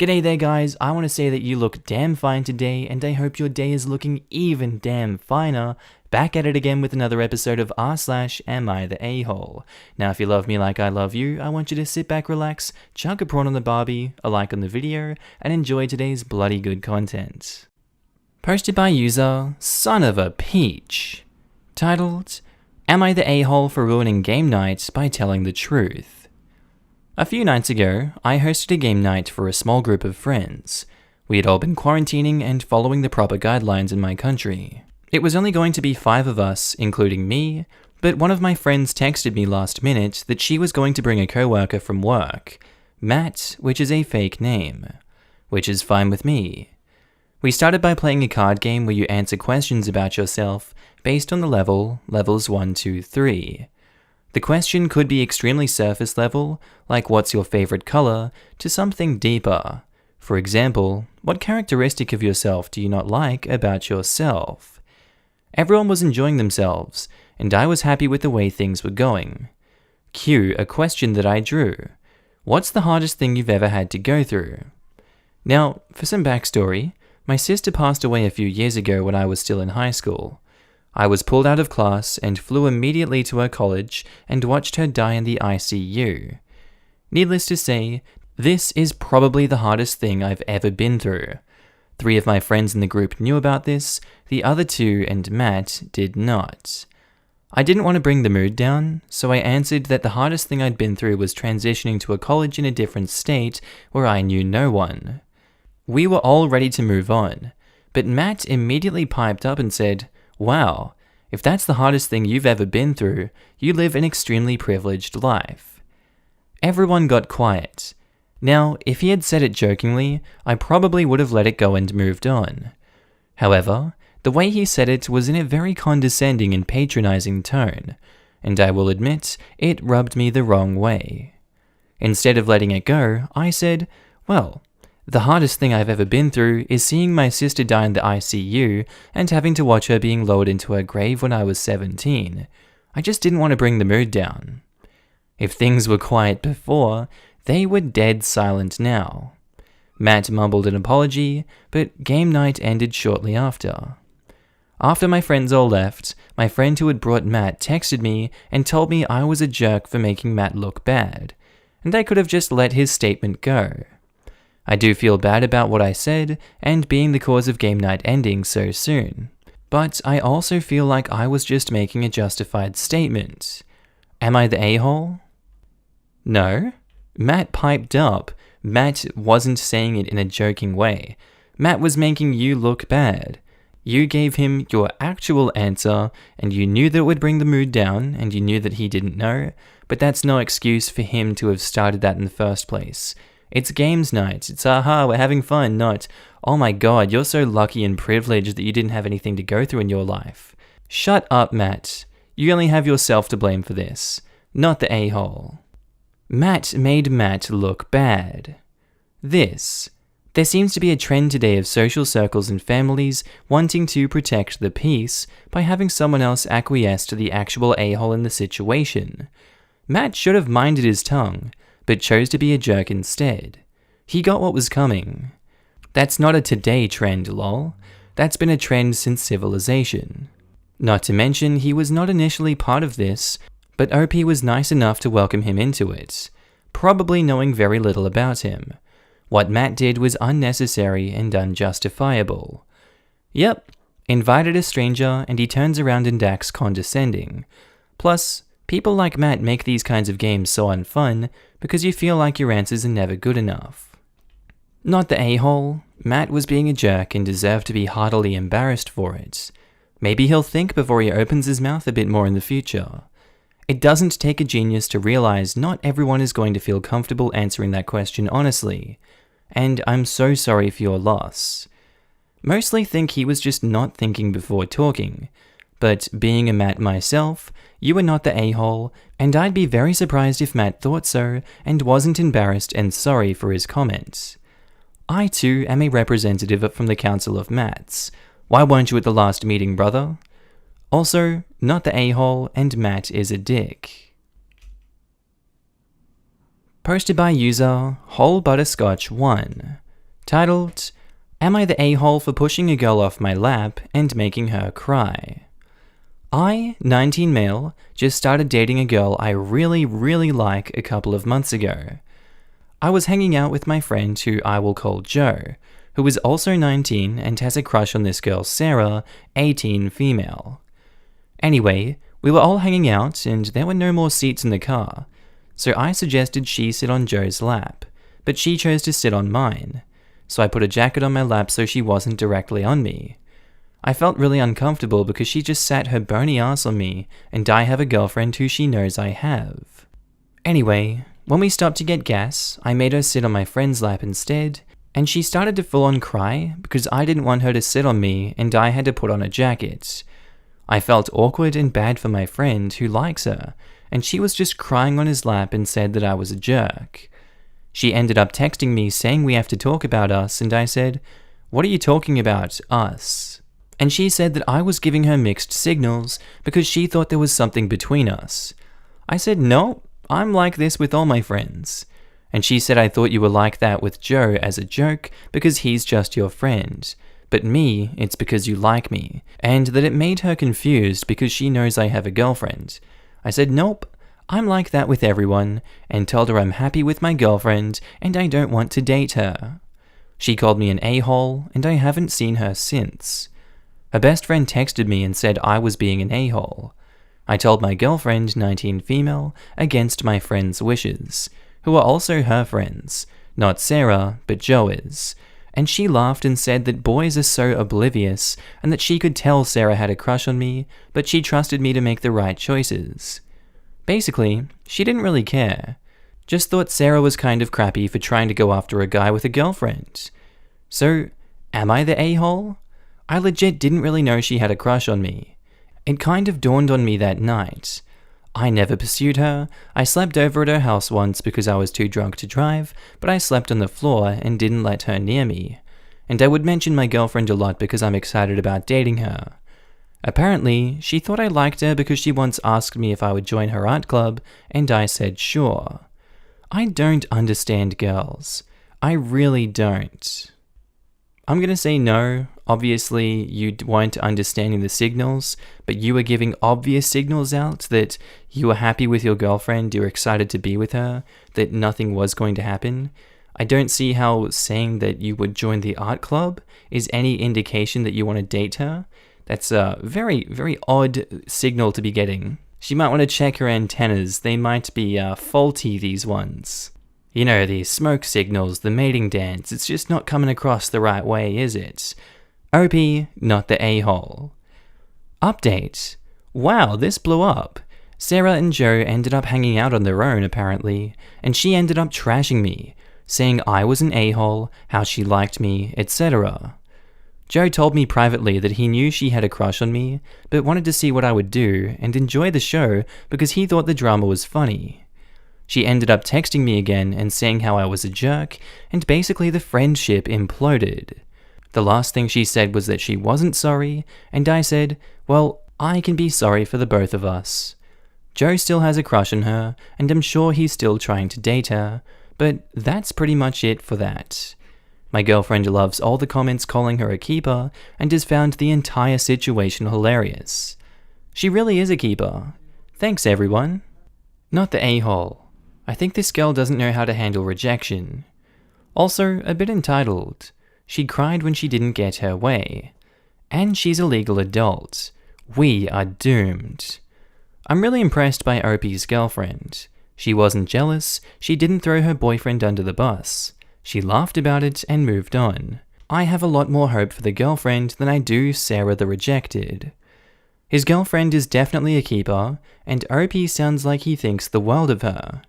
G'day there guys, I want to say that you look damn fine today and I hope your day is looking even damn finer. Back at it again with another episode of r/Am I the A-hole. Now if you love me like I love you, I want you to sit back, relax, chunk a prawn on the barbie, a like on the video, and enjoy today's bloody good content. Posted by user Son of a Peach. Titled, Am I the A-hole for ruining game night by telling the truth? A few nights ago, I hosted a game night for a small group of friends. We had all been quarantining and following the proper guidelines in my country. It was only going to be 5 of us, including me, but one of my friends texted me last minute that she was going to bring a coworker from work, Matt, which is a fake name, which is fine with me. We started by playing a card game where you answer questions about yourself based on the levels 1, 2, 3. The question could be extremely surface level, like what's your favorite color, to something deeper. For example, what characteristic of yourself do you not like about yourself? Everyone was enjoying themselves, and I was happy with the way things were going. Cue a question that I drew. What's the hardest thing you've ever had to go through? Now, for some backstory, my sister passed away a few years ago when I was still in high school. I was pulled out of class and flew immediately to her college and watched her die in the ICU. Needless to say, this is probably the hardest thing I've ever been through. 3 of my friends in the group knew about this, the other 2 and Matt did not. I didn't want to bring the mood down, so I answered that the hardest thing I'd been through was transitioning to a college in a different state where I knew no one. We were all ready to move on, but Matt immediately piped up and said, "Wow, if that's the hardest thing you've ever been through, you live an extremely privileged life." Everyone got quiet. Now, if he had said it jokingly, I probably would have let it go and moved on. However, the way he said it was in a very condescending and patronizing tone, and I will admit, it rubbed me the wrong way. Instead of letting it go, I said, "Well, the hardest thing I've ever been through is seeing my sister die in the ICU and having to watch her being lowered into her grave when I was 17. I just didn't want to bring the mood down." If things were quiet before, they were dead silent now. Matt mumbled an apology, but game night ended shortly after. After my friends all left, my friend who had brought Matt texted me and told me I was a jerk for making Matt look bad, and I could have just let his statement go. I do feel bad about what I said and being the cause of game night ending so soon, but I also feel like I was just making a justified statement. Am I the a-hole? No. Matt piped up. Matt wasn't saying it in a joking way. Matt was making you look bad. You gave him your actual answer, and you knew that it would bring the mood down, and you knew that he didn't know, but that's no excuse for him to have started that in the first place. It's games night. It's aha, we're having fun, not, oh my god, you're so lucky and privileged that you didn't have anything to go through in your life. Shut up, Matt. You only have yourself to blame for this, not the a-hole. Matt made Matt look bad. There seems to be a trend today of social circles and families wanting to protect the peace by having someone else acquiesce to the actual a-hole in the situation. Matt should have minded his tongue, but chose to be a jerk instead. He got what was coming. That's not a today trend, lol. That's been a trend since civilization. Not to mention, he was not initially part of this, but OP was nice enough to welcome him into it, probably knowing very little about him. What Matt did was unnecessary and unjustifiable. Yep, invited a stranger and he turns around and acts condescending. Plus, people like Matt make these kinds of games so unfun because you feel like your answers are never good enough. Not the a-hole. Matt was being a jerk and deserved to be heartily embarrassed for it. Maybe he'll think before he opens his mouth a bit more in the future. It doesn't take a genius to realize not everyone is going to feel comfortable answering that question honestly, and I'm so sorry for your loss. Mostly think he was just not thinking before talking, but being a Matt myself, you are not the a-hole, and I'd be very surprised if Matt thought so and wasn't embarrassed and sorry for his comments. I too am a representative from the Council of Matts. Why weren't you at the last meeting, brother? Also, not the a-hole, and Matt is a dick. Posted by user Whole Butterscotch 1. titled, Am I the a-hole for pushing a girl off my lap and making her cry? I, 19 male, just started dating a girl I really like a couple of months ago. I was hanging out with my friend who I will call Joe, who is also 19 and has a crush on this girl Sarah, 18 female. Anyway, we were all hanging out and there were no more seats in the car, so I suggested she sit on Joe's lap, but she chose to sit on mine, so I put a jacket on my lap so she wasn't directly on me. I felt really uncomfortable because she just sat her bony ass on me and I have a girlfriend who she knows I have. Anyway, when we stopped to get gas, I made her sit on my friend's lap instead, and she started to full on cry because I didn't want her to sit on me and I had to put on a jacket. I felt awkward and bad for my friend who likes her, and she was just crying on his lap and said that I was a jerk. She ended up texting me saying we have to talk about us, and I said, "What are you talking about, us?" And she said that I was giving her mixed signals because she thought there was something between us. I said, "No, I'm like this with all my friends." And she said I thought you were like that with Joe as a joke because he's just your friend. But me, it's because you like me, and that it made her confused because she knows I have a girlfriend. I said, "Nope, I'm like that with everyone," and told her I'm happy with my girlfriend and I don't want to date her. She called me an a-hole, and I haven't seen her since. Her best friend texted me and said I was being an a-hole. I told my girlfriend, 19 female, against my friend's wishes, who are also her friends, not Sarah, but Joe is, and she laughed and said that boys are so oblivious and that she could tell Sarah had a crush on me, but she trusted me to make the right choices. Basically, she didn't really care, just thought Sarah was kind of crappy for trying to go after a guy with a girlfriend. So, am I the a-hole? I legit didn't really know she had a crush on me. It kind of dawned on me that night. I never pursued her. I slept over at her house once because I was too drunk to drive, but I slept on the floor and didn't let her near me. And I would mention my girlfriend a lot because I'm excited about dating her. Apparently, she thought I liked her because she once asked me if I would join her art club, and I said sure. I don't understand girls. I really don't. I'm gonna say no. Obviously, you weren't understanding the signals, but you were giving obvious signals out that you were happy with your girlfriend, you were excited to be with her, that nothing was going to happen. I don't see how saying that you would join the art club is any indication that you want to date her. That's a very odd signal to be getting. She might want to check her antennas. They might be faulty, these ones. You know, the smoke signals, the mating dance, it's just not coming across the right way, is it? OP, not the a-hole. Update. Wow, this blew up. Sarah and Joe ended up hanging out on their own, apparently, and she ended up trashing me, saying I was an a-hole, how she liked me, etc. Joe told me privately that he knew she had a crush on me, but wanted to see what I would do and enjoy the show because he thought the drama was funny. She ended up texting me again and saying how I was a jerk, and basically the friendship imploded. The last thing she said was that she wasn't sorry, and I said, well, I can be sorry for the both of us. Joe still has a crush on her, and I'm sure he's still trying to date her, but that's pretty much it for that. My girlfriend loves all the comments calling her a keeper, and has found the entire situation hilarious. She really is a keeper. Thanks, everyone. Not the a-hole. I think this girl doesn't know how to handle rejection. Also, a bit entitled. She cried when she didn't get her way. And she's a legal adult. We are doomed. I'm really impressed by OP's girlfriend. She wasn't jealous, she didn't throw her boyfriend under the bus. She laughed about it and moved on. I have a lot more hope for the girlfriend than I do Sarah the rejected. His girlfriend is definitely a keeper, and OP sounds like he thinks the world of her.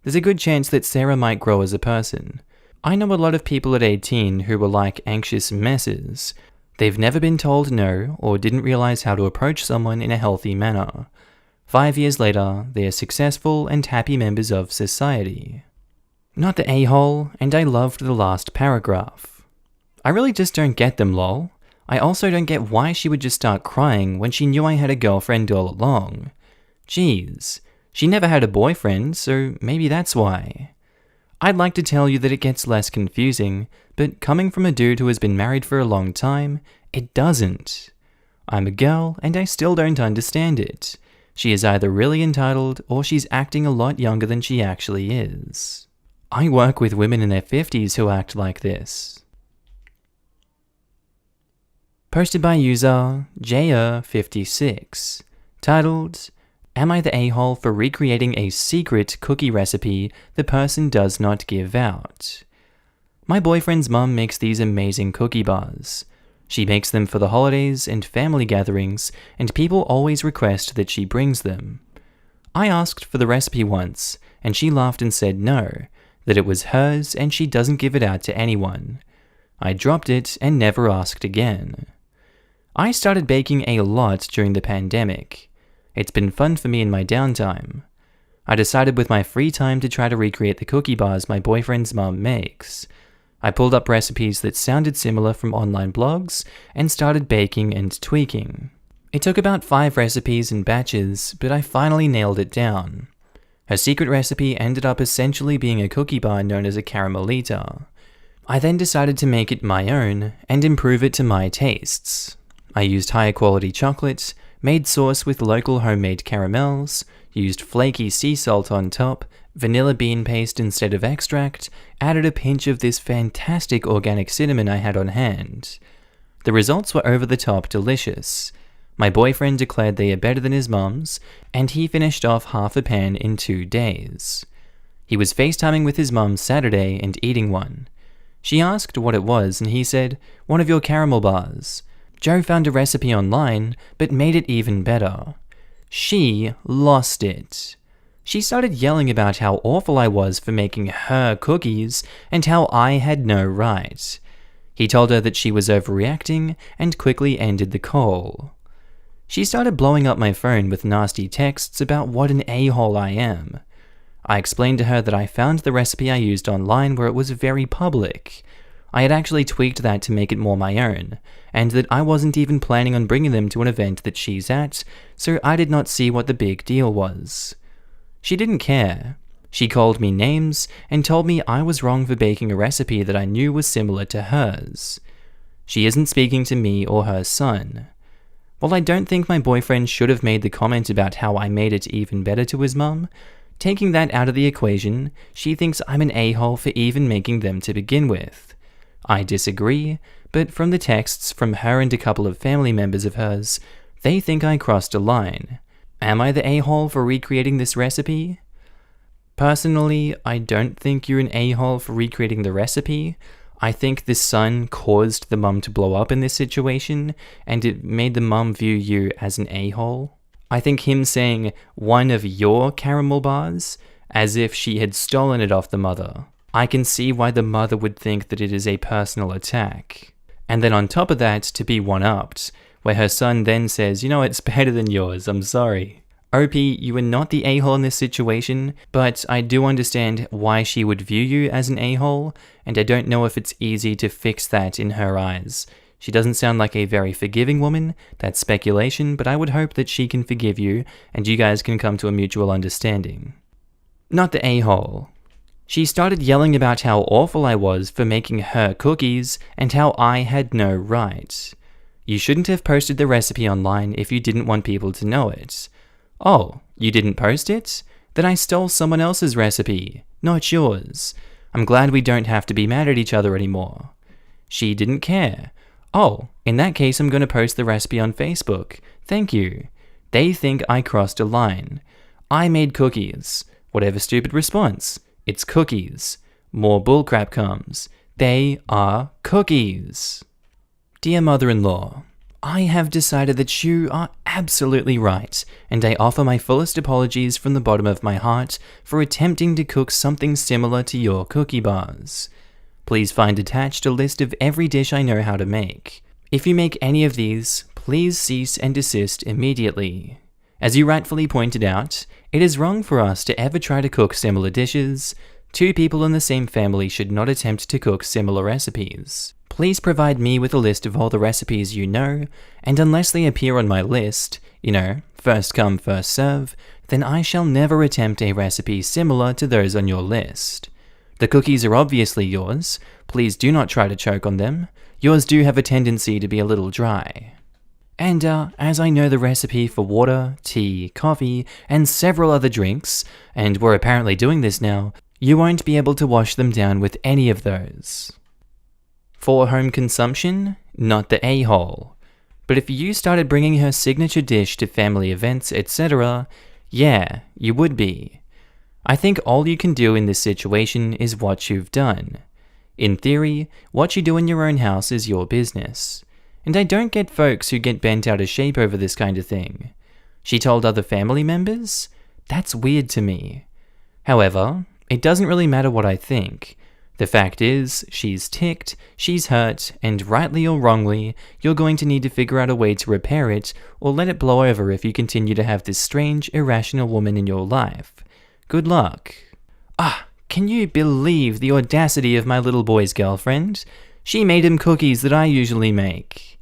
There's a good chance that Sarah might grow as a person. I know a lot of people at 18 who were like anxious messes. They've never been told no or didn't realize how to approach someone in a healthy manner. 5 years later, they are successful and happy members of society. Not the a-hole, and I loved the last paragraph. I really just don't get them, lol. I also don't get why she would just start crying when she knew I had a girlfriend all along. Jeez, she never had a boyfriend, so maybe that's why. I'd like to tell you that it gets less confusing, but coming from a dude who has been married for a long time, it doesn't. I'm a girl, and I still don't understand it. She is either really entitled, or she's acting a lot younger than she actually is. I work with women in their 50s who act like this. Posted by user Jaya56, titled, Am I the a-hole for recreating a secret cookie recipe the person does not give out? My boyfriend's mum makes these amazing cookie bars. She makes them for the holidays and family gatherings, and people always request that she brings them. I asked for the recipe once, and she laughed and said no, that it was hers and she doesn't give it out to anyone. I dropped it and never asked again. I started baking a lot during the pandemic. It's been fun for me in my downtime. I decided with my free time to try to recreate the cookie bars my boyfriend's mum makes. I pulled up recipes that sounded similar from online blogs and started baking and tweaking. It took about 5 recipes in batches, but I finally nailed it down. Her secret recipe ended up essentially being a cookie bar known as a caramelita. I then decided to make it my own and improve it to my tastes. I used higher quality chocolate, made sauce with local homemade caramels, used flaky sea salt on top, vanilla bean paste instead of extract, added a pinch of this fantastic organic cinnamon I had on hand. The results were over the top delicious. My boyfriend declared they are better than his mum's, and he finished off half a pan in 2 days. He was FaceTiming with his mum Saturday and eating one. She asked what it was, and he said, "One of your caramel bars." Joe found a recipe online, but made it even better. She lost it. She started yelling about how awful I was for making her cookies, and how I had no right. He told her that she was overreacting, and quickly ended the call. She started blowing up my phone with nasty texts about what an a-hole I am. I explained to her that I found the recipe I used online where it was very public. I had actually tweaked that to make it more my own, and that I wasn't even planning on bringing them to an event that she's at, so I did not see what the big deal was. She didn't care. She called me names and told me I was wrong for baking a recipe that I knew was similar to hers. She isn't speaking to me or her son. While I don't think my boyfriend should have made the comment about how I made it even better to his mum, taking that out of the equation, she thinks I'm an a-hole for even making them to begin with. I disagree, but from the texts from her and a couple of family members of hers, they think I crossed a line. Am I the a-hole for recreating this recipe? Personally, I don't think you're an a-hole for recreating the recipe. I think the son caused the mum to blow up in this situation, and it made the mum view you as an a-hole. I think him saying one of your caramel bars, as if she had stolen it off the mother. I can see why the mother would think that it is a personal attack. And then on top of that, to be one-upped, where her son then says, "You know, it's better than yours, I'm sorry." OP, you are not the a-hole in this situation, but I do understand why she would view you as an a-hole, and I don't know if it's easy to fix that in her eyes. She doesn't sound like a very forgiving woman, that's speculation, but I would hope that she can forgive you, and you guys can come to a mutual understanding. Not the a-hole. She started yelling about how awful I was for making her cookies, and how I had no right. You shouldn't have posted the recipe online if you didn't want people to know it. Oh, you didn't post it? Then I stole someone else's recipe, not yours. I'm glad we don't have to be mad at each other anymore. She didn't care. Oh, in that case I'm going to post the recipe on Facebook. Thank you. They think I crossed a line. I made cookies. Whatever stupid response. It's cookies. More bullcrap comes. They are cookies. Dear mother-in-law, I have decided that you are absolutely right, and I offer my fullest apologies from the bottom of my heart for attempting to cook something similar to your cookie bars. Please find attached a list of every dish I know how to make. If you make any of these, please cease and desist immediately. As you rightfully pointed out, it is wrong for us to ever try to cook similar dishes. 2 people in the same family should not attempt to cook similar recipes. Please provide me with a list of all the recipes you know, and unless they appear on my list, first come, first serve, then I shall never attempt a recipe similar to those on your list. The cookies are obviously yours. Please do not try to choke on them. Yours do have a tendency to be a little dry. And as I know the recipe for water, tea, coffee, and several other drinks, and we're apparently doing this now, you won't be able to wash them down with any of those. For home consumption, not the a-hole. But if you started bringing her signature dish to family events, etc., yeah, you would be. I think all you can do in this situation is what you've done. In theory, what you do in your own house is your business. And I don't get folks who get bent out of shape over this kind of thing. She told other family members? That's weird to me. However, it doesn't really matter what I think. The fact is, she's ticked, she's hurt, and rightly or wrongly, you're going to need to figure out a way to repair it, or let it blow over if you continue to have this strange, irrational woman in your life. Good luck. Can you believe the audacity of my little boy's girlfriend? She made him cookies that I usually make.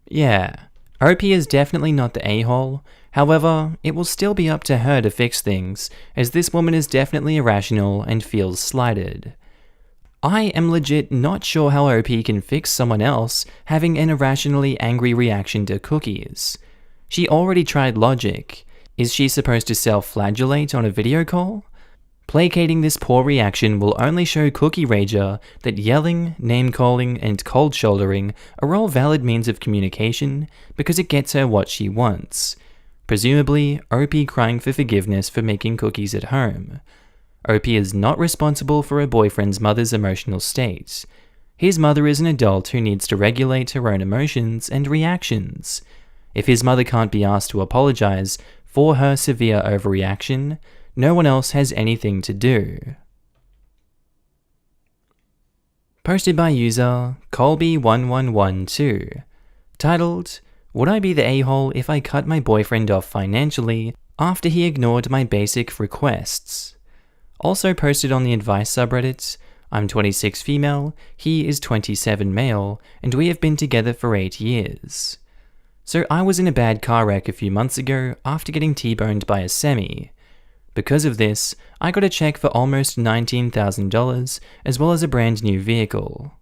Yeah, OP is definitely not the a-hole. However, it will still be up to her to fix things, as this woman is definitely irrational and feels slighted. I am legit not sure how OP can fix someone else having an irrationally angry reaction to cookies. She already tried logic. Is she supposed to self-flagellate on a video call? Placating this poor reaction will only show Cookie Rager that yelling, name-calling, and cold-shouldering are all valid means of communication because it gets her what she wants. Presumably, OP crying for forgiveness for making cookies at home. OP is not responsible for her boyfriend's mother's emotional state. His mother is an adult who needs to regulate her own emotions and reactions. If his mother can't be asked to apologize for her severe overreaction, no one else has anything to do. Posted by user Colby1112. Titled, Would I be the a-hole if I cut my boyfriend off financially after he ignored my basic requests? Also posted on the advice subreddit, I'm 26 female, he is 27 male, and we have been together for 8 years. So I was in a bad car wreck a few months ago after getting T-boned by a semi. Because of this, I got a check for almost $19,000 as well as a brand new vehicle.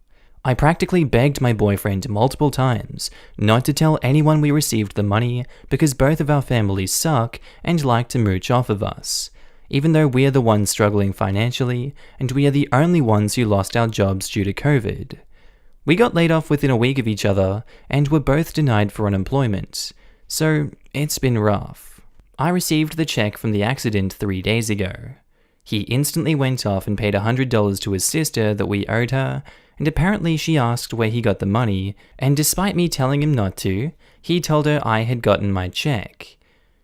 I practically begged my boyfriend multiple times not to tell anyone we received the money because both of our families suck and like to mooch off of us, even though we are the ones struggling financially and we are the only ones who lost our jobs due to COVID. We got laid off within a week of each other and were both denied for unemployment, so it's been rough. I received the check from the accident 3 days ago. He instantly went off and paid $100 to his sister that we owed her, and apparently she asked where he got the money, and despite me telling him not to, he told her I had gotten my check.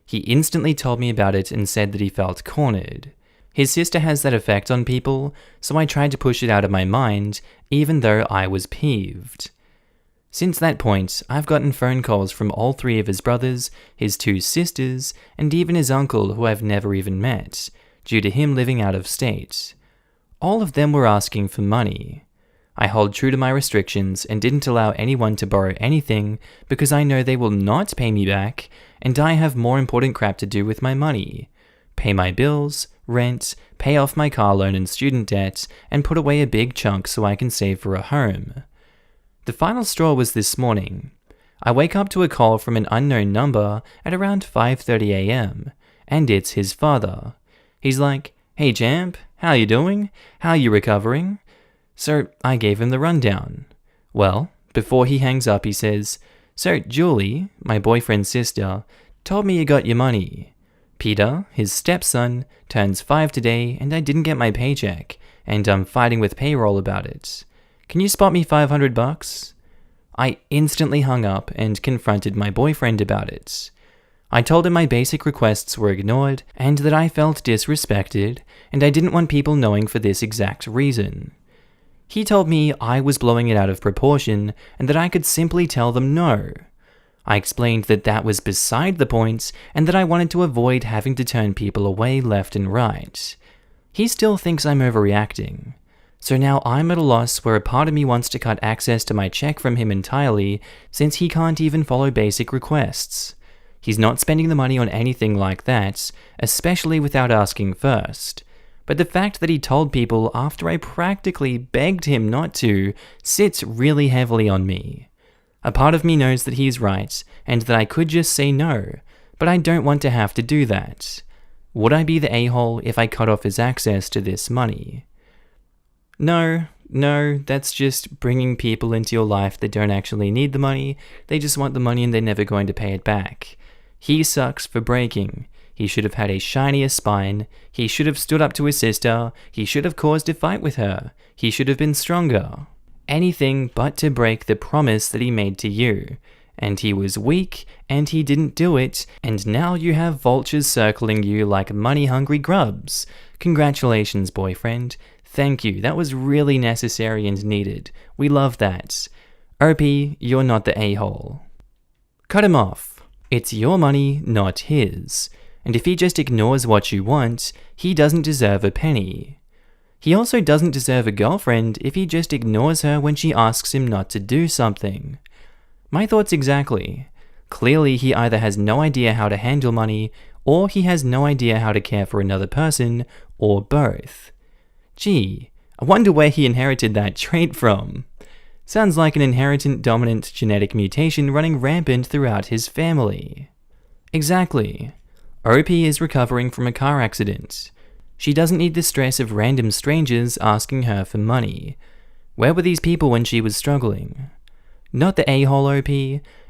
He instantly told me about it and said that he felt cornered. His sister has that effect on people, so I tried to push it out of my mind, even though I was peeved. Since that point, I've gotten phone calls from all 3 of his brothers, his 2 sisters, and even his uncle who I've never even met, due to him living out of state. All of them were asking for money. I hold true to my restrictions and didn't allow anyone to borrow anything because I know they will not pay me back, and I have more important crap to do with my money. Pay my bills, rent, pay off my car loan and student debt, and put away a big chunk so I can save for a home. The final straw was this morning. I wake up to a call from an unknown number at around 5:30 a.m., and it's his father. He's like, "Hey Jamp, how you doing? How you recovering?" So I gave him the rundown. Well, before he hangs up he says, "So Julie, my boyfriend's sister, told me you got your money. Peter, his stepson, turns 5 today and I didn't get my paycheck, and I'm fighting with payroll about it. Can you spot me $500? I instantly hung up and confronted my boyfriend about it. I told him my basic requests were ignored and that I felt disrespected and I didn't want people knowing for this exact reason. He told me I was blowing it out of proportion and that I could simply tell them no. I explained that that was beside the point and that I wanted to avoid having to turn people away left and right. He still thinks I'm overreacting. So now I'm at a loss where a part of me wants to cut access to my check from him entirely since he can't even follow basic requests. He's not spending the money on anything like that, especially without asking first. But the fact that he told people after I practically begged him not to sits really heavily on me. A part of me knows that he's right and that I could just say no, but I don't want to have to do that. Would I be the a-hole if I cut off his access to this money? No, that's just bringing people into your life that don't actually need the money. They just want the money and they're never going to pay it back. He sucks for breaking. He should have had a shinier spine. He should have stood up to his sister. He should have caused a fight with her. He should have been stronger. Anything but to break the promise that he made to you. And he was weak, and he didn't do it, and now you have vultures circling you like money-hungry grubs. Congratulations, boyfriend. Thank you, that was really necessary and needed. We love that. OP, you're not the a-hole. Cut him off. It's your money, not his. And if he just ignores what you want, he doesn't deserve a penny. He also doesn't deserve a girlfriend if he just ignores her when she asks him not to do something. My thoughts exactly. Clearly, he either has no idea how to handle money, or he has no idea how to care for another person, or both. Gee, I wonder where he inherited that trait from. Sounds like an inheritant dominant genetic mutation running rampant throughout his family. Exactly. OP is recovering from a car accident. She doesn't need the stress of random strangers asking her for money. Where were these people when she was struggling? Not the a-hole OP,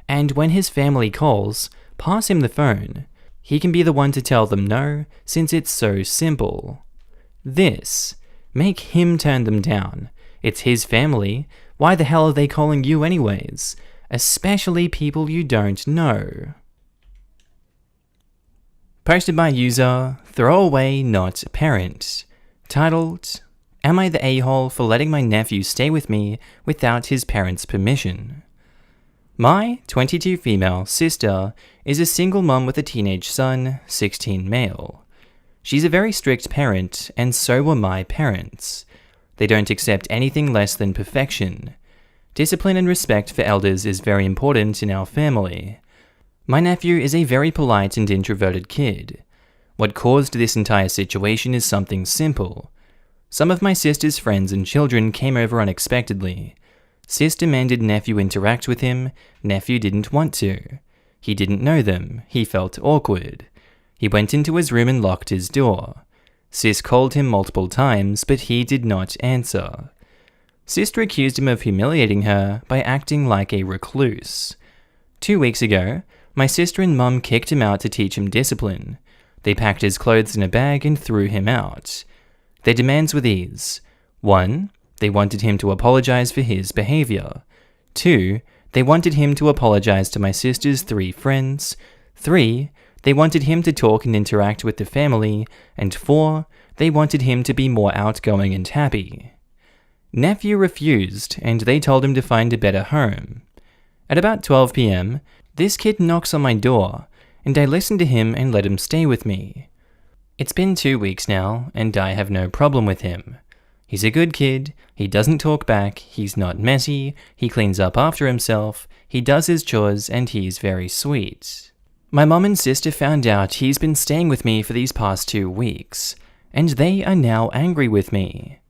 and when his family calls, pass him the phone. He can be the one to tell them no, since it's so simple. This. Make him turn them down. It's his family. Why the hell are they calling you anyways? Especially people you don't know. Posted by user Throwaway Not Parent. Titled, Am I the a-hole for letting my nephew stay with me without his parents' permission? My 22 female sister is a single mum with a teenage son, 16 male. She's a very strict parent, and so were my parents. They don't accept anything less than perfection. Discipline and respect for elders is very important in our family. My nephew is a very polite and introverted kid. What caused this entire situation is something simple. Some of my sister's friends and children came over unexpectedly. Sis demanded nephew interact with him. Nephew didn't want to. He didn't know them. He felt awkward. He went into his room and locked his door. Sis called him multiple times, but he did not answer. Sister accused him of humiliating her by acting like a recluse. 2 weeks ago, my sister and mum kicked him out to teach him discipline. They packed his clothes in a bag and threw him out. Their demands were these. 1. They wanted him to apologize for his behavior. 2. They wanted him to apologize to my sister's 3 friends. 3. They wanted him to talk and interact with the family. And 4. They wanted him to be more outgoing and happy. Nephew refused, and they told him to find a better home. At about 12 p.m., this kid knocks on my door, and I listen to him and let him stay with me. It's been 2 weeks now, and I have no problem with him. He's a good kid, he doesn't talk back, he's not messy, he cleans up after himself, he does his chores, and he's very sweet. My mum and sister found out he's been staying with me for these past 2 weeks, and they are now angry with me.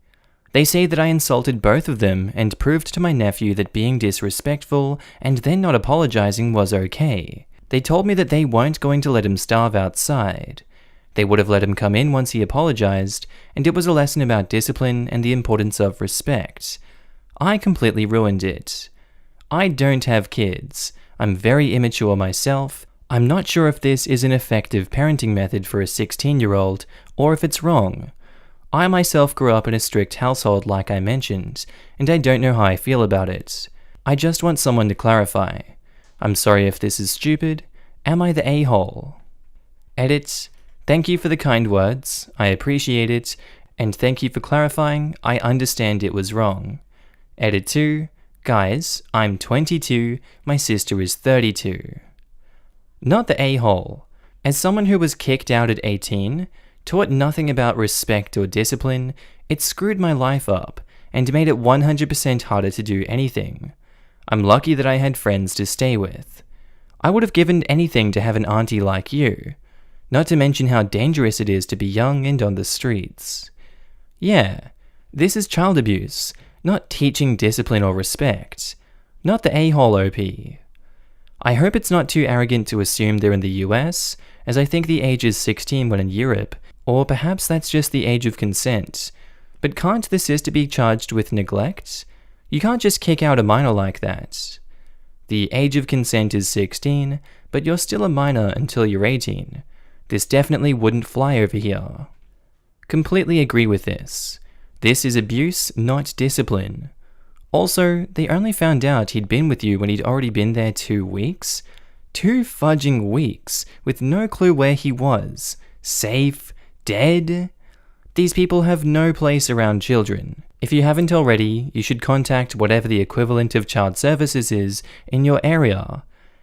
They say that I insulted both of them and proved to my nephew that being disrespectful and then not apologizing was okay. They told me that they weren't going to let him starve outside. They would have let him come in once he apologized, and it was a lesson about discipline and the importance of respect. I completely ruined it. I don't have kids. I'm very immature myself. I'm not sure if this is an effective parenting method for a 16-year-old or if it's wrong. I myself grew up in a strict household like I mentioned, and I don't know how I feel about it. I just want someone to clarify. I'm sorry if this is stupid. Am I the a-hole? Edit. Thank you for the kind words. I appreciate it. And thank you for clarifying. I understand it was wrong. Edit 2. Guys, I'm 22. My sister is 32. Not the a-hole. As someone who was kicked out at 18, taught nothing about respect or discipline, it screwed my life up and made it 100% harder to do anything. I'm lucky that I had friends to stay with. I would have given anything to have an auntie like you, not to mention how dangerous it is to be young and on the streets. Yeah, this is child abuse, not teaching discipline or respect. Not the a-hole OP. I hope it's not too arrogant to assume they're in the US, as I think the age is 16 when in Europe, or perhaps that's just the age of consent. But can't the sister be charged with neglect? You can't just kick out a minor like that. The age of consent is 16, but you're still a minor until you're 18. This definitely wouldn't fly over here. Completely agree with this. This is abuse, not discipline. Also, they only found out he'd been with you when he'd already been there 2 weeks? 2 fudging weeks, with no clue where he was. Safe? Dead? These people have no place around children. If you haven't already, you should contact whatever the equivalent of child services is in your area,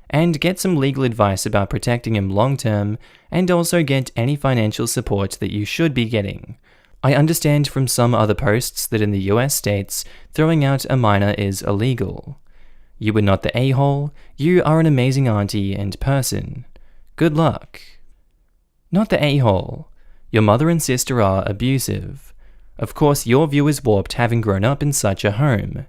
and get some legal advice about protecting him long term, and also get any financial support that you should be getting. I understand from some other posts that in the US states, throwing out a minor is illegal. You are not the a-hole, you are an amazing auntie and person. Good luck. Not the a-hole. Your mother and sister are abusive. Of course, your view is warped having grown up in such a home.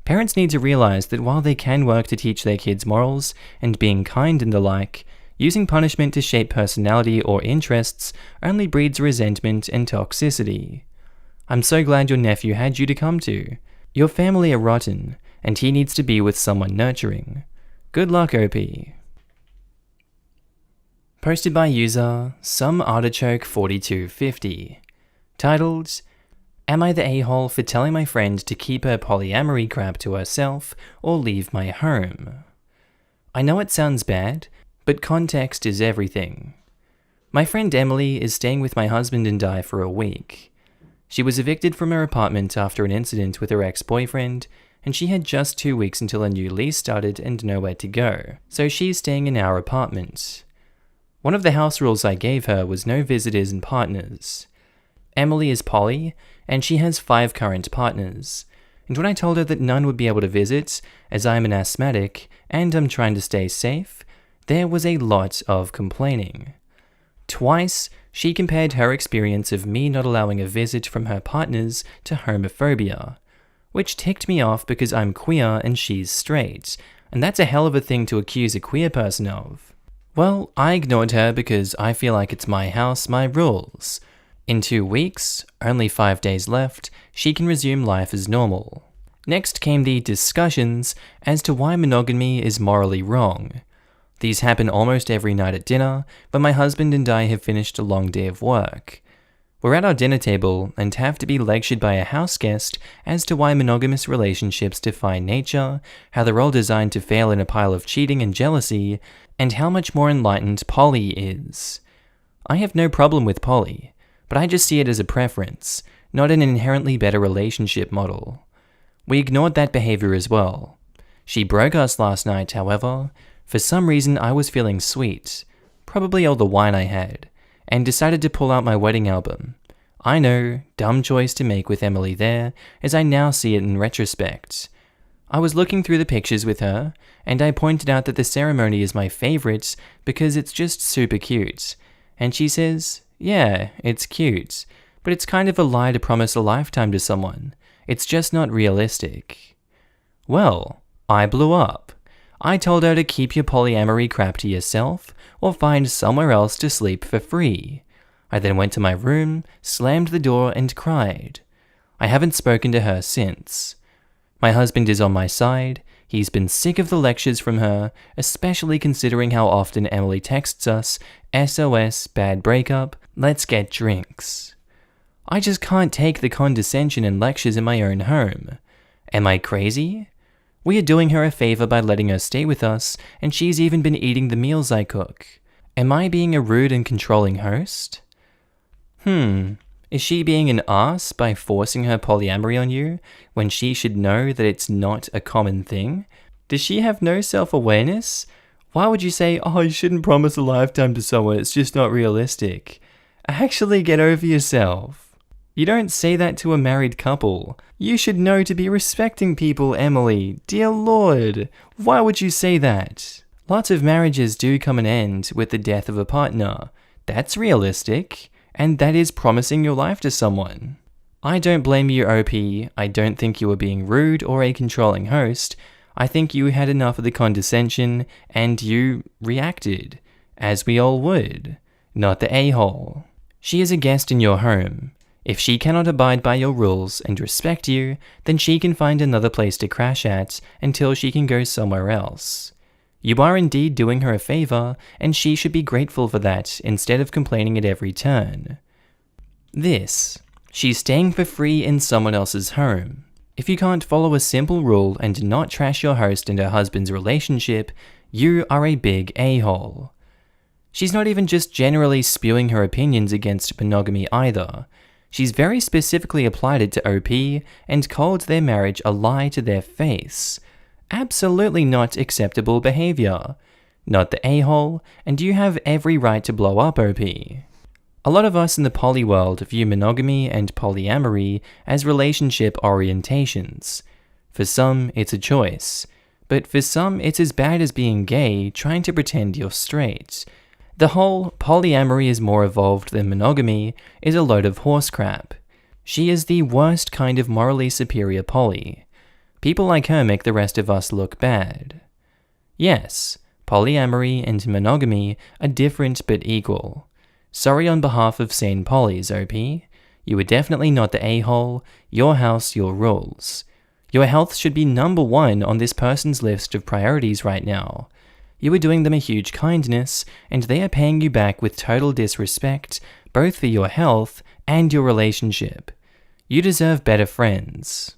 Parents need to realize that while they can work to teach their kids morals and being kind and the like, using punishment to shape personality or interests only breeds resentment and toxicity. I'm so glad your nephew had you to come to. Your family are rotten, and he needs to be with someone nurturing. Good luck, OP. Posted by user SomeArtichoke4250. Titled, Am I the a-hole for telling my friend to keep her polyamory crap to herself or leave my home? I know it sounds bad, but context is everything. My friend Emily is staying with my husband and I for a week. She was evicted from her apartment after an incident with her ex-boyfriend, and she had just 2 weeks until a new lease started and nowhere to go, so she's staying in our apartment. One of the house rules I gave her was no visitors and partners. Emily is poly, and she has 5 current partners, and when I told her that none would be able to visit, as I am an asthmatic and I'm trying to stay safe, there was a lot of complaining. Twice, she compared her experience of me not allowing a visit from her partners to homophobia, which ticked me off because I'm queer and she's straight, and that's a hell of a thing to accuse a queer person of. Well, I ignored her because I feel like it's my house, my rules. In 2 weeks, only 5 days left, she can resume life as normal. Next came the discussions as to why monogamy is morally wrong. These happen almost every night at dinner, but my husband and I have finished a long day of work. We're at our dinner table and have to be lectured by a house guest as to why monogamous relationships defy nature, how they're all designed to fail in a pile of cheating and jealousy, and how much more enlightened poly is. I have no problem with poly, but I just see it as a preference, not an inherently better relationship model. We ignored that behavior as well. She broke us last night, however. For some reason I was feeling sweet, probably all the wine I had, and decided to pull out my wedding album. I know, dumb choice to make with Emily there, as I now see it in retrospect. I was looking through the pictures with her, and I pointed out that the ceremony is my favorite because it's just super cute. And she says, yeah, it's cute, but it's kind of a lie to promise a lifetime to someone. It's just not realistic. Well, I blew up. I told her to keep your polyamory crap to yourself or find somewhere else to sleep for free. I then went to my room, slammed the door, and cried. I haven't spoken to her since. My husband is on my side. He's been sick of the lectures from her, especially considering how often Emily texts us, SOS, bad breakup, let's get drinks. I just can't take the condescension and lectures in my own home. Am I crazy? We are doing her a favor by letting her stay with us, and she's even been eating the meals I cook. Am I being a rude and controlling host? Is she being an ass by forcing her polyamory on you when she should know that it's not a common thing? Does she have no self-awareness? Why would you say, oh, you shouldn't promise a lifetime to someone, it's just not realistic? Actually get over yourself. You don't say that to a married couple. You should know to be respecting people, Emily. Dear Lord, why would you say that? Lots of marriages do come an end with the death of a partner. That's realistic, and that is promising your life to someone. I don't blame you, OP. I don't think you were being rude or a controlling host. I think you had enough of the condescension and you reacted, as we all would. Not the a-hole. She is a guest in your home. If she cannot abide by your rules and respect you, then she can find another place to crash at until she can go somewhere else. You are indeed doing her a favor, and she should be grateful for that instead of complaining at every turn. She's staying for free in someone else's home. If you can't follow a simple rule and not trash your host and her husband's relationship, you are a big a-hole. She's not even just generally spewing her opinions against monogamy either. She's very specifically applied it to OP and called their marriage a lie to their face. Absolutely not acceptable behavior. Not the a-hole, and you have every right to blow up, OP. A lot of us in the poly world view monogamy and polyamory as relationship orientations. For some, it's a choice. But for some, it's as bad as being gay trying to pretend you're straight. The whole polyamory is more evolved than monogamy is a load of horse crap. She is the worst kind of morally superior poly. People like her make the rest of us look bad. Yes, polyamory and monogamy are different but equal. Sorry on behalf of sane polys, OP. You are definitely not the a-hole. Your house, your rules. Your health should be number one on this person's list of priorities right now. You are doing them a huge kindness, and they are paying you back with total disrespect, both for your health and your relationship. You deserve better friends.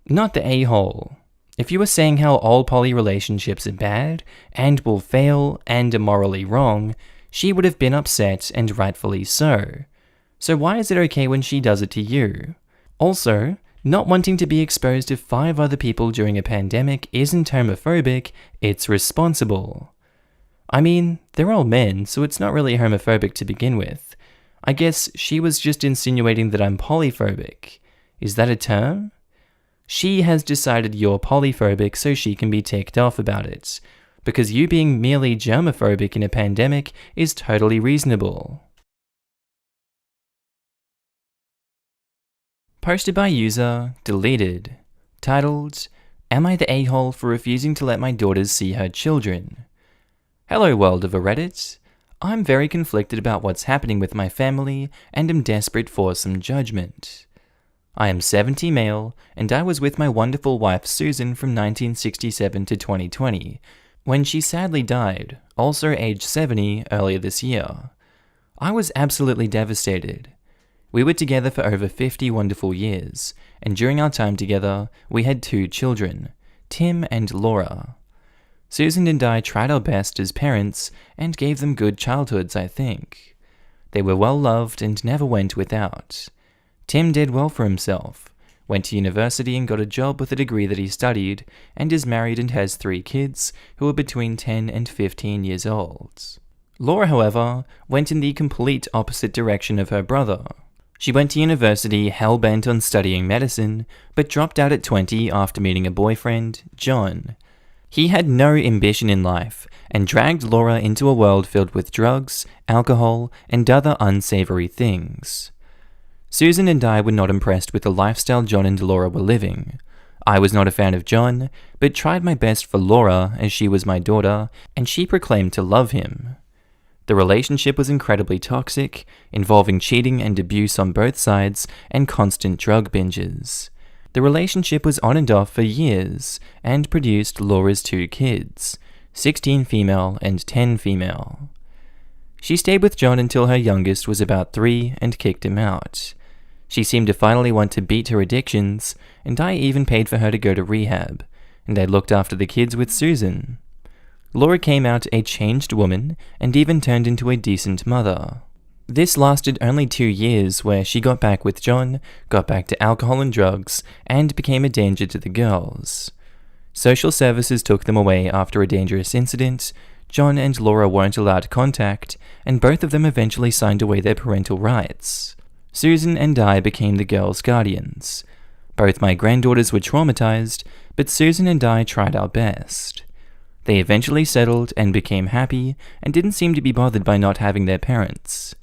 Not the a-hole. If you were saying how all poly relationships are bad, and will fail, and are morally wrong, she would have been upset, and rightfully so. So why is it okay when she does it to you? Also, not wanting to be exposed to 5 other people during a pandemic isn't homophobic, it's responsible. I mean, they're all men, so it's not really homophobic to begin with. I guess she was just insinuating that I'm polyphobic. Is that a term? She has decided you're polyphobic so she can be ticked off about it, because you being merely germophobic in a pandemic is totally reasonable. Posted by user, deleted. Titled, Am I the a-hole for refusing to let my daughters see her children? Hello world of a Reddit. I'm very conflicted about what's happening with my family and am desperate for some judgment. I am 70 male, and I was with my wonderful wife Susan from 1967 to 2020, when she sadly died, also aged 70, earlier this year. I was absolutely devastated. We were together for over 50 wonderful years, and during our time together, we had 2 children, Tim and Laura. Susan and I tried our best as parents and gave them good childhoods, I think. They were well loved and never went without. Tim did well for himself, went to university and got a job with a degree that he studied, and is married and has 3 kids who are between 10 and 15 years old. Laura, however, went in the complete opposite direction of her brother. She went to university hell-bent on studying medicine, but dropped out at 20 after meeting a boyfriend, John. He had no ambition in life, and dragged Laura into a world filled with drugs, alcohol, and other unsavory things. Susan and I were not impressed with the lifestyle John and Laura were living. I was not a fan of John, but tried my best for Laura as she was my daughter, and she proclaimed to love him. The relationship was incredibly toxic, involving cheating and abuse on both sides and constant drug binges. The relationship was on and off for years, and produced Laura's 2 kids, 16 female and 10 female. She stayed with John until her youngest was about 3 and kicked him out. She seemed to finally want to beat her addictions, and I even paid for her to go to rehab, and I looked after the kids with Susan. Laura came out a changed woman, and even turned into a decent mother. This lasted only 2 years, where she got back with John, got back to alcohol and drugs, and became a danger to the girls. Social services took them away after a dangerous incident. John and Laura weren't allowed contact, and both of them eventually signed away their parental rights. Susan and I became the girls' guardians. Both my granddaughters were traumatized, but Susan and I tried our best. They eventually settled and became happy, and didn't seem to be bothered by not having their parents.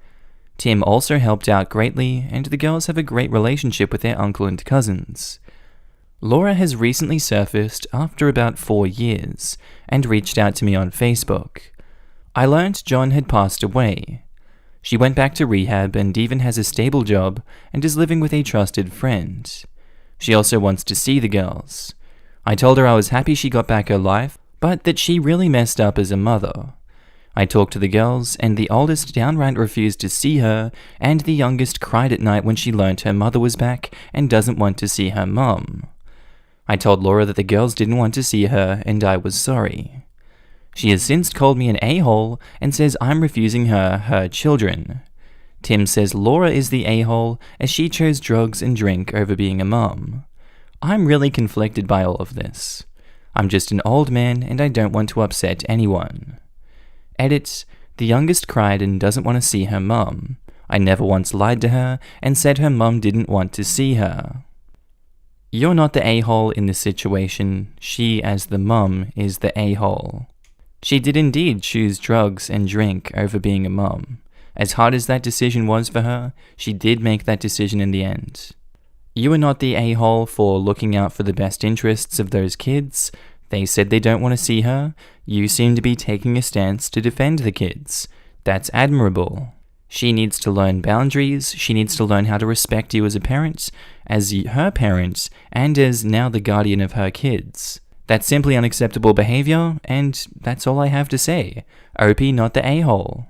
Tim also helped out greatly, and the girls have a great relationship with their uncle and cousins. Laura has recently surfaced after about 4 years and reached out to me on Facebook. I learned John had passed away. She went back to rehab and even has a stable job and is living with a trusted friend. She also wants to see the girls. I told her I was happy she got back her life, but that she really messed up as a mother. I talked to the girls, and the oldest downright refused to see her, and the youngest cried at night when she learned her mother was back and doesn't want to see her mum. I told Laura that the girls didn't want to see her, and I was sorry. She has since called me an a-hole and says I'm refusing her children. Tim says Laura is the a-hole as she chose drugs and drink over being a mum. I'm really conflicted by all of this. I'm just an old man and I don't want to upset anyone. Edit, the youngest cried and doesn't want to see her mum. I never once lied to her and said her mum didn't want to see her. You're not the a-hole in this situation. She, as the mum, is the a-hole. She did indeed choose drugs and drink over being a mum. As hard as that decision was for her, she did make that decision in the end. You are not the a-hole for looking out for the best interests of those kids. They said they don't want to see her. You seem to be taking a stance to defend the kids. That's admirable. She needs to learn boundaries. She needs to learn how to respect you as a parent, as her parent, and as now the guardian of her kids. That's simply unacceptable behavior, and that's all I have to say. Opie, not the a-hole.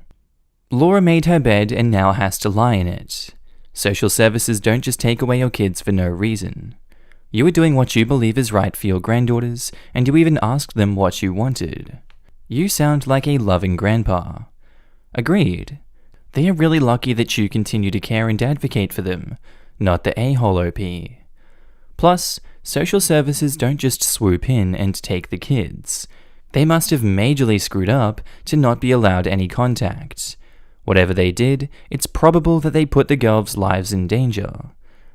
Laura made her bed and now has to lie in it. Social services don't just take away your kids for no reason. You were doing what you believe is right for your granddaughters, and you even asked them what you wanted. You sound like a loving grandpa. Agreed. They are really lucky that you continue to care and advocate for them, not the a-hole OP. Plus, social services don't just swoop in and take the kids. They must have majorly screwed up to not be allowed any contact. Whatever they did, it's probable that they put the girls' lives in danger.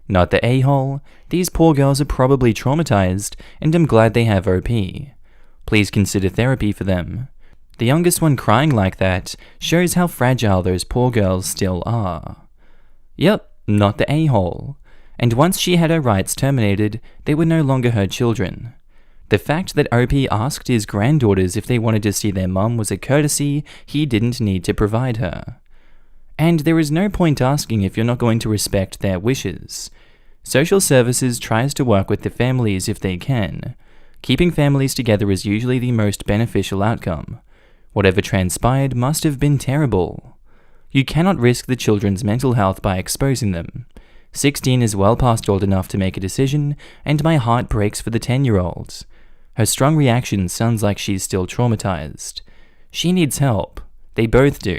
Not the a-hole, these poor girls are probably traumatized, and I'm glad they have OP. Please consider therapy for them. The youngest one crying like that shows how fragile those poor girls still are. Yep, not the a-hole. And once she had her rights terminated, they were no longer her children. The fact that OP asked his granddaughters if they wanted to see their mum was a courtesy he didn't need to provide her. And there is no point asking if you're not going to respect their wishes. Social services tries to work with the families if they can. Keeping families together is usually the most beneficial outcome. Whatever transpired must have been terrible. You cannot risk the children's mental health by exposing them. 16 is well past old enough to make a decision, and my heart breaks for the 10-year-old. Her strong reaction sounds like she's still traumatized. She needs help. They both do.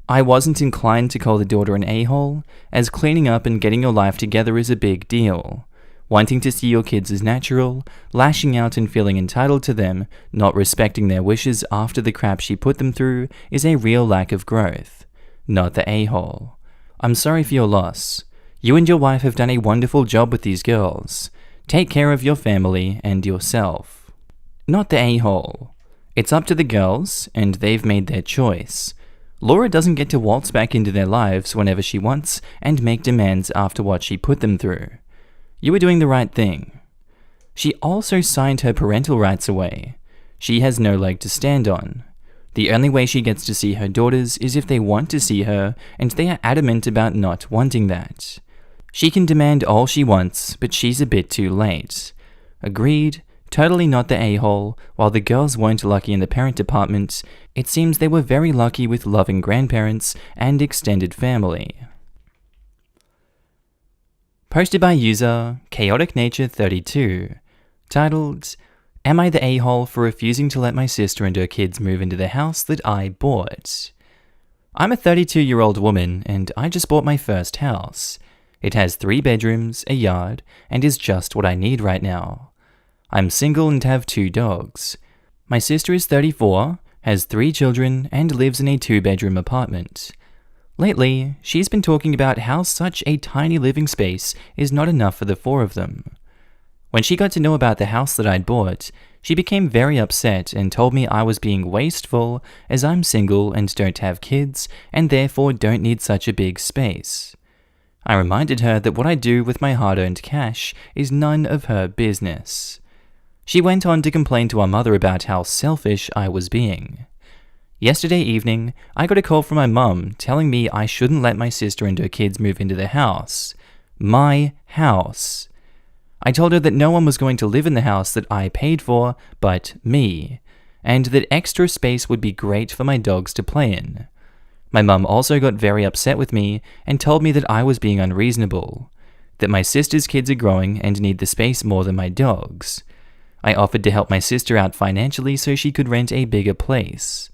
I wasn't inclined to call the daughter an a-hole, as cleaning up and getting your life together is a big deal. Wanting to see your kids is natural, lashing out and feeling entitled to them, not respecting their wishes after the crap she put them through, is a real lack of growth. Not the a-hole. I'm sorry for your loss. You and your wife have done a wonderful job with these girls. Take care of your family and yourself. Not the a-hole. It's up to the girls, and they've made their choice. Laura doesn't get to waltz back into their lives whenever she wants and make demands after what she put them through. You were doing the right thing. She also signed her parental rights away. She has no leg to stand on. The only way she gets to see her daughters is if they want to see her, and they are adamant about not wanting that. She can demand all she wants, but she's a bit too late. Agreed, totally not the a-hole. While the girls weren't lucky in the parent department, it seems they were very lucky with loving grandparents and extended family. Posted by user ChaoticNature32, titled, Am I the a-hole for refusing to let my sister and her kids move into the house that I bought? I'm a 32-year-old woman, and I just bought my first house. It has 3 bedrooms, a yard, and is just what I need right now. I'm single and have 2 dogs. My sister is 34, has 3 children, and lives in a 2-bedroom apartment. Lately, she's been talking about how such a tiny living space is not enough for the 4 of them. When she got to know about the house that I'd bought, She became very upset and told me I was being wasteful as I'm single and don't have kids and therefore don't need such a big space. I reminded her that what I do with my hard-earned cash is none of her business. She went on to complain to our mother about how selfish I was being. Yesterday evening, I got a call from my mum telling me I shouldn't let my sister and her kids move into the house. My house. I told her that no one was going to live in the house that I paid for but me, and that extra space would be great for my dogs to play in. My mum also got very upset with me and told me that I was being unreasonable, that my sister's kids are growing and need the space more than my dogs. I offered to help my sister out financially so she could rent a bigger place.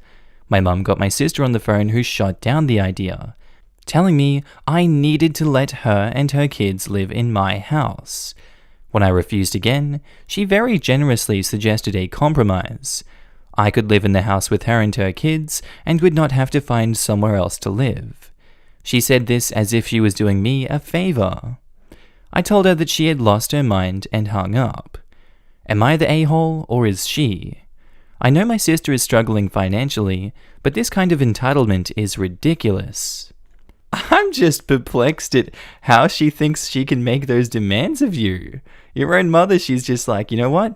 My mum got my sister on the phone who shot down the idea, telling me I needed to let her and her kids live in my house. When I refused again, she very generously suggested a compromise. I could live in the house with her and her kids and would not have to find somewhere else to live. She said this as if she was doing me a favor. I told her that she had lost her mind and hung up. Am I the a-hole or is she? I know my sister is struggling financially, but this kind of entitlement is ridiculous. I'm just perplexed at how she thinks she can make those demands of you. Your own mother, she's just like, you know what?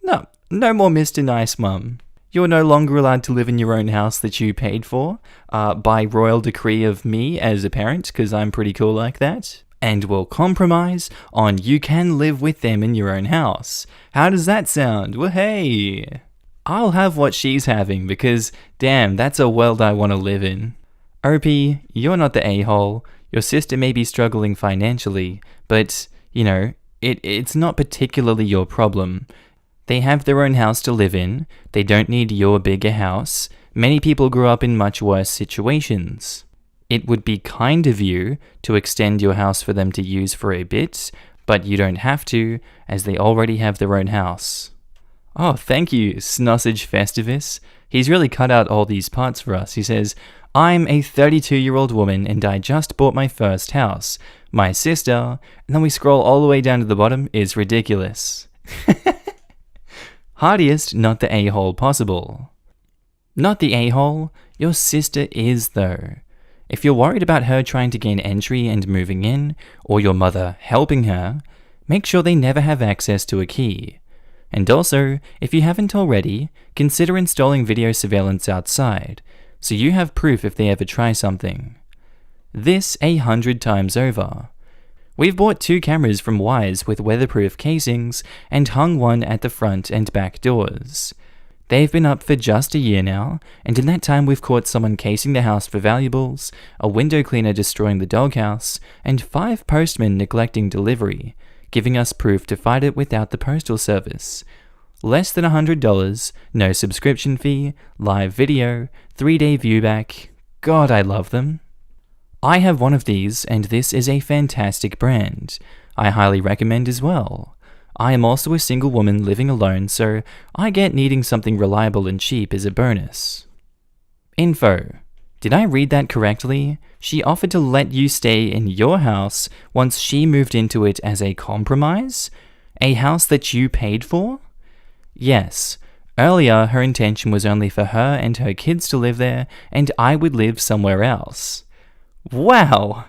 No more Mr. Nice Mum. You're no longer allowed to live in your own house that you paid for, by royal decree of me as a parent, because I'm pretty cool like that. And we'll compromise on you can live with them in your own house. How does that sound? Well, hey, I'll have what she's having because, damn, that's a world I want to live in. Opie, you're not the a-hole. Your sister may be struggling financially, but, it's not particularly your problem. They have their own house to live in. They don't need your bigger house. Many people grew up in much worse situations. It would be kind of you to extend your house for them to use for a bit, but you don't have to, as they already have their own house. Oh, thank you, Snossage Festivus. He's really cut out all these parts for us. He says, I'm a 32-year-old woman and I just bought my first house. My sister, and then we scroll all the way down to the bottom, is ridiculous. Hardiest, not the a-hole possible. Not the a-hole, your sister is though. If you're worried about her trying to gain entry and moving in, or your mother helping her, make sure they never have access to a key. And also, if you haven't already, consider installing video surveillance outside, so you have proof if they ever try something. This 100 times over. We've bought 2 cameras from Wise with weatherproof casings and hung one at the front and back doors. They've been up for just a year now, and in that time we've caught someone casing the house for valuables, a window cleaner destroying the doghouse, and 5 postmen neglecting delivery, giving us proof to fight it without the postal service. Less than $100, no subscription fee, live video, 3-day viewback. God, I love them. I have one of these, and this is a fantastic brand. I highly recommend as well. I am also a single woman living alone, so I get needing something reliable and cheap as a bonus. Info. Did I read that correctly? She offered to let you stay in your house once she moved into it as a compromise? A house that you paid for? Yes. Earlier, her intention was only for her and her kids to live there, and I would live somewhere else. Wow!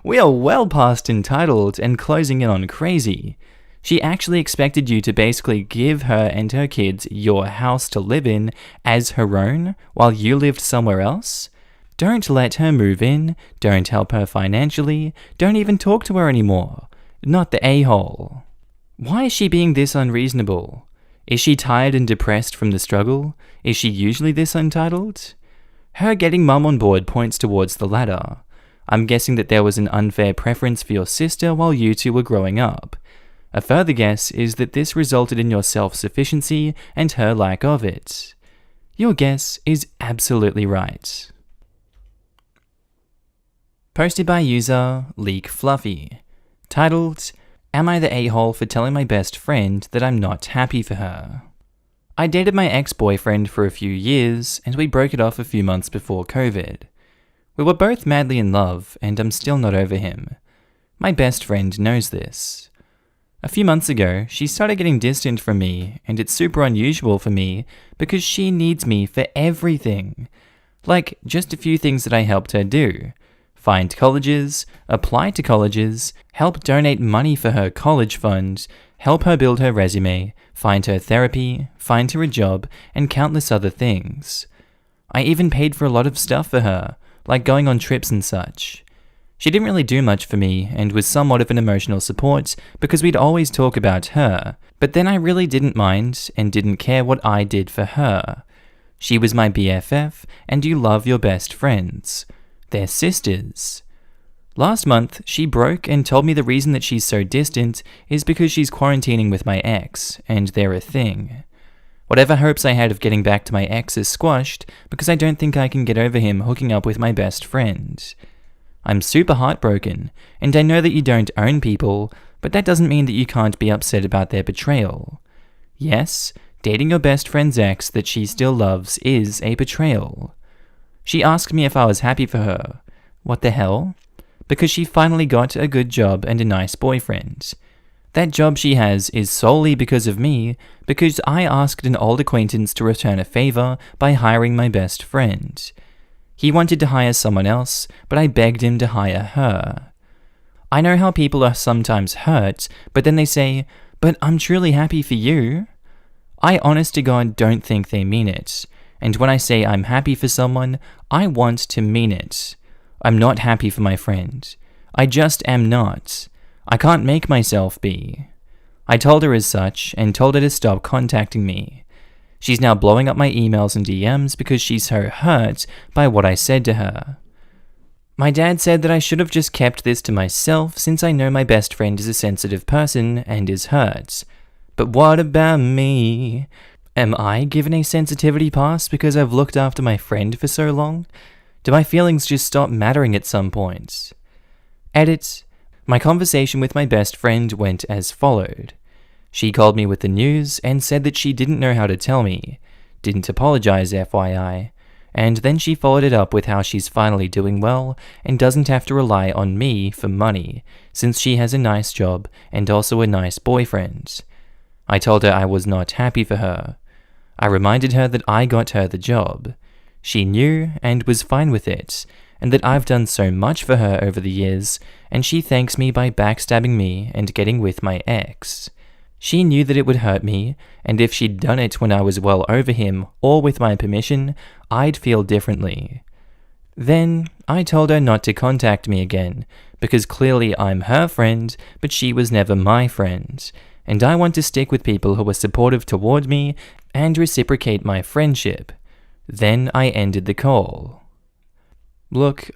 We are well past entitled and closing in on crazy. She actually expected you to basically give her and her kids your house to live in as her own while you lived somewhere else? Don't let her move in, don't help her financially, don't even talk to her anymore. Not the a-hole. Why is she being this unreasonable? Is she tired and depressed from the struggle? Is she usually this untitled? Her getting mum on board points towards the latter. I'm guessing that there was an unfair preference for your sister while you two were growing up. A further guess is that this resulted in your self-sufficiency and her lack of it. Your guess is absolutely right. Posted by user Leak Fluffy. Titled, Am I the a-hole for telling my best friend that I'm not happy for her? I dated my ex-boyfriend for a few years, and we broke it off a few months before COVID. We were both madly in love, and I'm still not over him. My best friend knows this. A few months ago, she started getting distant from me, and it's super unusual for me because she needs me for everything. Like, just a few things that I helped her do. Find colleges, apply to colleges, help donate money for her college fund, help her build her resume, find her therapy, find her a job, and countless other things. I even paid for a lot of stuff for her, like going on trips and such. She didn't really do much for me and was somewhat of an emotional support because we'd always talk about her, but then I really didn't mind and didn't care what I did for her. She was my BFF, and you love your best friends. They're sisters. Last month, she broke and told me the reason that she's so distant is because she's quarantining with my ex, and they're a thing. Whatever hopes I had of getting back to my ex is squashed because I don't think I can get over him hooking up with my best friend. I'm super heartbroken, and I know that you don't own people, but that doesn't mean that you can't be upset about their betrayal. Yes, dating your best friend's ex that she still loves is a betrayal. She asked me if I was happy for her. What the hell? Because she finally got a good job and a nice boyfriend. That job she has is solely because of me, because I asked an old acquaintance to return a favor by hiring my best friend. He wanted to hire someone else, but I begged him to hire her. I know how people are sometimes hurt, but then they say, "But I'm truly happy for you." I honest to God don't think they mean it, and when I say I'm happy for someone, I want to mean it. I'm not happy for my friend. I just am not. I can't make myself be. I told her as such, and told her to stop contacting me. She's now blowing up my emails and DMs because she's so hurt by what I said to her. My dad said that I should have just kept this to myself since I know my best friend is a sensitive person and is hurt. But what about me? Am I given a sensitivity pass because I've looked after my friend for so long? Do my feelings just stop mattering at some point? Edit. My conversation with my best friend went as followed. She called me with the news and said that she didn't know how to tell me, didn't apologize FYI, and then she followed it up with how she's finally doing well and doesn't have to rely on me for money, since she has a nice job and also a nice boyfriend. I told her I was not happy for her. I reminded her that I got her the job. She knew and was fine with it, and that I've done so much for her over the years, and she thanks me by backstabbing me and getting with my ex. She knew that it would hurt me, and if she'd done it when I was well over him, or with my permission, I'd feel differently. Then, I told her not to contact me again, because clearly I'm her friend, but she was never my friend, and I want to stick with people who are supportive toward me and reciprocate my friendship. Then I ended the call. Look,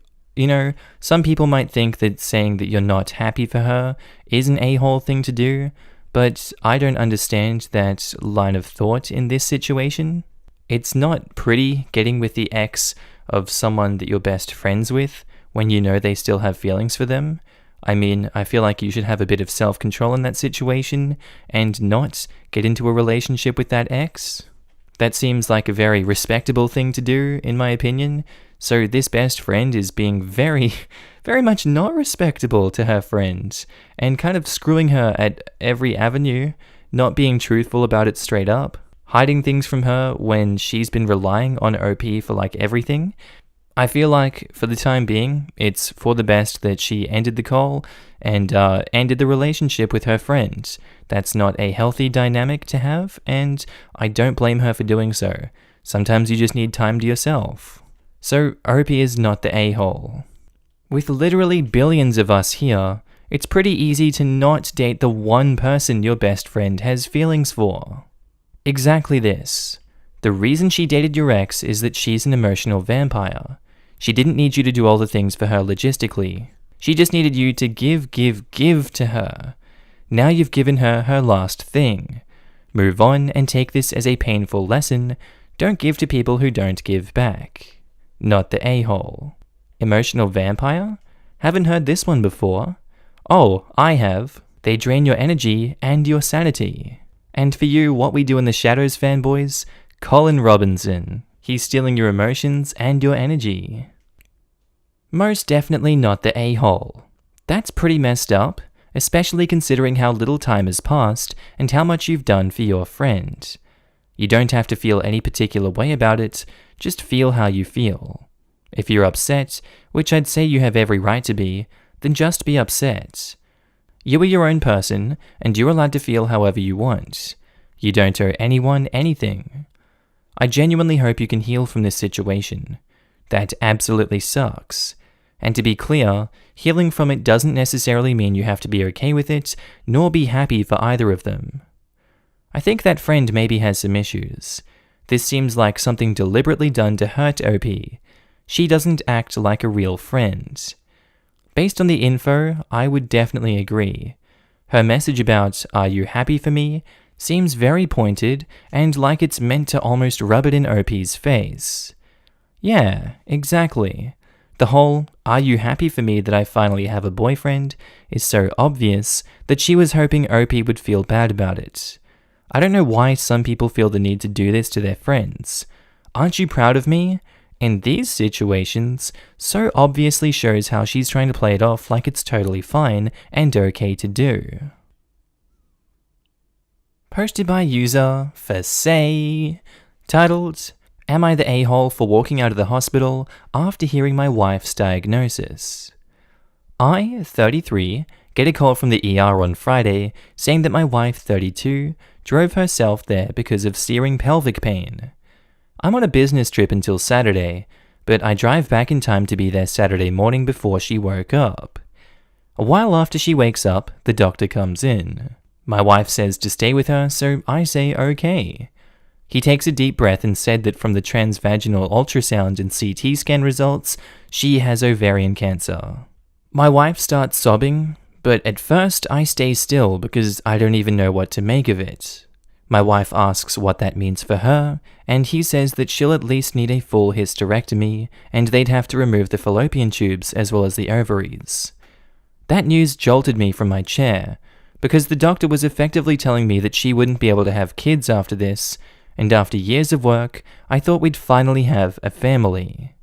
some people might think that saying that you're not happy for her is an a-hole thing to do, but I don't understand that line of thought in this situation. It's not pretty getting with the ex of someone that you're best friends with when you know they still have feelings for them. I mean, I feel like you should have a bit of self-control in that situation and not get into a relationship with that ex. That seems like a very respectable thing to do, in my opinion. So this best friend is being very, very much not respectable to her friend and kind of screwing her at every avenue, not being truthful about it straight up, hiding things from her when she's been relying on OP for like everything. I feel like, for the time being, it's for the best that she ended the call and ended the relationship with her friend. That's not a healthy dynamic to have, and I don't blame her for doing so. Sometimes you just need time to yourself. So, OP is not the a-hole. With literally billions of us here, it's pretty easy to not date the one person your best friend has feelings for. Exactly this. The reason she dated your ex is that she's an emotional vampire. She didn't need you to do all the things for her logistically. She just needed you to give to her. Now you've given her her last thing. Move on and take this as a painful lesson. Don't give to people who don't give back. Not the a-hole. Emotional vampire? Haven't heard this one before. Oh, I have. They drain your energy and your sanity. And for you, What We Do in the Shadows fanboys, Colin Robinson. He's stealing your emotions and your energy. Most definitely not the a-hole. That's pretty messed up, especially considering how little time has passed and how much you've done for your friend. You don't have to feel any particular way about it, just feel how you feel. If you're upset, which I'd say you have every right to be, then just be upset. You are your own person, and you're allowed to feel however you want. You don't owe anyone anything. I genuinely hope you can heal from this situation. That absolutely sucks. And to be clear, healing from it doesn't necessarily mean you have to be okay with it, nor be happy for either of them. I think that friend maybe has some issues. This seems like something deliberately done to hurt OP. She doesn't act like a real friend. Based on the info, I would definitely agree. Her message about, "Are you happy for me?" seems very pointed and like it's meant to almost rub it in OP's face. Yeah, exactly. The whole, "Are you happy for me that I finally have a boyfriend?" is so obvious that she was hoping OP would feel bad about it. I don't know why some people feel the need to do this to their friends. Aren't you proud of me? In these situations, so obviously shows how she's trying to play it off like it's totally fine and okay to do. Posted by user Fasay, titled, "Am I the a-hole for walking out of the hospital after hearing my wife's diagnosis?" I, 33, get a call from the ER on Friday saying that my wife, 32, drove herself there because of searing pelvic pain. I'm on a business trip until Saturday, but I drive back in time to be there Saturday morning before she woke up. A while after she wakes up, the doctor comes in. My wife says to stay with her, so I say okay. He takes a deep breath and said that from the transvaginal ultrasound and CT scan results, she has ovarian cancer. My wife starts sobbing, but at first I stay still because I don't even know what to make of it. My wife asks what that means for her, and he says that she'll at least need a full hysterectomy, and they'd have to remove the fallopian tubes as well as the ovaries. That news jolted me from my chair, because the doctor was effectively telling me that she wouldn't be able to have kids after this, and after years of work, I thought we'd finally have a family.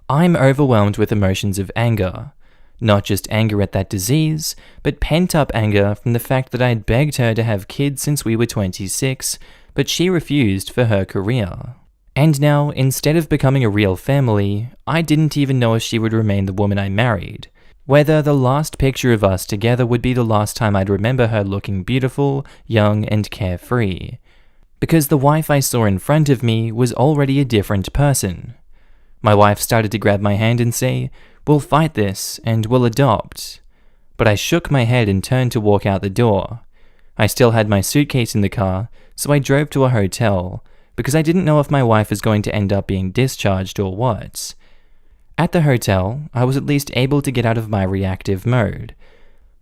I'm overwhelmed with emotions of anger. Not just anger at that disease, but pent-up anger from the fact that I'd begged her to have kids since we were 26, but she refused for her career. And now, instead of becoming a real family, I didn't even know if she would remain the woman I married, whether the last picture of us together would be the last time I'd remember her looking beautiful, young, and carefree. Because the wife I saw in front of me was already a different person. My wife started to grab my hand and say, "We'll fight this, and we'll adopt." But I shook my head and turned to walk out the door. I still had my suitcase in the car, so I drove to a hotel, because I didn't know if my wife was going to end up being discharged or what. At the hotel, I was at least able to get out of my reactive mode,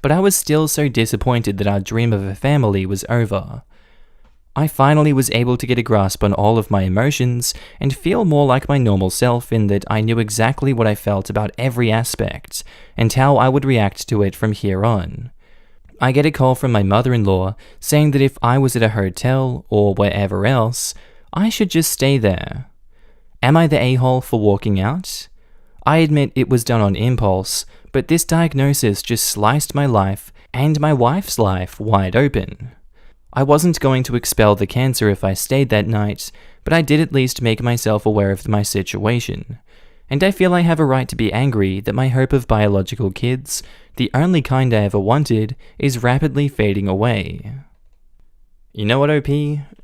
but I was still so disappointed that our dream of a family was over. I finally was able to get a grasp on all of my emotions and feel more like my normal self in that I knew exactly what I felt about every aspect and how I would react to it from here on. I get a call from my mother-in-law saying that if I was at a hotel or wherever else, I should just stay there. Am I the a-hole for walking out? I admit it was done on impulse, but this diagnosis just sliced my life and my wife's life wide open. I wasn't going to expel the cancer if I stayed that night, but I did at least make myself aware of my situation. And I feel I have a right to be angry that my hope of biological kids, the only kind I ever wanted, is rapidly fading away. You know what, OP?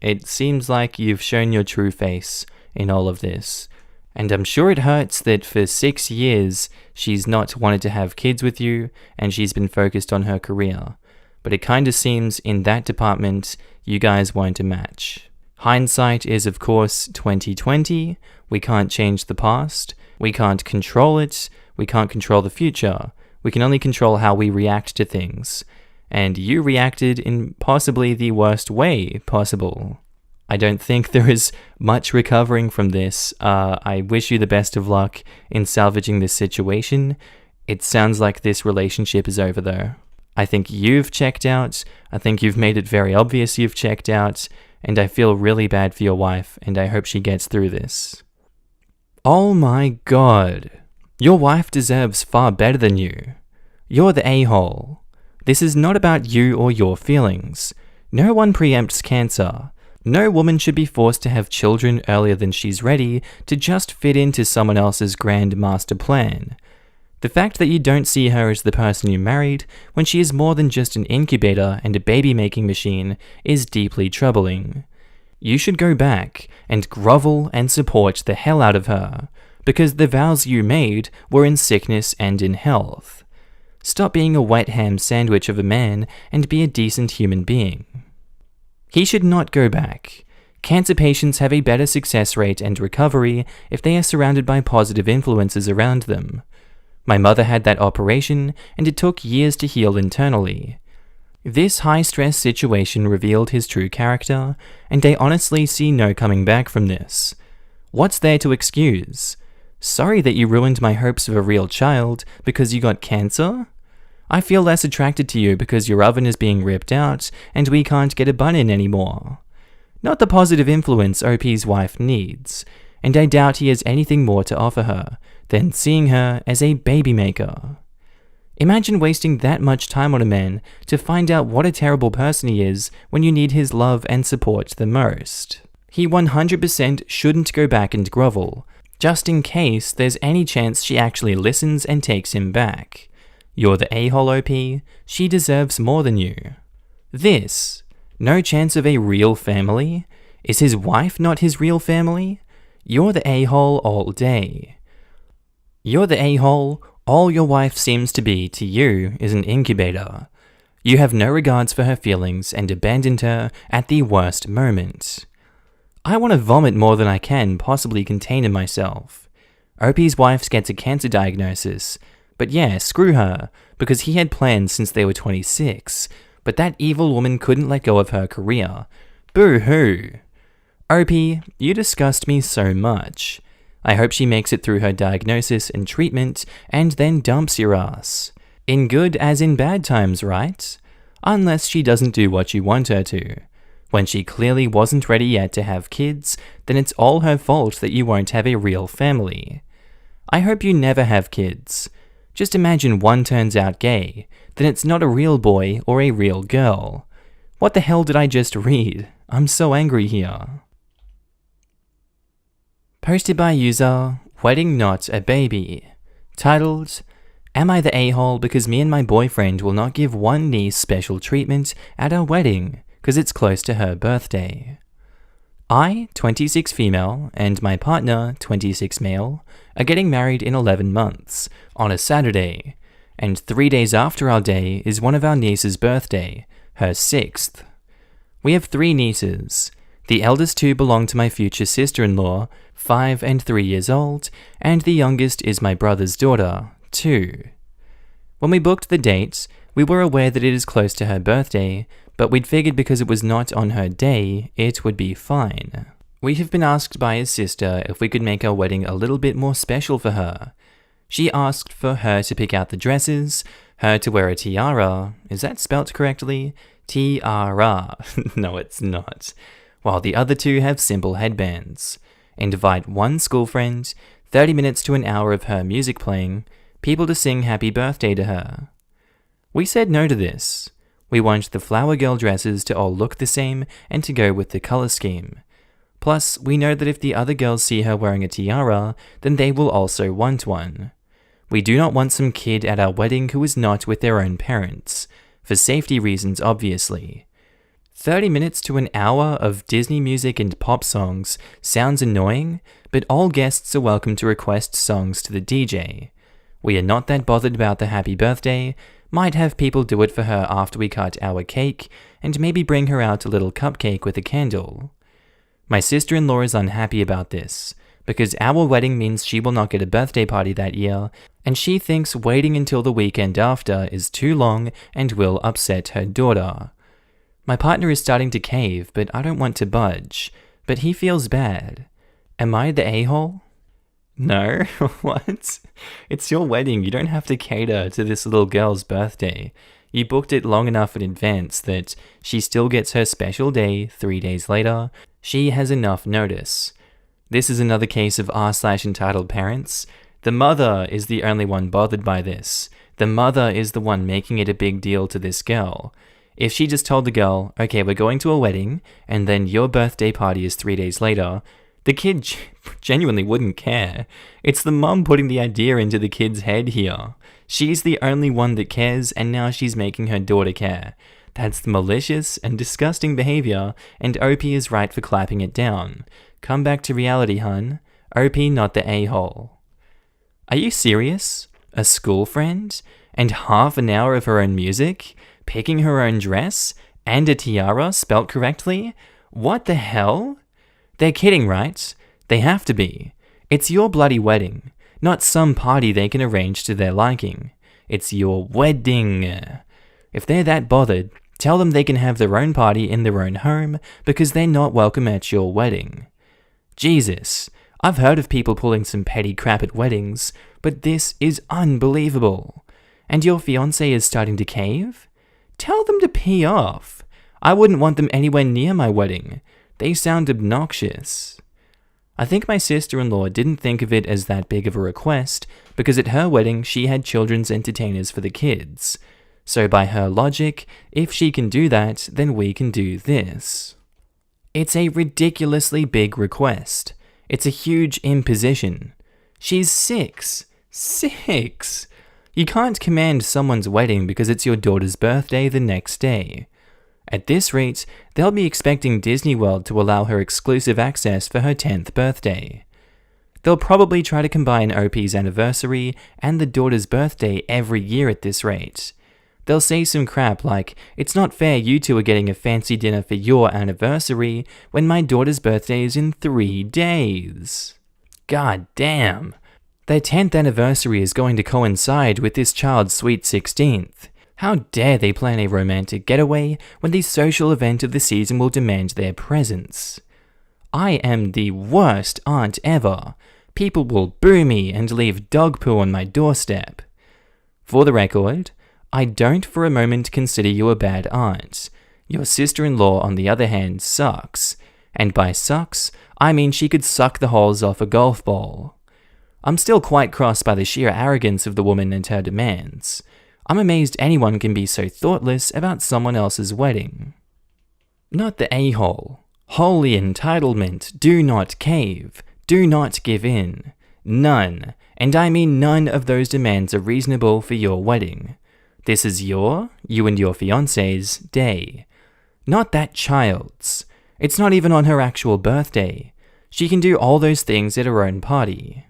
It seems like you've shown your true face in all of this. And I'm sure it hurts that for 6 years she's not wanted to have kids with you and she's been focused on her career. But it kinda seems in that department, you guys weren't a match. Hindsight is of course 2020, we can't change the past, we can't control it, we can't control the future, we can only control how we react to things. And you reacted in possibly the worst way possible. I don't think there is much recovering from this. I wish you the best of luck in salvaging this situation. It sounds like this relationship is over though. I think you've checked out, I think you've made it very obvious you've checked out, and I feel really bad for your wife, and I hope she gets through this. Oh my god, your wife deserves far better than you. You're the a-hole. This is not about you or your feelings. No one preempts cancer. No woman should be forced to have children earlier than she's ready to just fit into someone else's grand master plan. The fact that you don't see her as the person you married when she is more than just an incubator and a baby-making machine is deeply troubling. You should go back and grovel and support the hell out of her, because the vows you made were in sickness and in health. Stop being a wet ham sandwich of a man and be a decent human being. He should not go back. Cancer patients have a better success rate and recovery if they are surrounded by positive influences around them. My mother had that operation, and it took years to heal internally. This high-stress situation revealed his true character, and I honestly see no coming back from this. What's there to excuse? Sorry that you ruined my hopes of a real child because you got cancer? I feel less attracted to you because your oven is being ripped out and we can't get a bun in anymore. Not the positive influence OP's wife needs, and I doubt he has anything more to offer her than seeing her as a baby maker. Imagine wasting that much time on a man to find out what a terrible person he is when you need his love and support the most. He 100% shouldn't go back and grovel, just in case there's any chance she actually listens and takes him back. You're the a-hole, OP. She deserves more than you. This, no chance of a real family? Is his wife not his real family? You're the a-hole all day. You're the a-hole. All your wife seems to be to you is an incubator. You have no regards for her feelings and abandoned her at the worst moment. I want to vomit more than I can possibly contain in myself. OP's wife gets a cancer diagnosis. But yeah, screw her, because he had plans since they were 26, but that evil woman couldn't let go of her career. Boo-hoo! OP, you disgust me so much. I hope she makes it through her diagnosis and treatment, and then dumps your ass. In good as in bad times, right? Unless she doesn't do what you want her to. When she clearly wasn't ready yet to have kids, then it's all her fault that you won't have a real family. I hope you never have kids. Just imagine one turns out gay, then it's not a real boy or a real girl. What the hell did I just read? I'm so angry here. Posted by user Wedding Not a Baby. Titled, Am I the a-hole because me and my boyfriend will not give one niece special treatment at our wedding because it's close to her birthday? I, 26 female, and my partner, 26 male, are getting married in 11 months, on a Saturday, and 3 days after our day is one of our niece's birthday, her 6th. We have 3 nieces. The eldest 2 belong to my future sister-in-law, 5 and 3 years old, and the youngest is my brother's daughter, 2. When we booked the dates, we were aware that it is close to her birthday, but we'd figured because it was not on her day, it would be fine. We have been asked by his sister if we could make our wedding a little bit more special for her. She asked for her to pick out the dresses, her to wear a tiara. Is that spelt correctly? Tiara. No, it's not. While the other 2 have simple headbands. Invite one school friend, 30 minutes to an hour of her music playing, people to sing happy birthday to her. We said no to this. We want the flower girl dresses to all look the same and to go with the color scheme. Plus, we know that if the other girls see her wearing a tiara, then they will also want one. We do not want some kid at our wedding who is not with their own parents, for safety reasons obviously. 30 minutes to an hour of Disney music and pop songs sounds annoying, but all guests are welcome to request songs to the DJ. We are not that bothered about the happy birthday, might have people do it for her after we cut our cake, and maybe bring her out a little cupcake with a candle. My sister-in-law is unhappy about this, because our wedding means she will not get a birthday party that year, and she thinks waiting until the weekend after is too long and will upset her daughter. My partner is starting to cave, but I don't want to budge, but he feels bad. Am I the a-hole? No? What? It's your wedding. You don't have to cater to this little girl's birthday. You booked it long enough in advance that she still gets her special day 3 days later. She has enough notice. This is another case of r/entitled parents. The mother is the only one bothered by this. The mother is the one making it a big deal to this girl. If she just told the girl, okay, we're going to a wedding, and then your birthday party is 3 days later, the kid genuinely wouldn't care. It's the mum putting the idea into the kid's head here. She's the only one that cares, and now she's making her daughter care. That's the malicious and disgusting behavior, and OP is right for clapping it down. Come back to reality, hun. OP not the a-hole. Are you serious? A school friend? And half an hour of her own music? Picking her own dress? And a tiara spelt correctly? What the hell? They're kidding, right? They have to be. It's your bloody wedding, not some party they can arrange to their liking. It's your wedding. If they're that bothered, tell them they can have their own party in their own home because they're not welcome at your wedding. Jesus, I've heard of people pulling some petty crap at weddings, but this is unbelievable. And your fiancé is starting to cave? Tell them to pee off. I wouldn't want them anywhere near my wedding. They sound obnoxious. I think my sister-in-law didn't think of it as that big of a request because at her wedding she had children's entertainers for the kids. So by her logic, if she can do that, then we can do this. It's a ridiculously big request. It's a huge imposition. She's 6. 6! You can't command someone's wedding because it's your daughter's birthday the next day. At this rate, they'll be expecting Disney World to allow her exclusive access for her 10th birthday. They'll probably try to combine OP's anniversary and the daughter's birthday every year at this rate. They'll say some crap like, it's not fair you two are getting a fancy dinner for your anniversary when my daughter's birthday is in 3 days. God damn. Their 10th anniversary is going to coincide with this child's sweet 16th. How dare they plan a romantic getaway when the social event of the season will demand their presence? I am the worst aunt ever. People will boo me and leave dog poo on my doorstep. For the record, I don't for a moment consider you a bad aunt. Your sister-in-law, on the other hand, sucks. And by sucks, I mean she could suck the holes off a golf ball. I'm still quite crossed by the sheer arrogance of the woman and her demands. I'm amazed anyone can be so thoughtless about someone else's wedding. Not the a-hole. Holy entitlement, do not cave, do not give in. None, and I mean none of those demands are reasonable for your wedding. This is you and your fiancé's day. Not that child's. It's not even on her actual birthday. She can do all those things at her own party.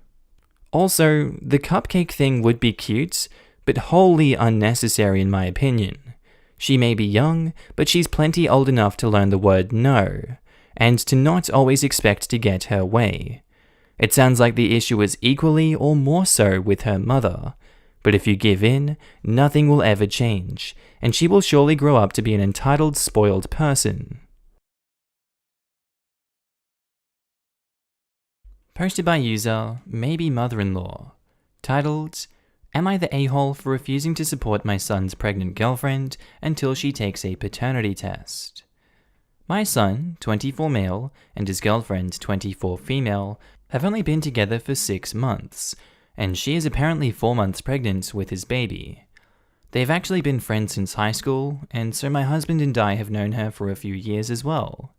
Also, the cupcake thing would be cute, but wholly unnecessary in my opinion. She may be young, but she's plenty old enough to learn the word no, and to not always expect to get her way. It sounds like the issue is equally or more so with her mother, but if you give in, nothing will ever change, and she will surely grow up to be an entitled, spoiled person. Posted by user Maybe Mother-in-Law, titled, Am I the a-hole for refusing to support my son's pregnant girlfriend until she takes a paternity test? My son, 24 male, and his girlfriend, 24 female, have only been together for 6 months, and she is apparently 4 months pregnant with his baby. They've actually been friends since high school, and so my husband and I have known her for a few years as well.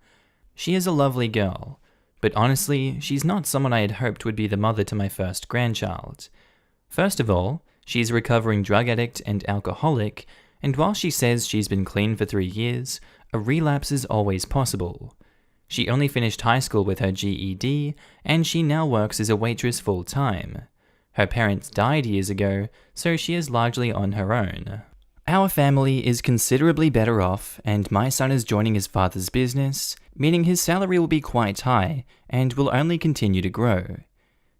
She is a lovely girl, but honestly, she's not someone I had hoped would be the mother to my first grandchild. First of all, she's a recovering drug addict and alcoholic, and while she says she's been clean for 3 years, a relapse is always possible. She only finished high school with her GED, and she now works as a waitress full-time. Her parents died years ago, so she is largely on her own. Our family is considerably better off, and my son is joining his father's business, meaning his salary will be quite high, and will only continue to grow.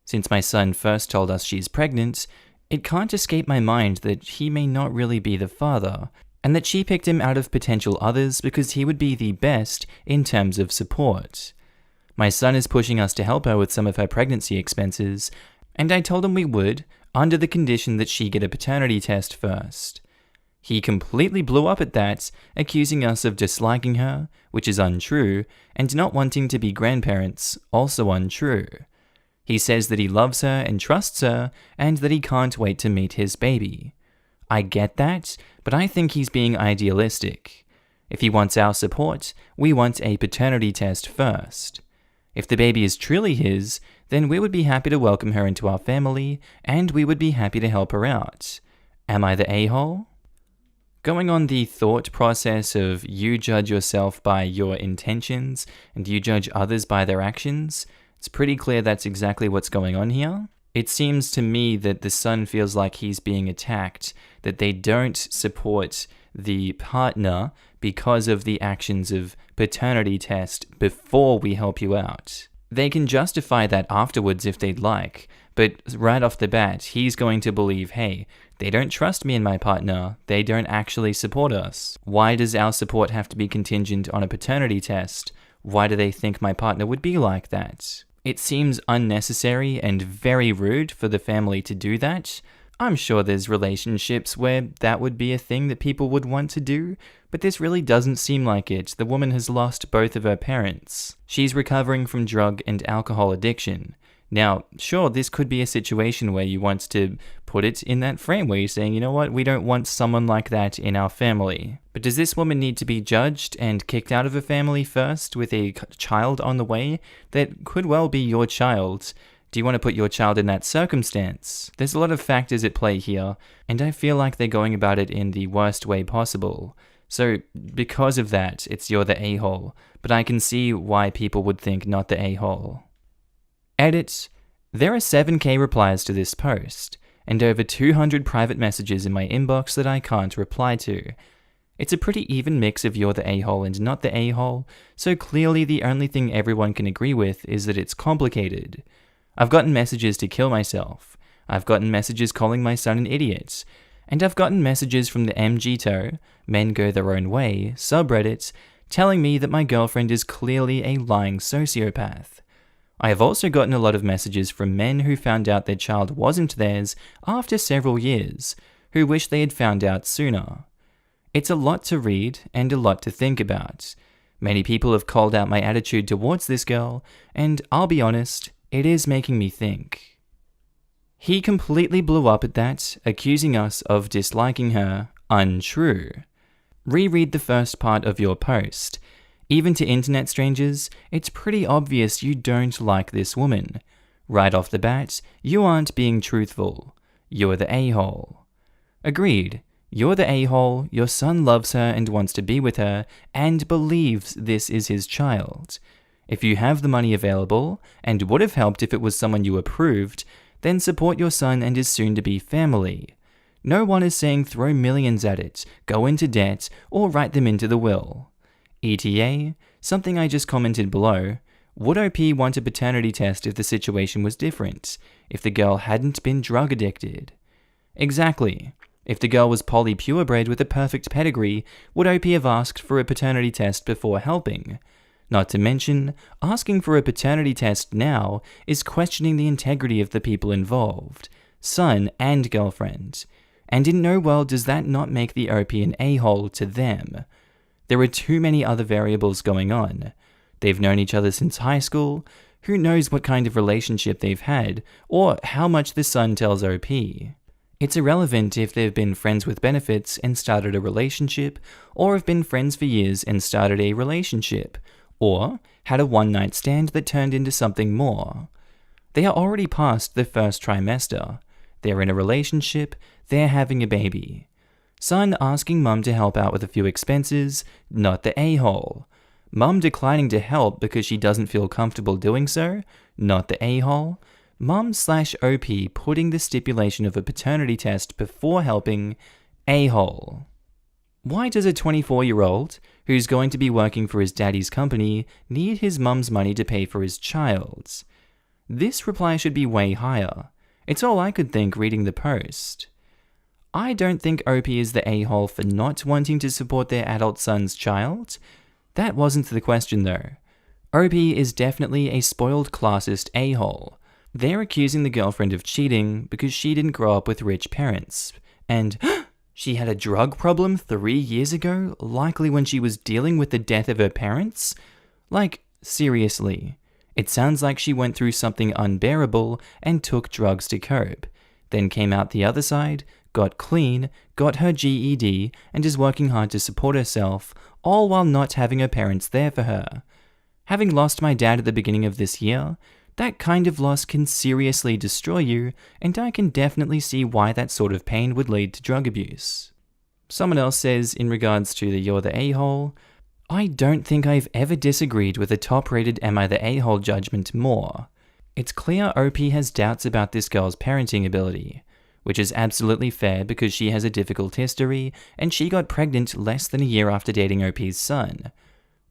Since my son first told us she's pregnant, it can't escape my mind that he may not really be the father, and that she picked him out of potential others because he would be the best in terms of support. My son is pushing us to help her with some of her pregnancy expenses, and I told him we would, under the condition that she get a paternity test first. He completely blew up at that, accusing us of disliking her, which is untrue, and not wanting to be grandparents, also untrue. He says that he loves her and trusts her, and that he can't wait to meet his baby. I get that, but I think he's being idealistic. If he wants our support, we want a paternity test first. If the baby is truly his, then we would be happy to welcome her into our family, and we would be happy to help her out. Am I the a-hole? Going on the thought process of you judge yourself by your intentions and you judge others by their actions, it's pretty clear that's exactly what's going on here. It seems to me that the son feels like he's being attacked, that they don't support the partner because of the actions of paternity test before we help you out. They can justify that afterwards if they'd like, but right off the bat, he's going to believe, hey, they don't trust me and my partner, they don't actually support us. Why does our support have to be contingent on a paternity test? Why do they think my partner would be like that? It seems unnecessary and very rude for the family to do that. I'm sure there's relationships where that would be a thing that people would want to do, but this really doesn't seem like it. The woman has lost both of her parents. She's recovering from drug and alcohol addiction. Now, sure, this could be a situation where you want to put it in that frame where you're saying, you know what, we don't want someone like that in our family. But does this woman need to be judged and kicked out of her family first with a child on the way that could well be your child? Do you want to put your child in that circumstance? There's a lot of factors at play here, and I feel like they're going about it in the worst way possible. So, because of that, it's you're the a-hole, but I can see why people would think not the a-hole. Edit. There are 7k replies to this post, and over 200 private messages in my inbox that I can't reply to. It's a pretty even mix of you're the a-hole and not the a-hole, so clearly the only thing everyone can agree with is that it's complicated. I've gotten messages to kill myself, I've gotten messages calling my son an idiot, and I've gotten messages from the MGTO, Men Go Their Own Way, subreddit, telling me that my girlfriend is clearly a lying sociopath. I have also gotten a lot of messages from men who found out their child wasn't theirs after several years, who wish they had found out sooner. It's a lot to read and a lot to think about. Many people have called out my attitude towards this girl, and I'll be honest, it is making me think. He completely blew up at that, accusing us of disliking her. Untrue. Reread the first part of your post. Even to internet strangers, it's pretty obvious you don't like this woman. Right off the bat, you aren't being truthful. You're the a-hole. Agreed. You're the a-hole, your son loves her and wants to be with her, and believes this is his child. If you have the money available, and would have helped if it was someone you approved, then support your son and his soon-to-be family. No one is saying throw millions at it, go into debt, or write them into the will. ETA, something I just commented below, would OP want a paternity test if the situation was different, if the girl hadn't been drug addicted? Exactly. If the girl was poly purebred with a perfect pedigree, would OP have asked for a paternity test before helping? Not to mention, asking for a paternity test now is questioning the integrity of the people involved, son and girlfriend. And in no world does that not make the OP an a-hole to them. There are too many other variables going on. They've known each other since high school. Who knows what kind of relationship they've had, or how much the son tells OP. It's irrelevant if they've been friends with benefits and started a relationship, or have been friends for years and started a relationship, or had a one-night stand that turned into something more. They are already past the first trimester. They're in a relationship, they're having a baby. Son asking mum to help out with a few expenses, not the a-hole. Mum declining to help because she doesn't feel comfortable doing so, not the a-hole. Mum/OP putting the stipulation of a paternity test before helping, a-hole. Why does a 24-year-old, who's going to be working for his daddy's company, need his mum's money to pay for his child's? This reply should be way higher. It's all I could think reading the post. I don't think OP is the a-hole for not wanting to support their adult son's child. That wasn't the question though. OP is definitely a spoiled classist a-hole. They're accusing the girlfriend of cheating because she didn't grow up with rich parents. And she had a drug problem 3 years ago, likely when she was dealing with the death of her parents? Like, seriously. It sounds like she went through something unbearable and took drugs to cope. Then came out the other side, got clean, got her GED, and is working hard to support herself, all while not having her parents there for her. Having lost my dad at the beginning of this year, that kind of loss can seriously destroy you, and I can definitely see why that sort of pain would lead to drug abuse. Someone else says, in regards to the "you're the a-hole," I don't think I've ever disagreed with a top-rated "am I the a-hole" judgment more. It's clear OP has doubts about this girl's parenting ability, which is absolutely fair because she has a difficult history and she got pregnant less than a year after dating OP's son.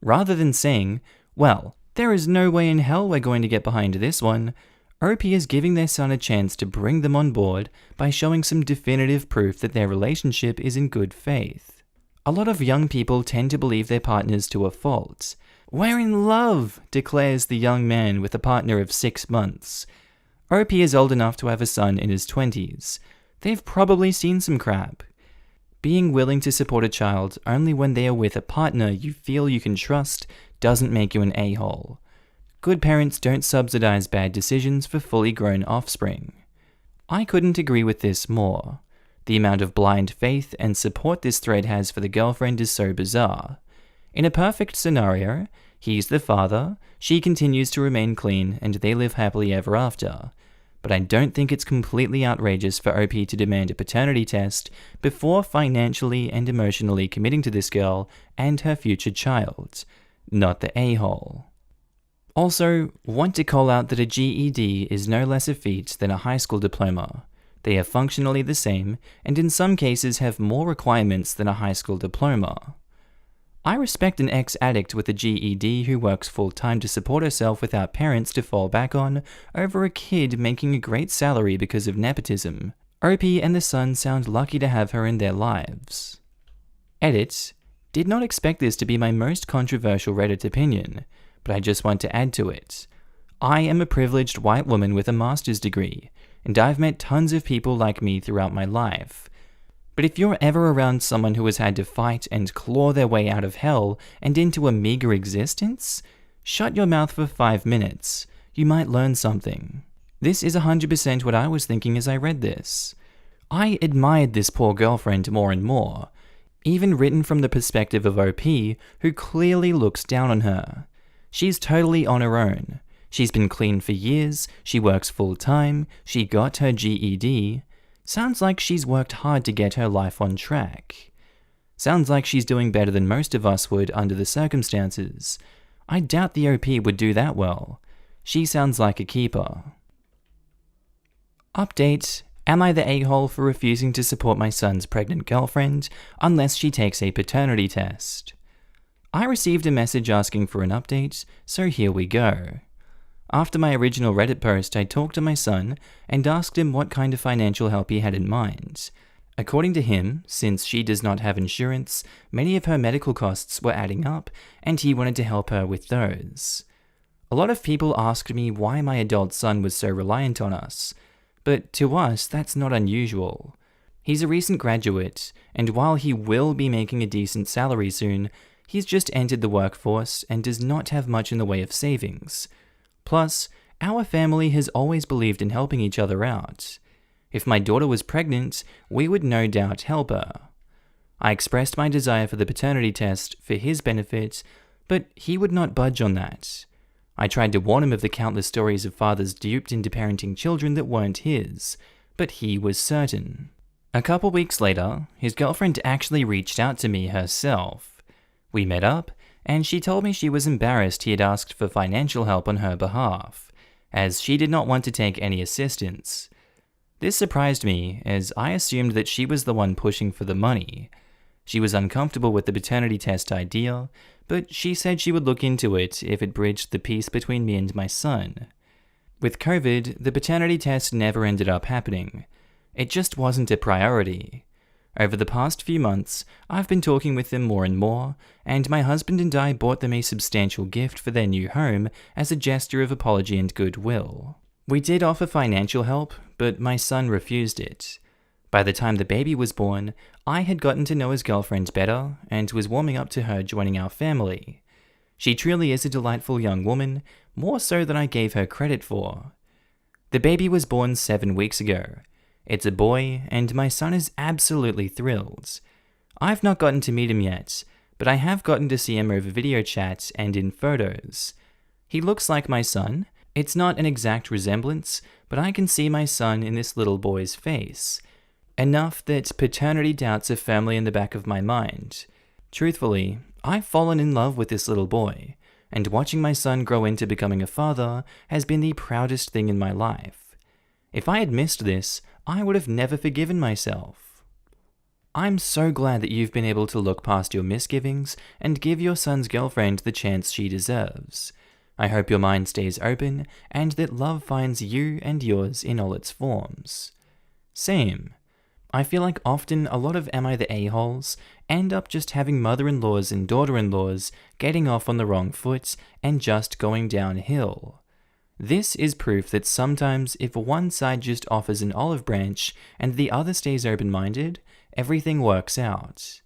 Rather than saying, well, there is no way in hell we're going to get behind this one, OP is giving their son a chance to bring them on board by showing some definitive proof that their relationship is in good faith. A lot of young people tend to believe their partners to a fault. "We're in love," declares the young man with a partner of 6 months. OP is old enough to have a son in his 20s. They've probably seen some crap. Being willing to support a child only when they are with a partner you feel you can trust doesn't make you an a-hole. Good parents don't subsidize bad decisions for fully grown offspring. I couldn't agree with this more. The amount of blind faith and support this thread has for the girlfriend is so bizarre. In a perfect scenario, he's the father, she continues to remain clean, and they live happily ever after. But I don't think it's completely outrageous for OP to demand a paternity test before financially and emotionally committing to this girl and her future child. Not the a-hole. Also, want to call out that a GED is no less a feat than a high school diploma. They are functionally the same, and in some cases have more requirements than a high school diploma. I respect an ex-addict with a GED who works full-time to support herself without parents to fall back on, over a kid making a great salary because of nepotism. OP and the son sound lucky to have her in their lives. Edit. Did not expect this to be my most controversial Reddit opinion, but I just want to add to it. I am a privileged white woman with a master's degree, and I've met tons of people like me throughout my life. But if you're ever around someone who has had to fight and claw their way out of hell and into a meager existence, shut your mouth for 5 minutes. You might learn something. This is 100% what I was thinking as I read this. I admired this poor girlfriend more and more, even written from the perspective of OP, who clearly looks down on her. She's totally on her own. She's been clean for years, she works full-time, she got her GED. Sounds like she's worked hard to get her life on track. Sounds like she's doing better than most of us would under the circumstances. I doubt the OP would do that well. She sounds like a keeper. Update. Am I the a-hole for refusing to support my son's pregnant girlfriend unless she takes a paternity test? I received a message asking for an update, so here we go. After my original Reddit post, I talked to my son and asked him what kind of financial help he had in mind. According to him, since she does not have insurance, many of her medical costs were adding up, and he wanted to help her with those. A lot of people asked me why my adult son was so reliant on us, but to us, that's not unusual. He's a recent graduate, and while he will be making a decent salary soon, he's just entered the workforce and does not have much in the way of savings. Plus, our family has always believed in helping each other out. If my daughter was pregnant, we would no doubt help her. I expressed my desire for the paternity test for his benefit, but he would not budge on that. I tried to warn him of the countless stories of fathers duped into parenting children that weren't his, but he was certain. A couple weeks later, his girlfriend actually reached out to me herself. We met up, and she told me she was embarrassed he had asked for financial help on her behalf, as she did not want to take any assistance. This surprised me, as I assumed that she was the one pushing for the money. She was uncomfortable with the paternity test idea, but she said she would look into it if it bridged the peace between me and my son. With COVID, the paternity test never ended up happening. It just wasn't a priority. Over the past few months, I've been talking with them more and more, and my husband and I bought them a substantial gift for their new home as a gesture of apology and goodwill. We did offer financial help, but my son refused it. By the time the baby was born, I had gotten to know his girlfriend better and was warming up to her joining our family. She truly is a delightful young woman, more so than I gave her credit for. The baby was born 7 weeks ago. It's a boy, and my son is absolutely thrilled. I've not gotten to meet him yet, but I have gotten to see him over video chat and in photos. He looks like my son. It's not an exact resemblance, but I can see my son in this little boy's face. Enough that paternity doubts are firmly in the back of my mind. Truthfully, I've fallen in love with this little boy, and watching my son grow into becoming a father has been the proudest thing in my life. If I had missed this, I would have never forgiven myself. I'm so glad that you've been able to look past your misgivings and give your son's girlfriend the chance she deserves. I hope your mind stays open and that love finds you and yours in all its forms. Same. I feel like often a lot of Am I the A-holes end up just having mother-in-laws and daughter-in-laws getting off on the wrong foot and just going downhill. This is proof that sometimes if one side just offers an olive branch and the other stays open-minded, everything works out.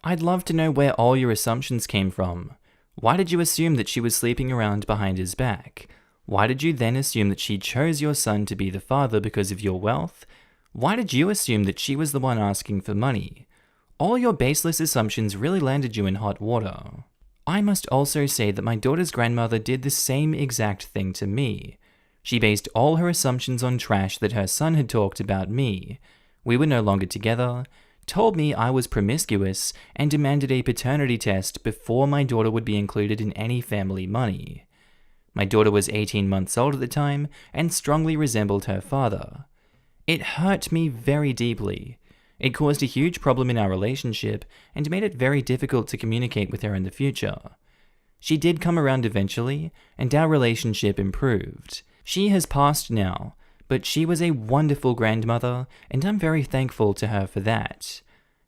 I'd love to know where all your assumptions came from. Why did you assume that she was sleeping around behind his back? Why did you then assume that she chose your son to be the father because of your wealth? Why did you assume that she was the one asking for money? All your baseless assumptions really landed you in hot water. I must also say that my daughter's grandmother did the same exact thing to me. She based all her assumptions on trash that her son had talked about me. We were no longer together, told me I was promiscuous, and demanded a paternity test before my daughter would be included in any family money. My daughter was 18 months old at the time and strongly resembled her father. It hurt me very deeply. It caused a huge problem in our relationship and made it very difficult to communicate with her in the future. She did come around eventually, and our relationship improved. She has passed now, but she was a wonderful grandmother, and I'm very thankful to her for that.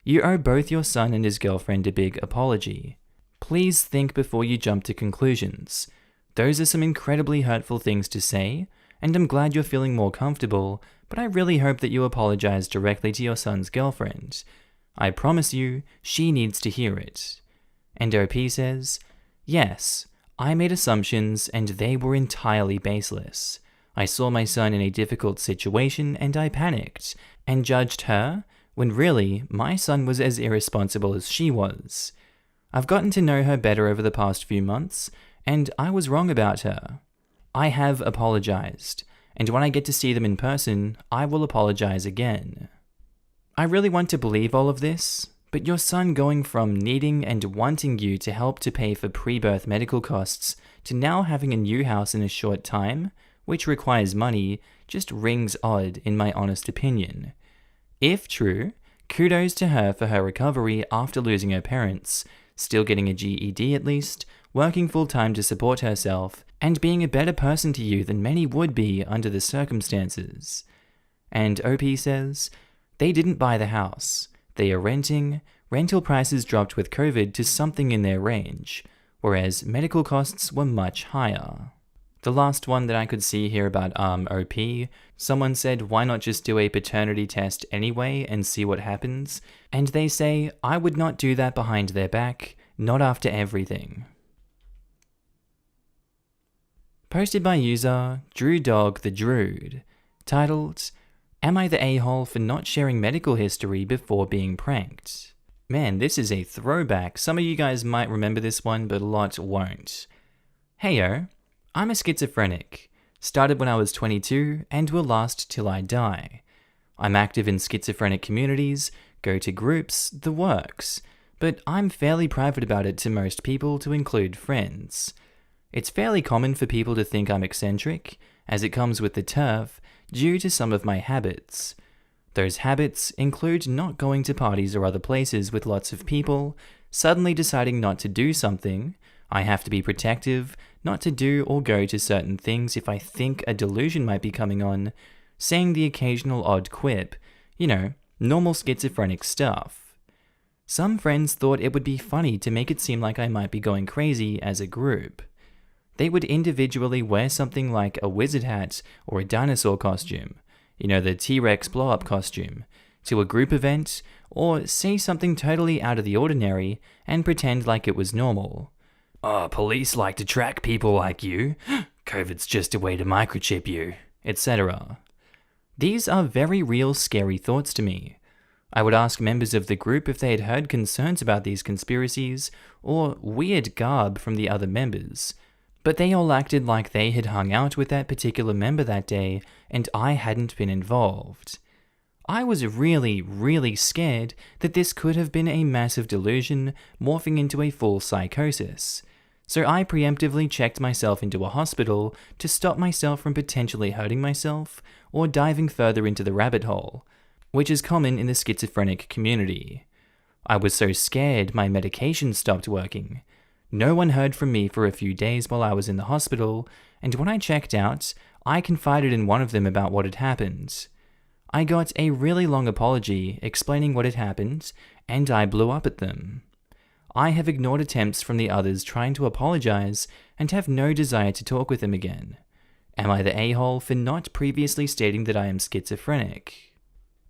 You owe both your son and his girlfriend a big apology. Please think before you jump to conclusions. Those are some incredibly hurtful things to say, and I'm glad you're feeling more comfortable, but I really hope that you apologize directly to your son's girlfriend. I promise you, she needs to hear it. And OP says, yes, I made assumptions and they were entirely baseless. I saw my son in a difficult situation and I panicked, and judged her, when really, my son was as irresponsible as she was. I've gotten to know her better over the past few months, and I was wrong about her. I have apologized, and when I get to see them in person, I will apologize again. I really want to believe all of this, but your son going from needing and wanting you to help to pay for pre-birth medical costs to now having a new house in a short time, which requires money, just rings odd in my honest opinion. If true, kudos to her for her recovery after losing her parents, still getting a GED at least, working full-time to support herself, and being a better person to you than many would be under the circumstances. And OP says, they didn't buy the house. They are renting. Rental prices dropped with COVID to something in their range, whereas medical costs were much higher. The last one that I could see here about OP, someone said, why not just do a paternity test anyway and see what happens? And they say, I would not do that behind their back, not after everything. Posted by user DrewDog the Druid, titled, Am I the a-hole for not sharing medical history before being pranked? Man, this is a throwback. Some of you guys might remember this one, but a lot won't. Heyo, I'm a schizophrenic. Started when I was 22 and will last till I die. I'm active in schizophrenic communities, go to groups, the works, but I'm fairly private about it to most people, to include friends. It's fairly common for people to think I'm eccentric, as it comes with the turf, due to some of my habits. Those habits include not going to parties or other places with lots of people, suddenly deciding not to do something, I have to be protective, not to do or go to certain things if I think a delusion might be coming on, saying the occasional odd quip, normal schizophrenic stuff. Some friends thought it would be funny to make it seem like I might be going crazy as a group. They would individually wear something like a wizard hat or a dinosaur costume, the T-Rex blow-up costume, to a group event, or say something totally out of the ordinary and pretend like it was normal. Oh, police like to track people like you. COVID's just a way to microchip you, etc. These are very real scary thoughts to me. I would ask members of the group if they had heard concerns about these conspiracies or weird garb from the other members, but they all acted like they had hung out with that particular member that day and I hadn't been involved. I was really, really scared that this could have been a massive delusion morphing into a full psychosis, so I preemptively checked myself into a hospital to stop myself from potentially hurting myself or diving further into the rabbit hole, which is common in the schizophrenic community. I was so scared my medication stopped working. No one heard from me for a few days while I was in the hospital, and when I checked out, I confided in one of them about what had happened. I got a really long apology explaining what had happened, and I blew up at them. I have ignored attempts from the others trying to apologize and have no desire to talk with them again. Am I the a-hole for not previously stating that I am schizophrenic?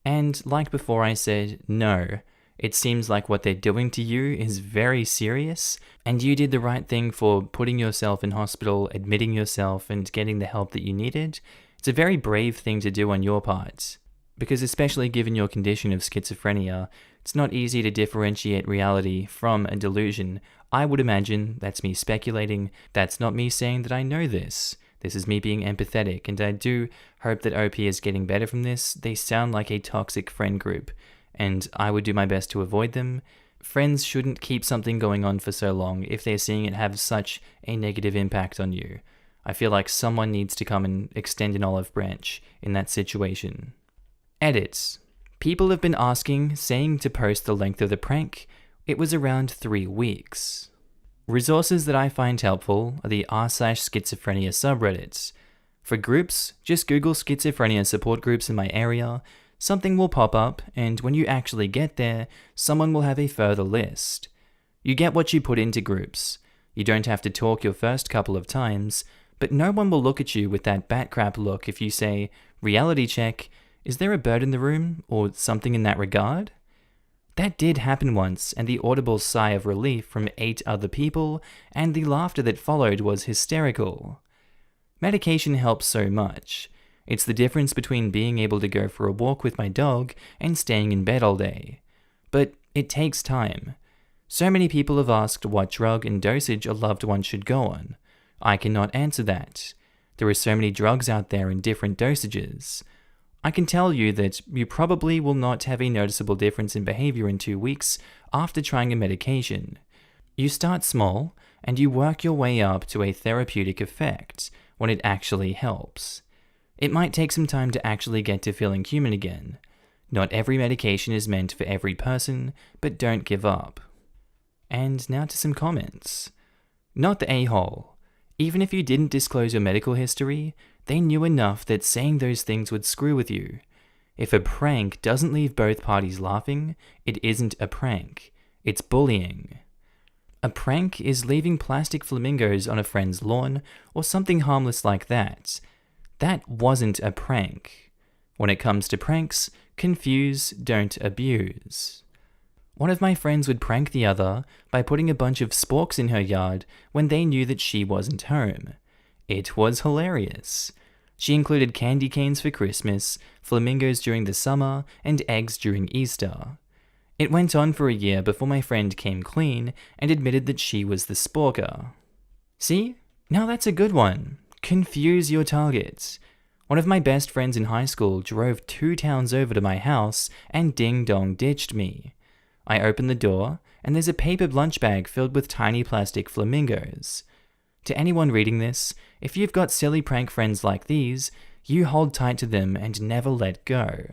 And like before I said, no, it seems like what they're doing to you is very serious, and you did the right thing for putting yourself in hospital, admitting yourself, and getting the help that you needed. It's a very brave thing to do on your part, because especially given your condition of schizophrenia, it's not easy to differentiate reality from a delusion. I would imagine, that's me speculating, that's not me saying that I know this. This is me being empathetic, and I do hope that OP is getting better from this. They sound like a toxic friend group, and I would do my best to avoid them. Friends shouldn't keep something going on for so long if they're seeing it have such a negative impact on you. I feel like someone needs to come and extend an olive branch in that situation. Edits. People have been saying to post the length of the prank. It was around 3 weeks. Resources that I find helpful are the r/schizophrenia subreddits. For groups, just Google schizophrenia support groups in my area. Something will pop up, and when you actually get there, someone will have a further list. You get what you put into groups. You don't have to talk your first couple of times, but no one will look at you with that bat crap look if you say, reality check, is there a bird in the room, or something in that regard? That did happen once, and the audible sigh of relief from 8 other people, and the laughter that followed was hysterical. Medication helps so much. It's the difference between being able to go for a walk with my dog and staying in bed all day. But it takes time. So many people have asked what drug and dosage a loved one should go on. I cannot answer that. There are so many drugs out there in different dosages. I can tell you that you probably will not have a noticeable difference in behavior in 2 weeks after trying a medication. You start small, and you work your way up to a therapeutic effect when it actually helps. It might take some time to actually get to feeling human again. Not every medication is meant for every person, but don't give up. And now to some comments. Not the a-hole. Even if you didn't disclose your medical history, they knew enough that saying those things would screw with you. If a prank doesn't leave both parties laughing, it isn't a prank. It's bullying. A prank is leaving plastic flamingos on a friend's lawn or something harmless like that. That wasn't a prank. When it comes to pranks, confuse, don't abuse. One of my friends would prank the other by putting a bunch of sporks in her yard when they knew that she wasn't home. It was hilarious. She included candy canes for Christmas, flamingos during the summer, and eggs during Easter. It went on for a year before my friend came clean and admitted that she was the sporker. See? Now that's a good one. Confuse your targets. One of my best friends in high school drove 2 towns over to my house and ding-dong ditched me. I opened the door, and there's a paper lunch bag filled with tiny plastic flamingos. To anyone reading this, if you've got silly prank friends like these, you hold tight to them and never let go.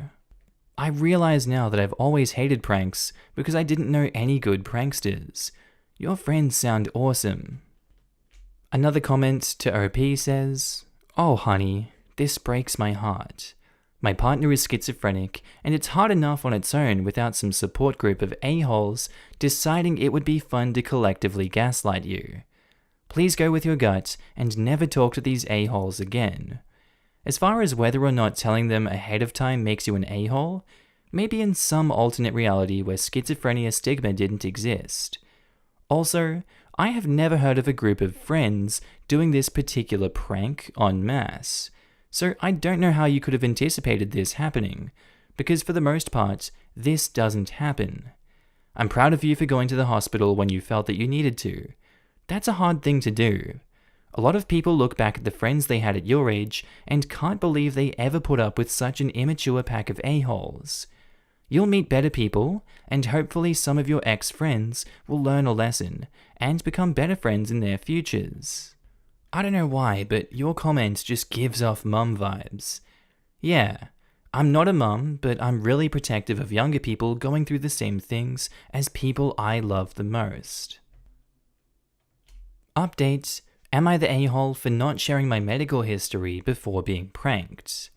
I realize now that I've always hated pranks because I didn't know any good pranksters. Your friends sound awesome. Another comment to OP says, "Oh honey, this breaks my heart. My partner is schizophrenic, and it's hard enough on its own without some support group of a-holes deciding it would be fun to collectively gaslight you. Please go with your gut and never talk to these a-holes again. As far as whether or not telling them ahead of time makes you an a-hole, maybe in some alternate reality where schizophrenia stigma didn't exist. Also, I have never heard of a group of friends doing this particular prank en masse. So I don't know how you could have anticipated this happening, because for the most part, this doesn't happen. I'm proud of you for going to the hospital when you felt that you needed to. That's a hard thing to do. A lot of people look back at the friends they had at your age and can't believe they ever put up with such an immature pack of a-holes. You'll meet better people, and hopefully some of your ex-friends will learn a lesson and become better friends in their futures. I don't know why, but your comment just gives off mum vibes. Yeah, I'm not a mum, but I'm really protective of younger people going through the same things as people I love the most. Update: am I the a-hole for not sharing my medical history before being pranked?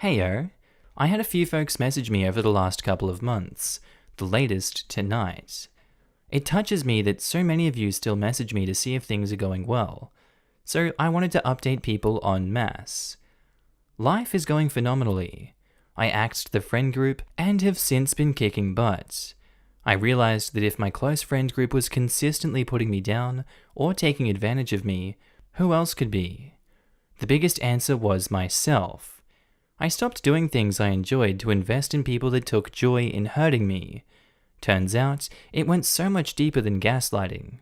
Heyo, I had a few folks message me over the last couple of months, the latest tonight. It touches me that so many of you still message me to see if things are going well, so I wanted to update people en masse. Life is going phenomenally. I axed the friend group and have since been kicking butt. I realized that if my close friend group was consistently putting me down or taking advantage of me, who else could be? The biggest answer was myself. I stopped doing things I enjoyed to invest in people that took joy in hurting me. Turns out, it went so much deeper than gaslighting.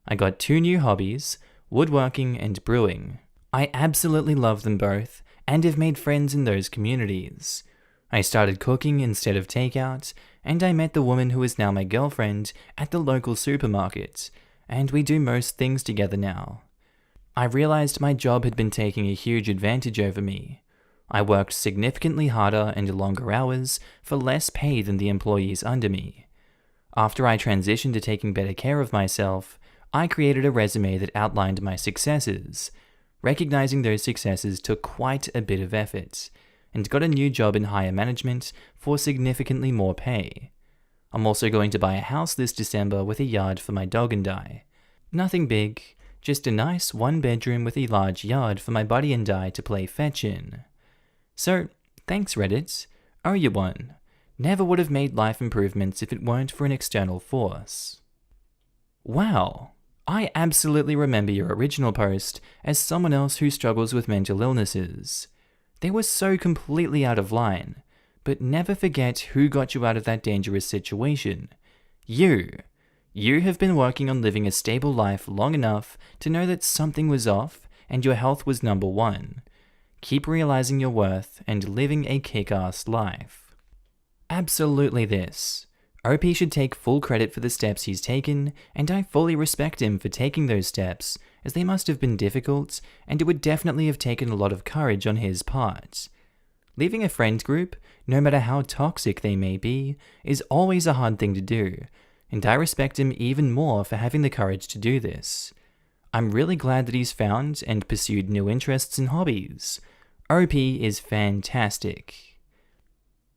I got 2 new hobbies, woodworking and brewing. I absolutely love them both and have made friends in those communities. I started cooking instead of takeout, and I met the woman who is now my girlfriend at the local supermarket, and we do most things together now. I realized my job had been taking a huge advantage over me. I worked significantly harder and longer hours for less pay than the employees under me. After I transitioned to taking better care of myself, I created a resume that outlined my successes. Recognizing those successes took quite a bit of effort, and got a new job in higher management for significantly more pay. I'm also going to buy a house this December with a yard for my dog and I. Nothing big, just a nice 1-bedroom with a large yard for my buddy and I to play fetch in. So, thanks Reddit, owe you one. Never would have made life improvements if it weren't for an external force. Wow, I absolutely remember your original post as someone else who struggles with mental illnesses. They were so completely out of line, but never forget who got you out of that dangerous situation. You. You have been working on living a stable life long enough to know that something was off and your health was number one. Keep realizing your worth and living a kick-ass life. Absolutely this. OP should take full credit for the steps he's taken, and I fully respect him for taking those steps, as they must have been difficult, and it would definitely have taken a lot of courage on his part. Leaving a friend group, no matter how toxic they may be, is always a hard thing to do, and I respect him even more for having the courage to do this. I'm really glad that he's found and pursued new interests and hobbies. OP is fantastic.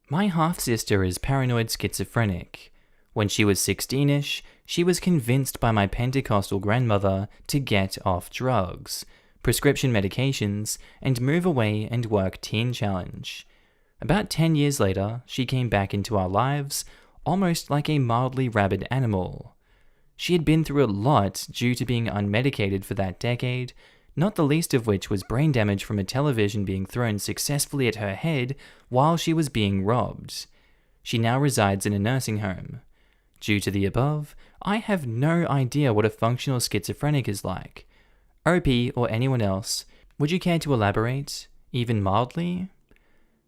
My half-sister is paranoid schizophrenic. When she was 16-ish, she was convinced by my Pentecostal grandmother to get off drugs, prescription medications, and move away and work Teen Challenge. About 10 years later, she came back into our lives, almost like a mildly rabid animal. She had been through a lot due to being unmedicated for that decade, not the least of which was brain damage from a television being thrown successfully at her head while she was being robbed. She now resides in a nursing home. Due to the above, I have no idea what a functional schizophrenic is like. OP or anyone else, would you care to elaborate, even mildly?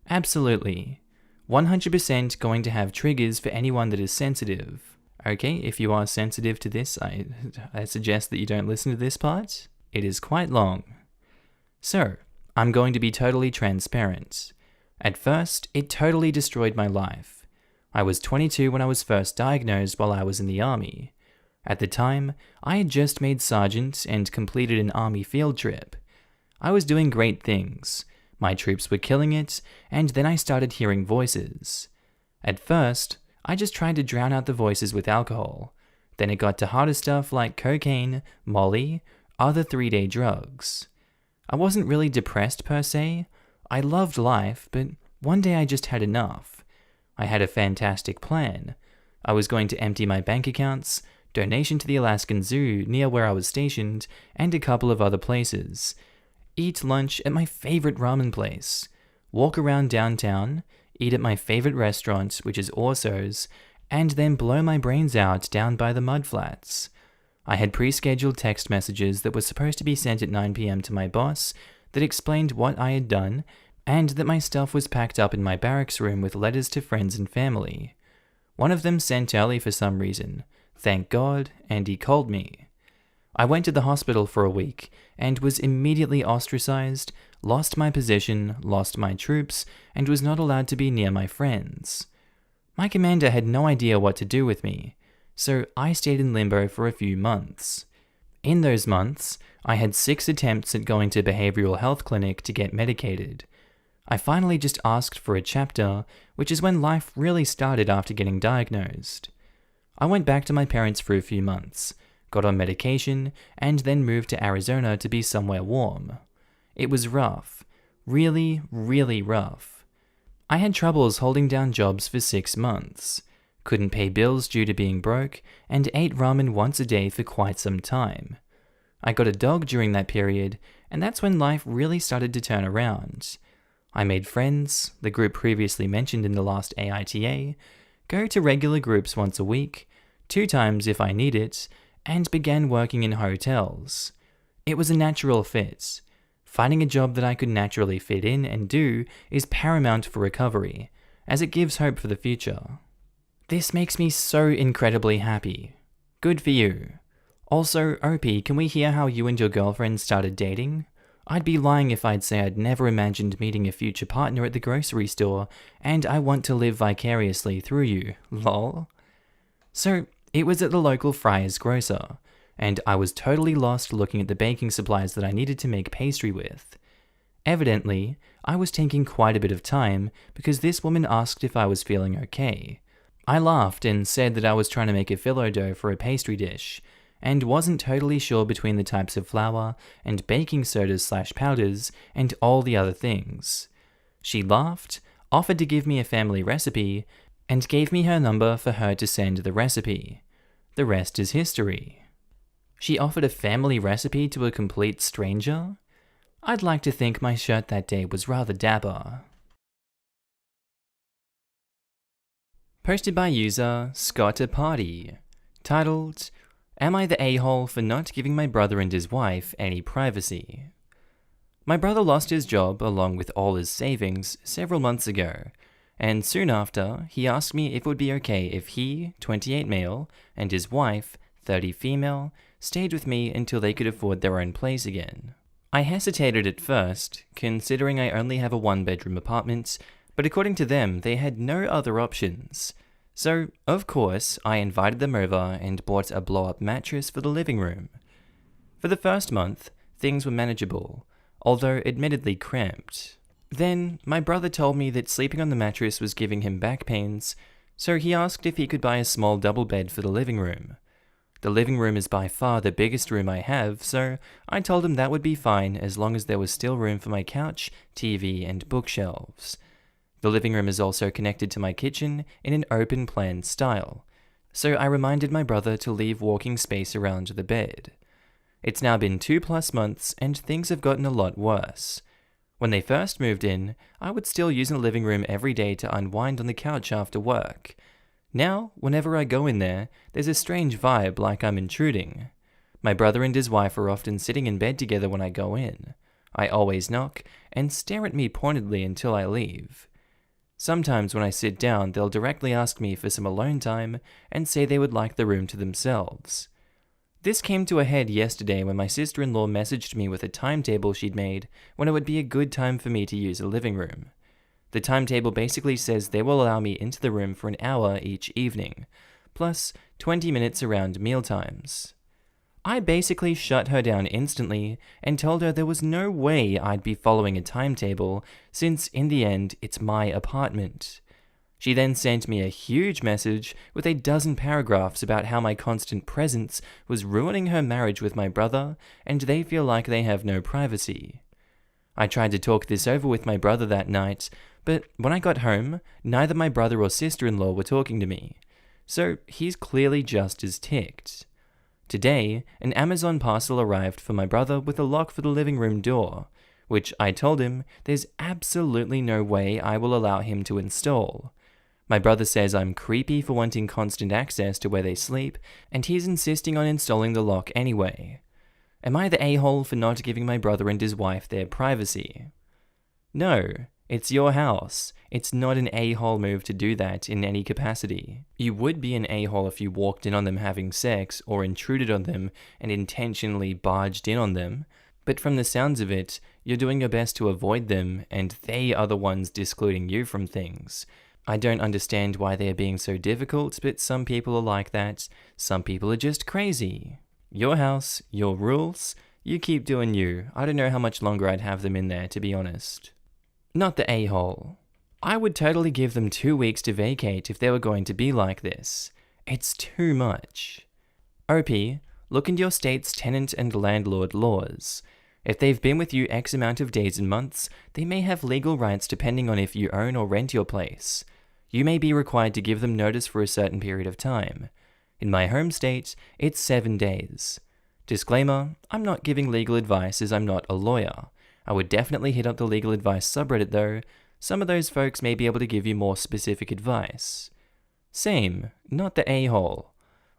Absolutely. 100% going to have triggers for anyone that is sensitive. Okay, if you are sensitive to this, I suggest that you don't listen to this part. It is quite long. So, I'm going to be totally transparent. At first, it totally destroyed my life. I was 22 when I was first diagnosed while I was in the army. At the time, I had just made sergeant and completed an army field trip. I was doing great things. My troops were killing it, and then I started hearing voices. At first, I just tried to drown out the voices with alcohol. Then it got to harder stuff like cocaine, Molly, other 3-day drugs. I wasn't really depressed per se. I loved life, but one day I just had enough. I had a fantastic plan. I was going to empty my bank accounts, donation to the Alaskan Zoo near where I was stationed, and a couple of other places. eat lunch at my favorite ramen place, walk around downtown, eat at my favorite restaurant, which is Orso's, and then blow my brains out down by the mudflats. I had pre-scheduled text messages that were supposed to be sent at 9 p.m. to my boss that explained what I had done and that my stuff was packed up in my barracks room with letters to friends and family. One of them sent early for some reason. Thank God, and he called me. I went to the hospital for a week and was immediately ostracized, lost my position, lost my troops, and was not allowed to be near my friends. My commander had no idea what to do with me, so I stayed in limbo for a few months. In those months, I had 6 attempts at going to behavioral health clinic to get medicated. I finally just asked for a chapter, which is when life really started after getting diagnosed. I went back to my parents for a few months, got on medication, and then moved to Arizona to be somewhere warm. It was rough. Really, really rough. I had troubles holding down jobs for 6 months, couldn't pay bills due to being broke, and ate ramen once a day for quite some time. I got a dog during that period, and that's when life really started to turn around. I made friends, the group previously mentioned in the last AITA, go to regular groups once a week, 2 times if I need it, and began working in hotels. It was a natural fit. Finding a job that I could naturally fit in and do is paramount for recovery, as it gives hope for the future. This makes me so incredibly happy. Good for you. Also, OP, can we hear how you and your girlfriend started dating? I'd be lying if I'd say I'd never imagined meeting a future partner at the grocery store, and I want to live vicariously through you, lol. So, it was at the local Friar's grocer, and I was totally lost looking at the baking supplies that I needed to make pastry with. Evidently, I was taking quite a bit of time because this woman asked if I was feeling okay. I laughed and said that I was trying to make a phyllo dough for a pastry dish, and wasn't totally sure between the types of flour and baking sodas/powders and all the other things. She laughed, offered to give me a family recipe, and gave me her number for her to send the recipe. The rest is history. She offered a family recipe to a complete stranger? I'd like to think my shirt that day was rather dapper. Posted by user Scott Party, titled, Am I the a-hole for not giving my brother and his wife any privacy? My brother lost his job along with all his savings several months ago, and soon after, he asked me if it would be okay if he, 28 male, and his wife, 30 female, stayed with me until they could afford their own place again. I hesitated at first, considering I only have a 1-bedroom apartment, but according to them, they had no other options. So, of course, I invited them over and bought a blow-up mattress for the living room. For the first month, things were manageable, although admittedly cramped. Then, my brother told me that sleeping on the mattress was giving him back pains, so he asked if he could buy a small double bed for the living room. The living room is by far the biggest room I have, so I told him that would be fine as long as there was still room for my couch, TV, and bookshelves. The living room is also connected to my kitchen in an open-plan style, so I reminded my brother to leave walking space around the bed. It's now been 2+ months and things have gotten a lot worse. When they first moved in, I would still use the living room every day to unwind on the couch after work. Now, whenever I go in there, there's a strange vibe like I'm intruding. My brother and his wife are often sitting in bed together when I go in. I always knock and stare at me pointedly until I leave. Sometimes when I sit down, they'll directly ask me for some alone time and say they would like the room to themselves. This came to a head yesterday when my sister-in-law messaged me with a timetable she'd made when it would be a good time for me to use a living room. The timetable basically says they will allow me into the room for an hour each evening, plus 20 minutes around mealtimes. I basically shut her down instantly and told her there was no way I'd be following a timetable since in the end it's my apartment. She then sent me a huge message with a dozen paragraphs about how my constant presence was ruining her marriage with my brother and they feel like they have no privacy. I tried to talk this over with my brother that night, but when I got home, neither my brother or sister-in-law were talking to me, so he's clearly just as ticked. Today, an Amazon parcel arrived for my brother with a lock for the living room door, which I told him there's absolutely no way I will allow him to install. My brother says I'm creepy for wanting constant access to where they sleep, and he's insisting on installing the lock anyway. Am I the a-hole for not giving my brother and his wife their privacy? No, it's your house. It's not an a-hole move to do that in any capacity. You would be an a-hole if you walked in on them having sex or intruded on them and intentionally barged in on them, but from the sounds of it, you're doing your best to avoid them and they are the ones discluding you from things. I don't understand why they're being so difficult, but some people are like that. Some people are just crazy. Your house, your rules, you keep doing you. I don't know how much longer I'd have them in there, to be honest. Not the a-hole. I would totally give them 2 weeks to vacate if they were going to be like this. It's too much. OP, look into your state's tenant and landlord laws. If they've been with you X amount of days and months, they may have legal rights depending on if you own or rent your place. You may be required to give them notice for a certain period of time. In my home state, it's 7 days. Disclaimer, I'm not giving legal advice as I'm not a lawyer. I would definitely hit up the legal advice subreddit though. Some of those folks may be able to give you more specific advice. Same, not the a-hole.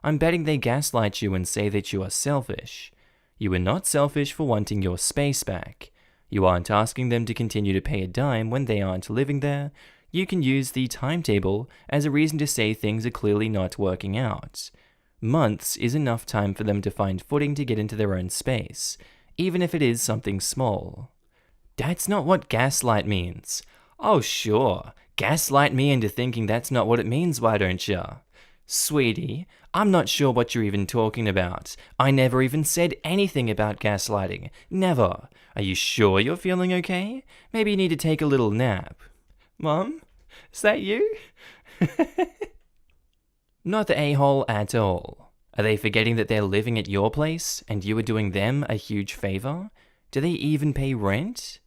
I'm betting they gaslight you and say that you are selfish. You are not selfish for wanting your space back. You aren't asking them to continue to pay a dime when they aren't living there. You can use the timetable as a reason to say things are clearly not working out. Months is enough time for them to find footing to get into their own space, even if it is something small. That's not what gaslight means. Oh sure, gaslight me into thinking that's not what it means, why don't ya? Sweetie, I'm not sure what you're even talking about. I never even said anything about gaslighting. Never. Are you sure you're feeling okay? Maybe you need to take a little nap. Mom? Is that you? Not the a-hole at all. Are they forgetting that they're living at your place and you are doing them a huge favor? Do they even pay rent?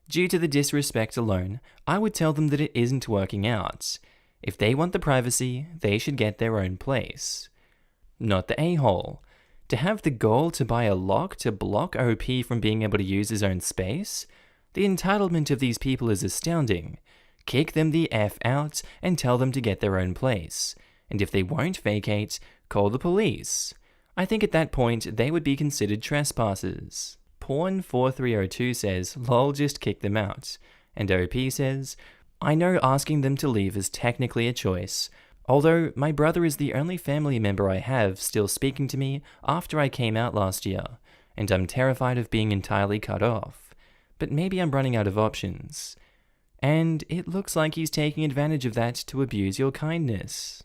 Due to the disrespect alone, I would tell them that it isn't working out. If they want the privacy, they should get their own place. Not the a-hole. To have the goal to buy a lock to block OP from being able to use his own space? The entitlement of these people is astounding. Kick them the F out and tell them to get their own place. And if they won't vacate, call the police. I think at that point they would be considered trespassers. Porn4302 says, lol, just kick them out. And OP says, I know asking them to leave is technically a choice, although my brother is the only family member I have still speaking to me after I came out last year, and I'm terrified of being entirely cut off. But maybe I'm running out of options. And it looks like he's taking advantage of that to abuse your kindness.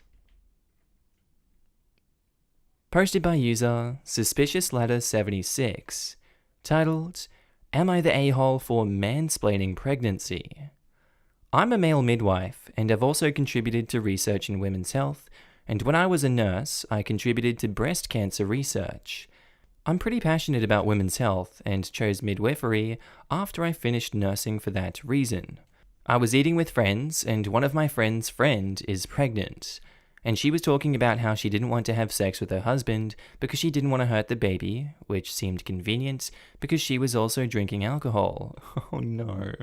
Posted by user SuspiciousLadder76, titled, Am I the a-hole for mansplaining pregnancy? I'm a male midwife, and I've also contributed to research in women's health, and when I was a nurse, I contributed to breast cancer research. I'm pretty passionate about women's health, and chose midwifery after I finished nursing for that reason. I was eating with friends, and one of my friends' friend is pregnant, and she was talking about how she didn't want to have sex with her husband because she didn't want to hurt the baby, which seemed convenient because she was also drinking alcohol. Oh no.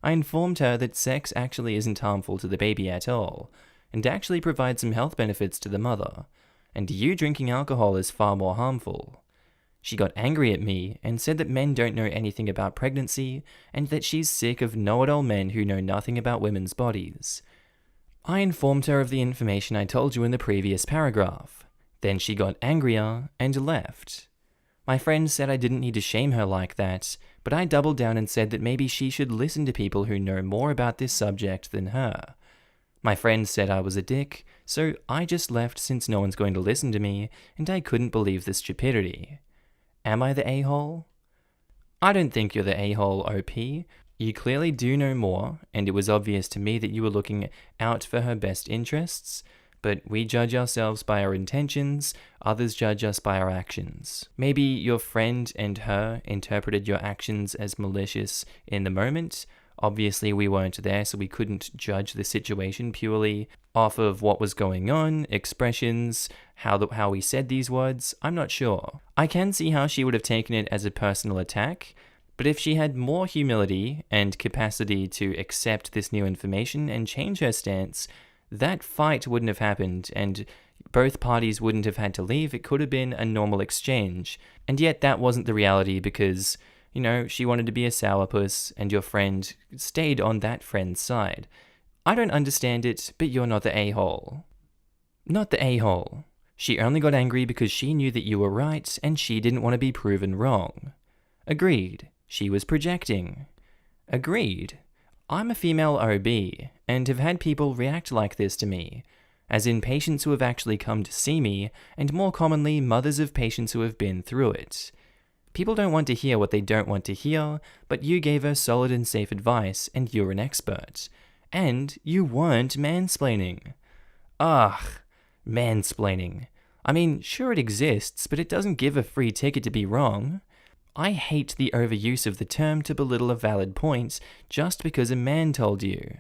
I informed her that sex actually isn't harmful to the baby at all, and actually provides some health benefits to the mother, and you drinking alcohol is far more harmful. She got angry at me and said that men don't know anything about pregnancy, and that she's sick of know-it-all men who know nothing about women's bodies. I informed her of the information I told you in the previous paragraph. Then she got angrier and left. My friend said I didn't need to shame her like that, but I doubled down and said that maybe she should listen to people who know more about this subject than her. My friend said I was a dick, so I just left since no one's going to listen to me, and I couldn't believe the stupidity. Am I the a-hole? I don't think you're the a-hole, OP. You clearly do know more, and it was obvious to me that you were looking out for her best interests, but we judge ourselves by our intentions, others judge us by our actions. Maybe your friend and her interpreted your actions as malicious in the moment. Obviously, we weren't there, so we couldn't judge the situation purely off of what was going on, expressions, how he said these words. I'm not sure. I can see how she would have taken it as a personal attack, but if she had more humility and capacity to accept this new information and change her stance, that fight wouldn't have happened, and both parties wouldn't have had to leave. It could have been a normal exchange. And yet that wasn't the reality because, she wanted to be a sourpuss and your friend stayed on that friend's side. I don't understand it, but you're not the a-hole. Not the a-hole. She only got angry because she knew that you were right and she didn't want to be proven wrong. Agreed. She was projecting. Agreed. I'm a female OB and have had people react like this to me, as in patients who have actually come to see me, and more commonly mothers of patients who have been through it. People don't want to hear what they don't want to hear, but you gave her solid and safe advice and you're an expert. And you weren't mansplaining. Ugh, mansplaining. I mean, sure it exists, but it doesn't give a free ticket to be wrong. I hate the overuse of the term to belittle a valid point just because a man told you.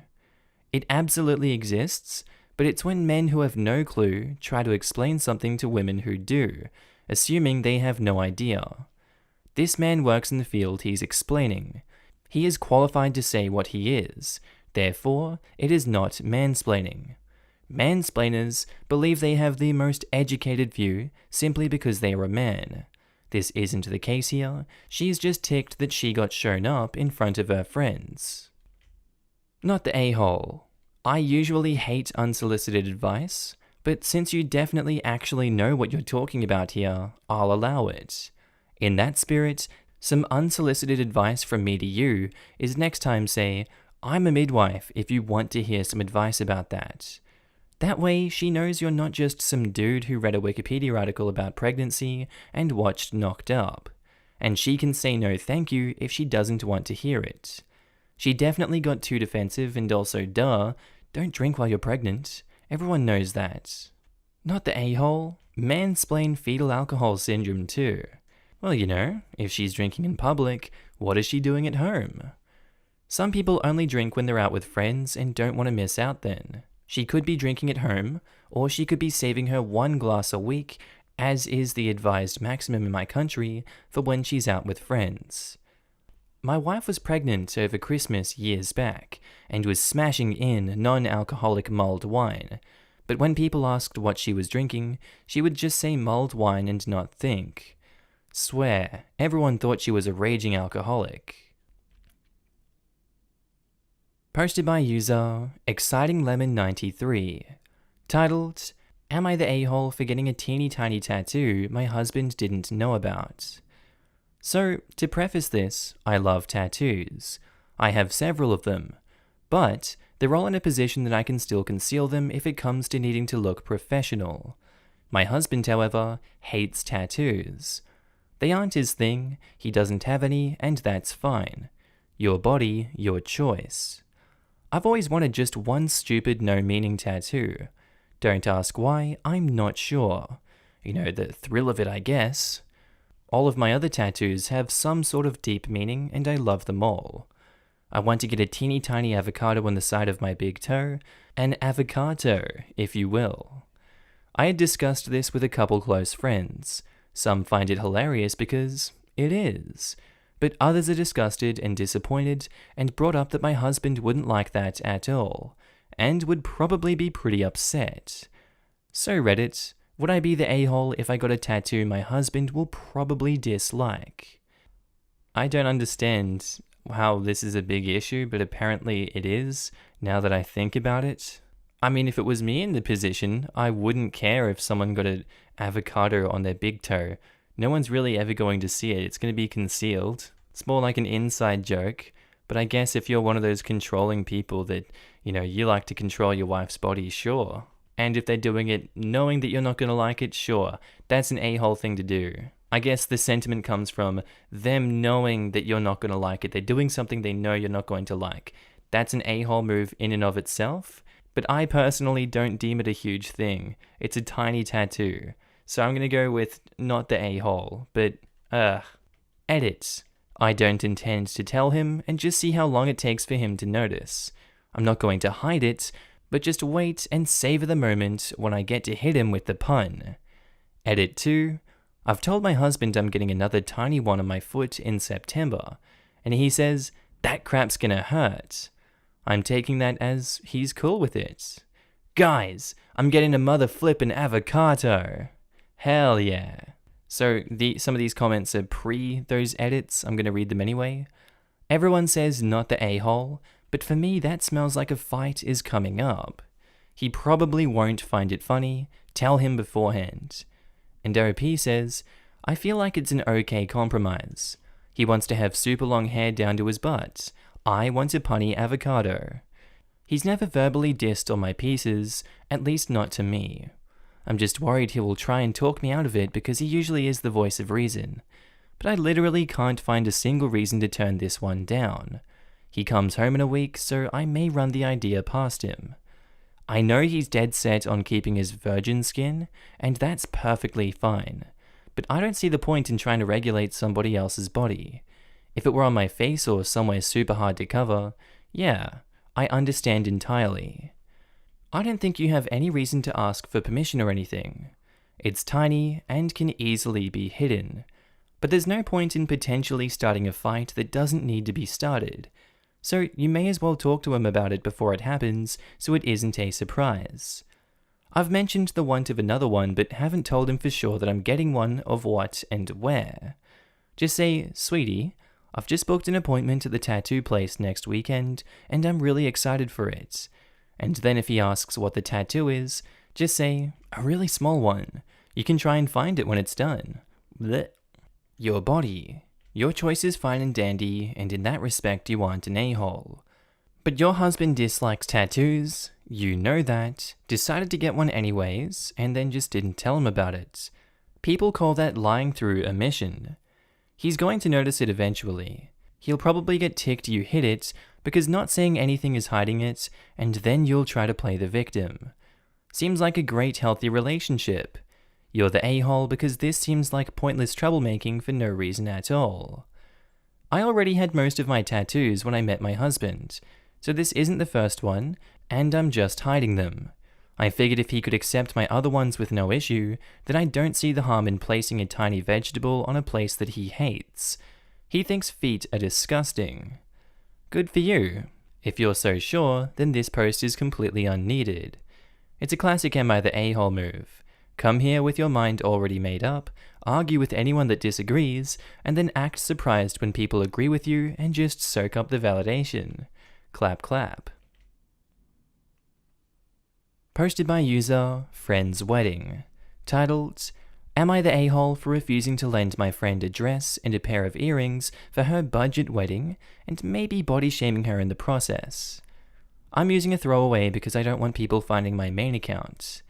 It absolutely exists, but it's when men who have no clue try to explain something to women who do, assuming they have no idea. This man works in the field he's explaining. He is qualified to say what he is, therefore it is not mansplaining. Mansplainers believe they have the most educated view simply because they are a man. This isn't the case here. She's just ticked that she got shown up in front of her friends. Not the a-hole. I usually hate unsolicited advice, but since you definitely actually know what you're talking about here, I'll allow it. In that spirit, some unsolicited advice from me to you is next time say, I'm a midwife if you want to hear some advice about that. That way, she knows you're not just some dude who read a Wikipedia article about pregnancy and watched Knocked Up, and she can say no thank you if she doesn't want to hear it. She definitely got too defensive, and also, duh, don't drink while you're pregnant. Everyone knows that. Not the a-hole. Mansplain fetal alcohol syndrome too. Well, if she's drinking in public, what is she doing at home? Some people only drink when they're out with friends and don't want to miss out then. She could be drinking at home, or she could be saving her 1 glass a week, as is the advised maximum in my country, for when she's out with friends. My wife was pregnant over Christmas years back, and was smashing in non-alcoholic mulled wine, but when people asked what she was drinking, she would just say mulled wine and not think. Swear, everyone thought she was a raging alcoholic. Posted by user ExcitingLemon93, titled, Am I the a-hole for getting a teeny tiny tattoo my husband didn't know about? So, to preface this, I love tattoos. I have several of them, but they're all in a position that I can still conceal them if it comes to needing to look professional. My husband, however, hates tattoos. They aren't his thing, he doesn't have any, and that's fine. Your body, your choice. I've always wanted just one stupid no-meaning tattoo. Don't ask why, I'm not sure. The thrill of it, I guess. All of my other tattoos have some sort of deep meaning, and I love them all. I want to get a teeny tiny avocado on the side of my big toe, an avocado, if you will. I had discussed this with a couple close friends. Some find it hilarious because it is. But others are disgusted and disappointed and brought up that my husband wouldn't like that at all, and would probably be pretty upset. So Reddit, would I be the a-hole if I got a tattoo my husband will probably dislike? I don't understand how this is a big issue, but apparently it is, now that I think about it. I mean, if it was me in the position, I wouldn't care if someone got an avocado on their big toe. No one's really ever going to see it. It's going to be concealed. It's more like an inside joke. But I guess if you're one of those controlling people that, you like to control your wife's body, sure. And if they're doing it knowing that you're not going to like it, sure. That's an a-hole thing to do. I guess the sentiment comes from them knowing that you're not going to like it. They're doing something they know you're not going to like. That's an a-hole move in and of itself. But I personally don't deem it a huge thing. It's a tiny tattoo. So I'm going to go with not the a-hole, but, edit. I don't intend to tell him and just see how long it takes for him to notice. I'm not going to hide it, but just wait and savor the moment when I get to hit him with the pun. Edit 2. I've told my husband I'm getting another tiny one on my foot in September, and he says, that crap's gonna hurt. I'm taking that as he's cool with it. Guys, I'm getting a mother flippin' avocado. Hell yeah. So some of these comments are pre those edits. I'm gonna read them anyway. Everyone says not the a-hole, but for me that smells like a fight is coming up. He probably won't find it funny. Tell him beforehand. And OP says, I feel like it's an okay compromise. He wants to have super long hair down to his butt. I want a punny avocado. He's never verbally dissed on my pieces, at least not to me. I'm just worried he will try and talk me out of it because he usually is the voice of reason. But I literally can't find a single reason to turn this one down. He comes home in a week, so I may run the idea past him. I know he's dead set on keeping his virgin skin, and that's perfectly fine. But I don't see the point in trying to regulate somebody else's body. If it were on my face or somewhere super hard to cover, yeah, I understand entirely. I don't think you have any reason to ask for permission or anything. It's tiny and can easily be hidden. But there's no point in potentially starting a fight that doesn't need to be started. So you may as well talk to him about it before it happens so it isn't a surprise. I've mentioned the want of another one but haven't told him for sure that I'm getting one of what and where. Just say, sweetie, I've just booked an appointment at the tattoo place next weekend and I'm really excited for it. And then if he asks what the tattoo is, just say, a really small one. You can try and find it when it's done. Blech. Your body. Your choice is fine and dandy, and in that respect you aren't an a-hole. But your husband dislikes tattoos, you know that, decided to get one anyways, and then just didn't tell him about it. People call that lying through omission. He's going to notice it eventually. He'll probably get ticked you hid it, because not saying anything is hiding it, and then you'll try to play the victim. Seems like a great healthy relationship. You're the a-hole because this seems like pointless troublemaking for no reason at all. I already had most of my tattoos when I met my husband, so this isn't the first one, and I'm just hiding them. I figured if he could accept my other ones with no issue, then I don't see the harm in placing a tiny vegetable on a place that he hates. He thinks feet are disgusting. Good for you. If you're so sure, then this post is completely unneeded. It's a classic Am I the a-hole move. Come here with your mind already made up, argue with anyone that disagrees, and then act surprised when people agree with you and just soak up the validation. Clap clap. Posted by user Friend's Wedding. Titled, Am I the a-hole for refusing to lend my friend a dress and a pair of earrings for her budget wedding and maybe body shaming her in the process? I'm using a throwaway because I don't want people finding my main account.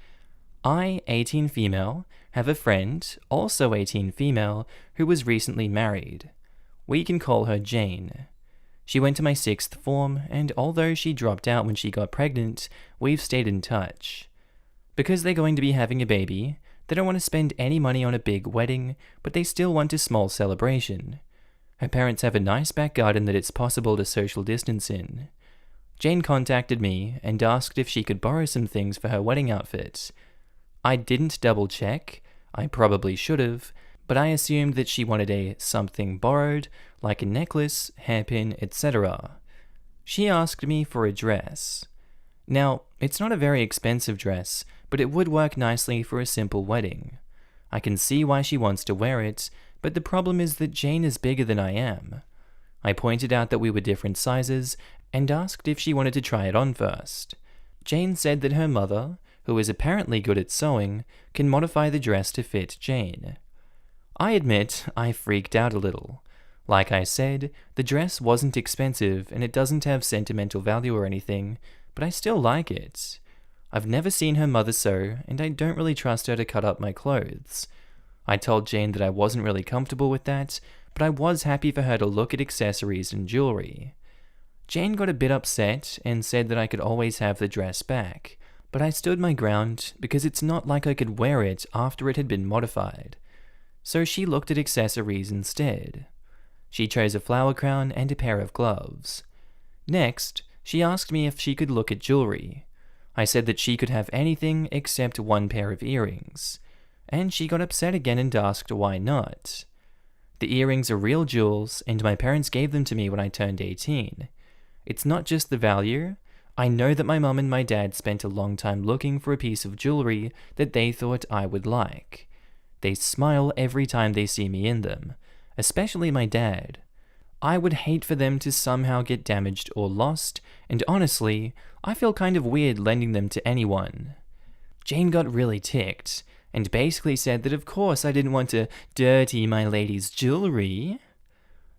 I, 18 female, have a friend, also 18 female, who was recently married. We can call her Jane. She went to my 6th form, and although she dropped out when she got pregnant, we've stayed in touch. Because they're going to be having a baby, they don't want to spend any money on a big wedding, but they still want a small celebration. Her parents have a nice back garden that it's possible to social distance in. Jane contacted me and asked if she could borrow some things for her wedding outfit. I didn't double check, I probably should have, but I assumed that she wanted a something borrowed, like a necklace, hairpin, etc. She asked me for a dress. Now, it's not a very expensive dress, but it would work nicely for a simple wedding. I can see why she wants to wear it, but the problem is that Jane is bigger than I am. I pointed out that we were different sizes, and asked if she wanted to try it on first. Jane said that her mother, who is apparently good at sewing, can modify the dress to fit Jane. I admit I freaked out a little. Like I said, the dress wasn't expensive and it doesn't have sentimental value or anything, but I still like it. I've never seen her mother sew, and I don't really trust her to cut up my clothes. I told Jane that I wasn't really comfortable with that, but I was happy for her to look at accessories and jewelry. Jane got a bit upset and said that I could always have the dress back. But I stood my ground because it's not like I could wear it after it had been modified. So she looked at accessories instead. She chose a flower crown and a pair of gloves. Next, she asked me if she could look at jewelry. I said that she could have anything except one pair of earrings, and she got upset again and asked why not. The earrings are real jewels, and my parents gave them to me when I turned 18. It's not just the value. I know that my mum and my dad spent a long time looking for a piece of jewelry that they thought I would like. They smile every time they see me in them, especially my dad. I would hate for them to somehow get damaged or lost, and honestly, I feel kind of weird lending them to anyone. Jane got really ticked, and basically said that of course I didn't want to dirty my lady's jewelry.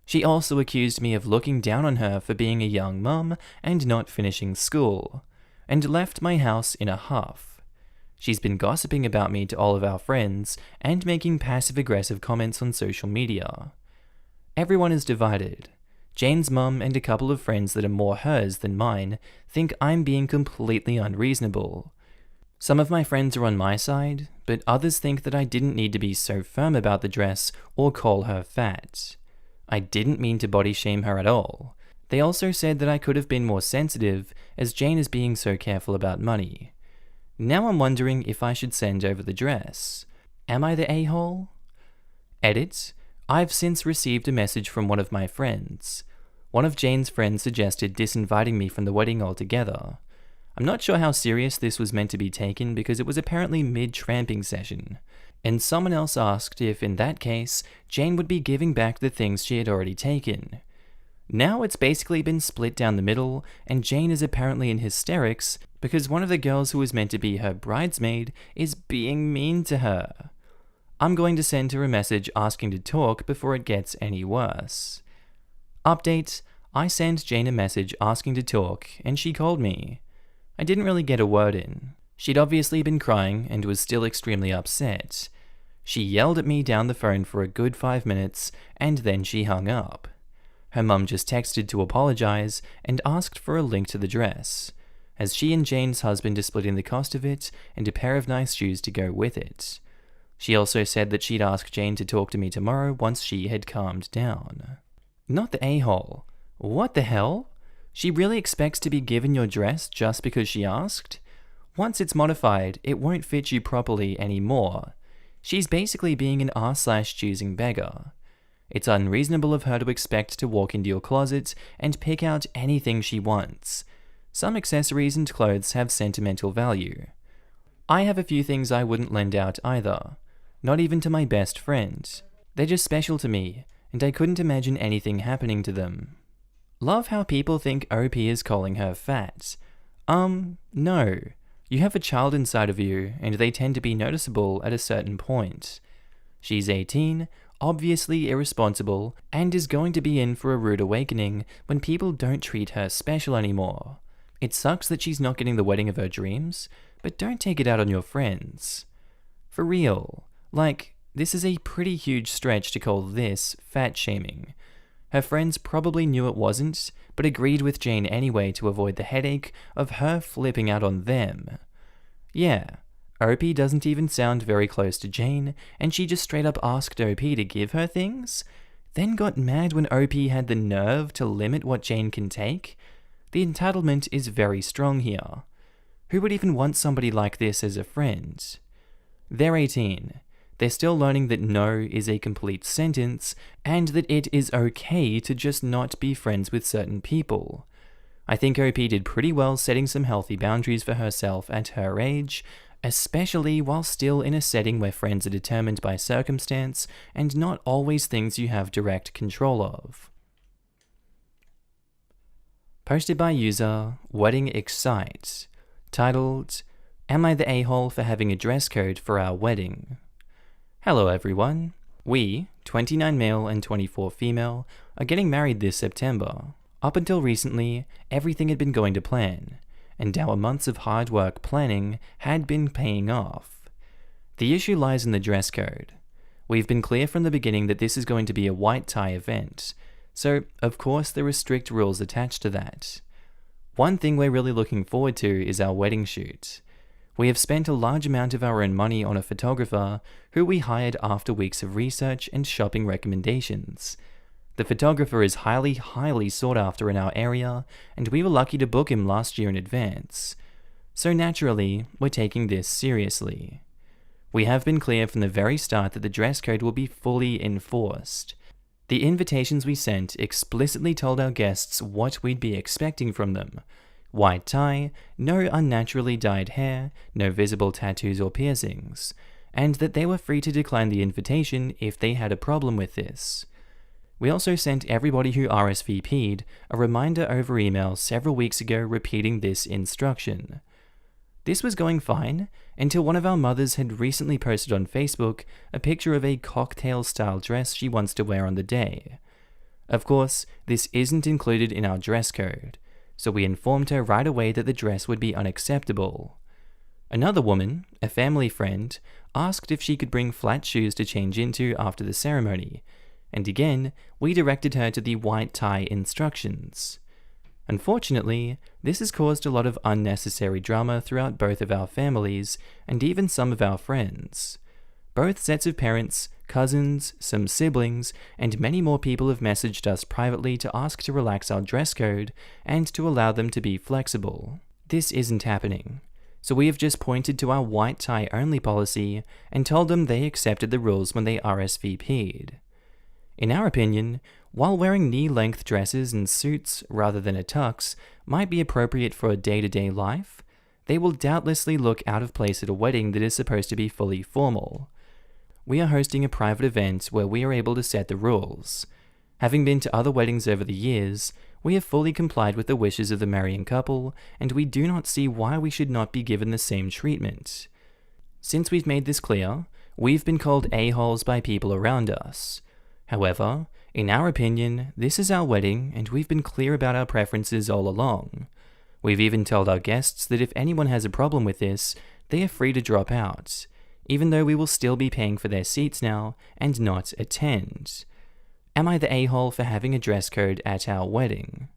She also accused me of looking down on her for being a young mum and not finishing school, and left my house in a huff. She's been gossiping about me to all of our friends and making passive-aggressive comments on social media. Everyone is divided. Jane's mum and a couple of friends that are more hers than mine think I'm being completely unreasonable. Some of my friends are on my side, but others think that I didn't need to be so firm about the dress or call her fat. I didn't mean to body shame her at all. They also said that I could have been more sensitive, as Jane is being so careful about money. Now I'm wondering if I should send over the dress. Am I the a-hole? Edit. I've since received a message from one of my friends. One of Jane's friends suggested disinviting me from the wedding altogether. I'm not sure how serious this was meant to be taken because it was apparently mid-tramping session, and someone else asked if, in that case, Jane would be giving back the things she had already taken. Now it's basically been split down the middle, and Jane is apparently in hysterics because one of the girls who was meant to be her bridesmaid is being mean to her. I'm going to send her a message asking to talk before it gets any worse. Update, I sent Jane a message asking to talk, and she called me. I didn't really get a word in. She'd obviously been crying and was still extremely upset. She yelled at me down the phone for a good 5 minutes, and then she hung up. Her mum just texted to apologize and asked for a link to the dress, as she and Jane's husband are splitting the cost of it and a pair of nice shoes to go with it. She also said that she'd ask Jane to talk to me tomorrow once she had calmed down. Not the a-hole. What the hell? She really expects to be given your dress just because she asked? Once it's modified, it won't fit you properly anymore. She's basically being an r/choosing beggar. It's unreasonable of her to expect to walk into your closet and pick out anything she wants. Some accessories and clothes have sentimental value. I have a few things I wouldn't lend out either. Not even to my best friend. They're just special to me, and I couldn't imagine anything happening to them. Love how people think OP is calling her fat. No. You have a child inside of you, and they tend to be noticeable at a certain point. She's 18, obviously irresponsible, and is going to be in for a rude awakening when people don't treat her special anymore. It sucks that she's not getting the wedding of her dreams, but don't take it out on your friends. For real. This is a pretty huge stretch to call this fat shaming. Her friends probably knew it wasn't, but agreed with Jane anyway to avoid the headache of her flipping out on them. Yeah, OP doesn't even sound very close to Jane, and she just straight up asked OP to give her things, then got mad when OP had the nerve to limit what Jane can take. The entitlement is very strong here. Who would even want somebody like this as a friend? They're 18. They're still learning that no is a complete sentence, and that it is okay to just not be friends with certain people. I think OP did pretty well setting some healthy boundaries for herself at her age, especially while still in a setting where friends are determined by circumstance and not always things you have direct control of. Posted by user Wedding Excite, titled, Am I the a-hole for having a dress code for our wedding? Hello everyone. We, 29 male and 24 female, are getting married this September. Up until recently, everything had been going to plan, and our months of hard work planning had been paying off. The issue lies in the dress code. We've been clear from the beginning that this is going to be a white tie event, so of course there are strict rules attached to that. One thing we're really looking forward to is our wedding shoot. We have spent a large amount of our own money on a photographer who we hired after weeks of research and shopping recommendations. The photographer is highly sought after in our area, and we were lucky to book him last year in advance. So naturally, we're taking this seriously. We have been clear from the very start that the dress code will be fully enforced. The invitations we sent explicitly told our guests what we'd be expecting from them. White tie, no unnaturally dyed hair, no visible tattoos or piercings, and that they were free to decline the invitation if they had a problem with this. We also sent everybody who RSVP'd a reminder over email several weeks ago repeating this instruction. This was going fine until one of our mothers had recently posted on Facebook a picture of a cocktail-style dress she wants to wear on the day. Of course, this isn't included in our dress code, so we informed her right away that the dress would be unacceptable. Another woman, a family friend, asked if she could bring flat shoes to change into after the ceremony, and again, we directed her to the white tie instructions. Unfortunately, this has caused a lot of unnecessary drama throughout both of our families and even some of our friends. Both sets of parents, cousins, some siblings, and many more people have messaged us privately to ask to relax our dress code and to allow them to be flexible. This isn't happening, so we have just pointed to our white tie only policy and told them they accepted the rules when they RSVP'd. In our opinion, while wearing knee-length dresses and suits rather than a tux might be appropriate for a day-to-day life, they will doubtlessly look out of place at a wedding that is supposed to be fully formal. We are hosting a private event where we are able to set the rules. Having been to other weddings over the years, we have fully complied with the wishes of the marrying couple, and we do not see why we should not be given the same treatment. Since we've made this clear, we've been called a-holes by people around us. However, in our opinion, this is our wedding, and we've been clear about our preferences all along. We've even told our guests that if anyone has a problem with this, they are free to drop out, even though we will still be paying for their seats now and not attend. Am I the a-hole for having a dress code at our wedding?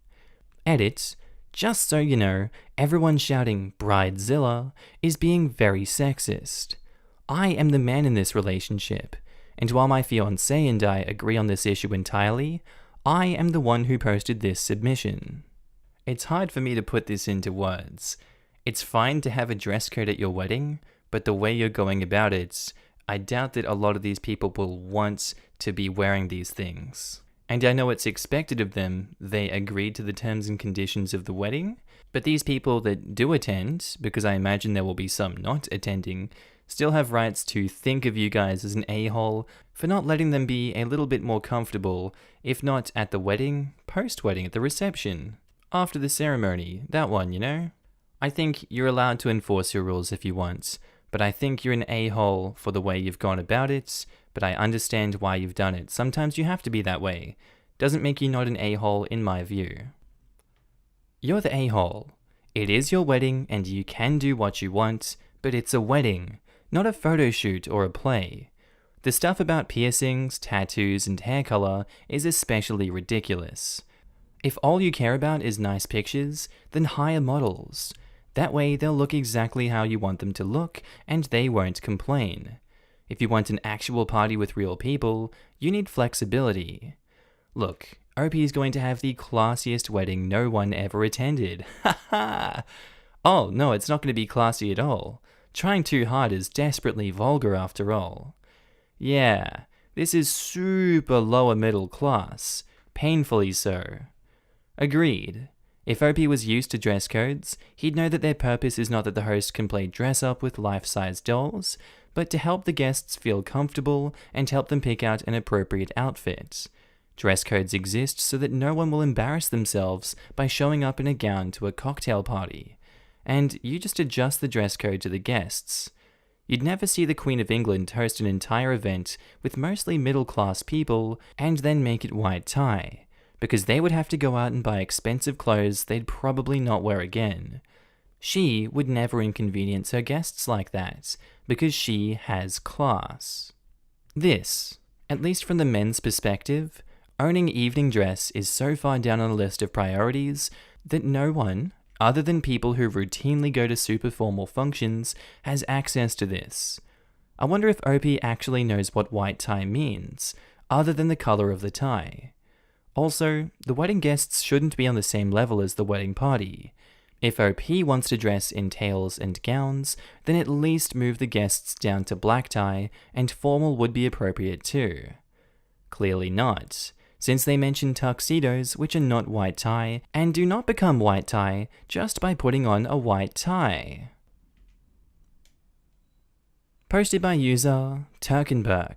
Edit, just so you know, everyone shouting Bridezilla is being very sexist. I am the man in this relationship, and while my fiancé and I agree on this issue entirely, I am the one who posted this submission. It's hard for me to put this into words. It's fine to have a dress code at your wedding, but the way you're going about it, I doubt that a lot of these people will want to be wearing these things. And I know it's expected of them, they agreed to the terms and conditions of the wedding, but these people that do attend, because I imagine there will be some not attending, still have rights to think of you guys as an a-hole for not letting them be a little bit more comfortable, if not at the wedding, post-wedding at the reception, after the ceremony, that one, you know? I think you're allowed to enforce your rules if you want, but I think you're an a-hole for the way you've gone about it, but I understand why you've done it. Sometimes you have to be that way. Doesn't make you not an a-hole in my view. You're the a-hole. It is your wedding and you can do what you want, but it's a wedding, not a photo shoot or a play. The stuff about piercings, tattoos, and hair color is especially ridiculous. If all you care about is nice pictures, then hire models. That way they'll look exactly how you want them to look, and they won't complain. If you want an actual party with real people, you need flexibility. Look, OP is going to have the classiest wedding no one ever attended. Ha ha! Oh, no, it's not going to be classy at all. Trying too hard is desperately vulgar after all. Yeah, this is super lower middle class. Painfully so. Agreed. If OP was used to dress codes, he'd know that their purpose is not that the host can play dress up with life-size dolls, but to help the guests feel comfortable and help them pick out an appropriate outfit. Dress codes exist so that no one will embarrass themselves by showing up in a gown to a cocktail party, and you just adjust the dress code to the guests. You'd never see the Queen of England host an entire event with mostly middle-class people and then make it white tie, because they would have to go out and buy expensive clothes they'd probably not wear again. She would never inconvenience her guests like that, because she has class. This, at least from the men's perspective, owning evening dress is so far down on the list of priorities that no one, other than people who routinely go to super formal functions, has access to this. I wonder if OP actually knows what white tie means, other than the color of the tie. Also, the wedding guests shouldn't be on the same level as the wedding party. If OP wants to dress in tails and gowns, then at least move the guests down to black tie, and formal would be appropriate too. Clearly not, since they mention tuxedos which are not white tie, and do not become white tie just by putting on a white tie. Posted by user Turkenberg,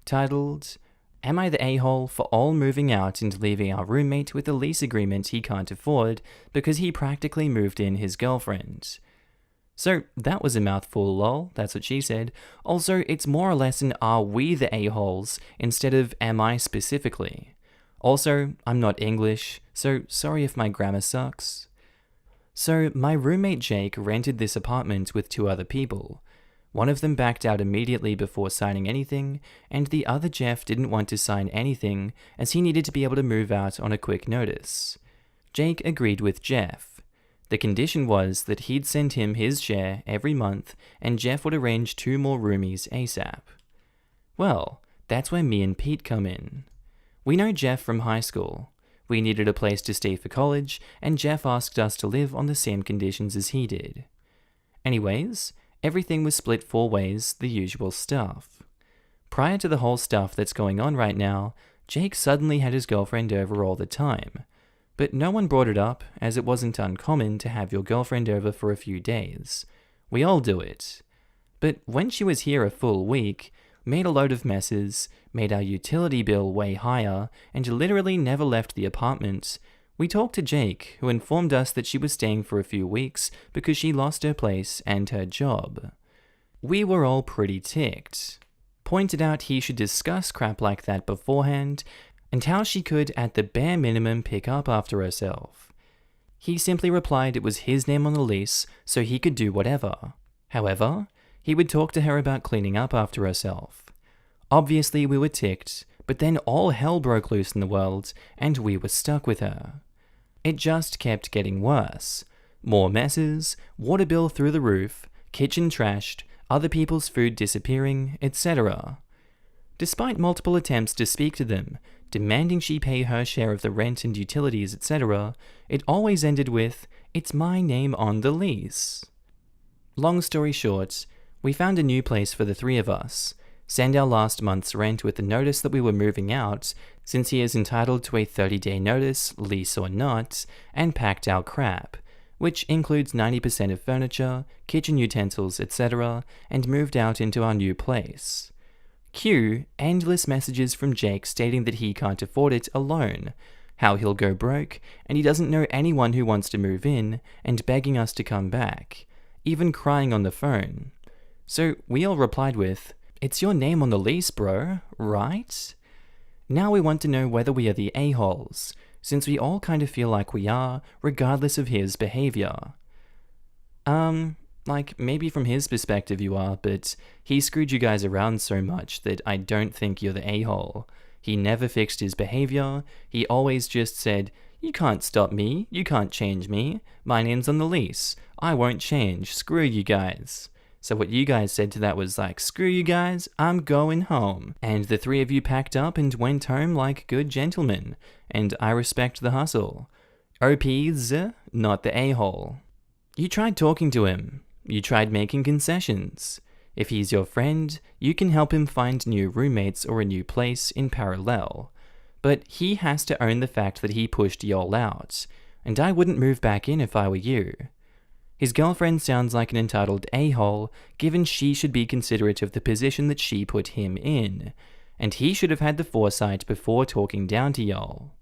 titled, "Am I the a-hole for all moving out and leaving our roommate with a lease agreement he can't afford because he practically moved in his girlfriend?" So that was a mouthful, lol, that's what she said. Also, it's more or less an "are we the a-holes" instead of "am I specifically." Also, I'm not English, so sorry if my grammar sucks. So my roommate Jake rented this apartment with 2 other people. One of them backed out immediately before signing anything, and the other Jeff didn't want to sign anything as he needed to be able to move out on a quick notice. Jake agreed with Jeff. The condition was that he'd send him his share every month and Jeff would arrange 2 more roomies ASAP. Well, that's where me and Pete come in. We know Jeff from high school. We needed a place to stay for college, and Jeff asked us to live on the same conditions as he did. Anyways, everything was split 4 ways, the usual stuff. Prior to the whole stuff that's going on right now, Jake suddenly had his girlfriend over all the time. But no one brought it up, as it wasn't uncommon to have your girlfriend over for a few days. We all do it. But when she was here a full week, made a load of messes, made our utility bill way higher, and literally never left the apartment, we talked to Jake, who informed us that she was staying for a few weeks because she lost her place and her job. We were all pretty ticked. Pointed out he should discuss crap like that beforehand, and how she could at the bare minimum pick up after herself. He simply replied it was his name on the lease, so he could do whatever. However, he would talk to her about cleaning up after herself. Obviously we were ticked, but then all hell broke loose in the world, and we were stuck with her. It just kept getting worse. More messes, water bill through the roof, kitchen trashed, other people's food disappearing, etc. Despite multiple attempts to speak to them, demanding she pay her share of the rent and utilities, etc., it always ended with, "It's my name on the lease." Long story short, we found a new place for the 3 of us, send our last month's rent with the notice that we were moving out, since he is entitled to a 30-day notice, lease or not, and packed our crap, which includes 90% of furniture, kitchen utensils, etc., and moved out into our new place. Cue endless messages from Jake stating that he can't afford it alone, how he'll go broke, and he doesn't know anyone who wants to move in, and begging us to come back, even crying on the phone. So we all replied with, "It's your name on the lease, bro, right?" Now we want to know whether we are the a-holes, since we all kind of feel like we are, regardless of his behavior. Like, maybe from his perspective you are, but he screwed you guys around so much that I don't think you're the a-hole. He never fixed his behavior. He always just said, "You can't stop me, you can't change me, my name's on the lease, I won't change, screw you guys." So what you guys said to that was like, "Screw you guys, I'm going home." And the 3 of you packed up and went home like good gentlemen, and I respect the hustle. OP's not the a-hole. You tried talking to him. You tried making concessions. If he's your friend, you can help him find new roommates or a new place in parallel. But he has to own the fact that he pushed y'all out, and I wouldn't move back in if I were you. His girlfriend sounds like an entitled a-hole, given she should be considerate of the position that she put him in, and he should have had the foresight before talking down to y'all.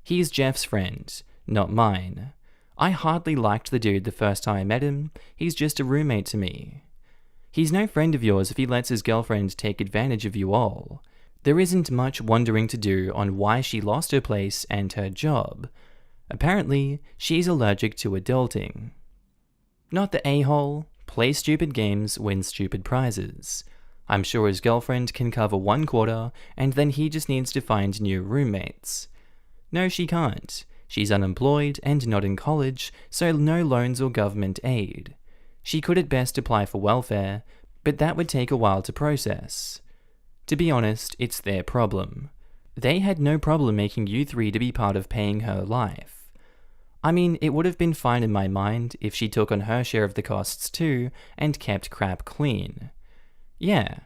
He's Jeff's friend, not mine. I hardly liked the dude the first time I met him. He's just a roommate to me. He's no friend of yours if he lets his girlfriend take advantage of you all. There isn't much wondering to do on why she lost her place and her job. Apparently, she's allergic to adulting. Not the a-hole, play stupid games, win stupid prizes. I'm sure his girlfriend can cover 1 quarter, and then he just needs to find new roommates. No, she can't. She's unemployed and not in college, so no loans or government aid. She could at best apply for welfare, but that would take a while to process. To be honest, it's their problem. they had no problem making you three to be part of paying her life. I mean, it would have been fine in my mind if she took on her share of the costs too and kept crap clean. Yeah,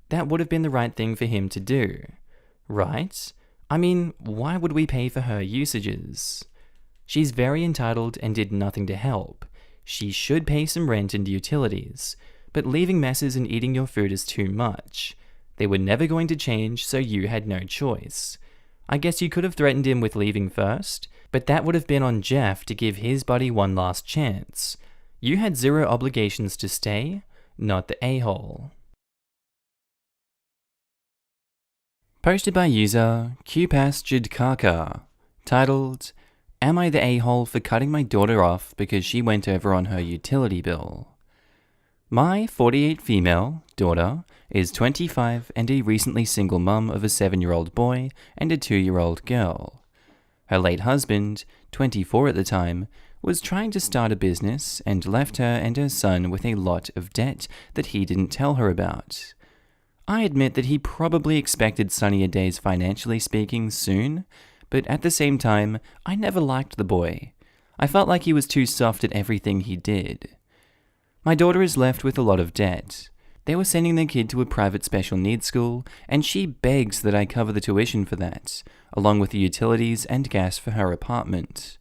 that would have been the right thing for him to do, right? I mean, why would we pay for her usages? She's very entitled and did nothing to help. She should pay some rent and utilities, but leaving messes and eating your food is too much. They were never going to change, so you had no choice. I guess you could have threatened him with leaving first, but that would have been on Jeff to give his buddy one last chance. You had zero obligations to stay, not the a-hole. Posted by user QPasJidKaka, titled, Am I the a-hole for cutting my daughter off because she went over on her utility bill? My 48 female daughter is 25 and a recently single mum of a 7-year-old boy and a 2-year-old girl. Her late husband, 24 at the time, was trying to start a business and left her and her son with a lot of debt that he didn't tell her about. I admit that he probably expected sunnier days financially speaking soon, but at the same time, I never liked the boy. I felt like he was too soft at everything he did. My daughter is left with a lot of debt. They were sending their kid to a private special needs school, and she begs that I cover the tuition for that, along with the utilities and gas for her apartment.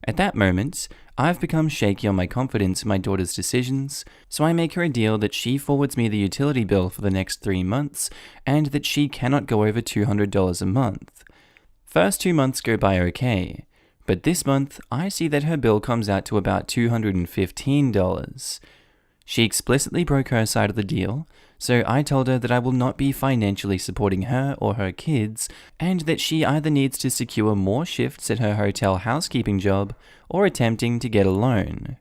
At that moment, I've become shaky on my confidence in my daughter's decisions, so I make her a deal that she forwards me the utility bill for the next 3 months, and that she cannot go over $200 a month. First 2 months go by okay, but this month I see that her bill comes out to about $215. She explicitly broke her side of the deal, so I told her that I will not be financially supporting her or her kids, and that she either needs to secure more shifts at her hotel housekeeping job or attempting to get a loan.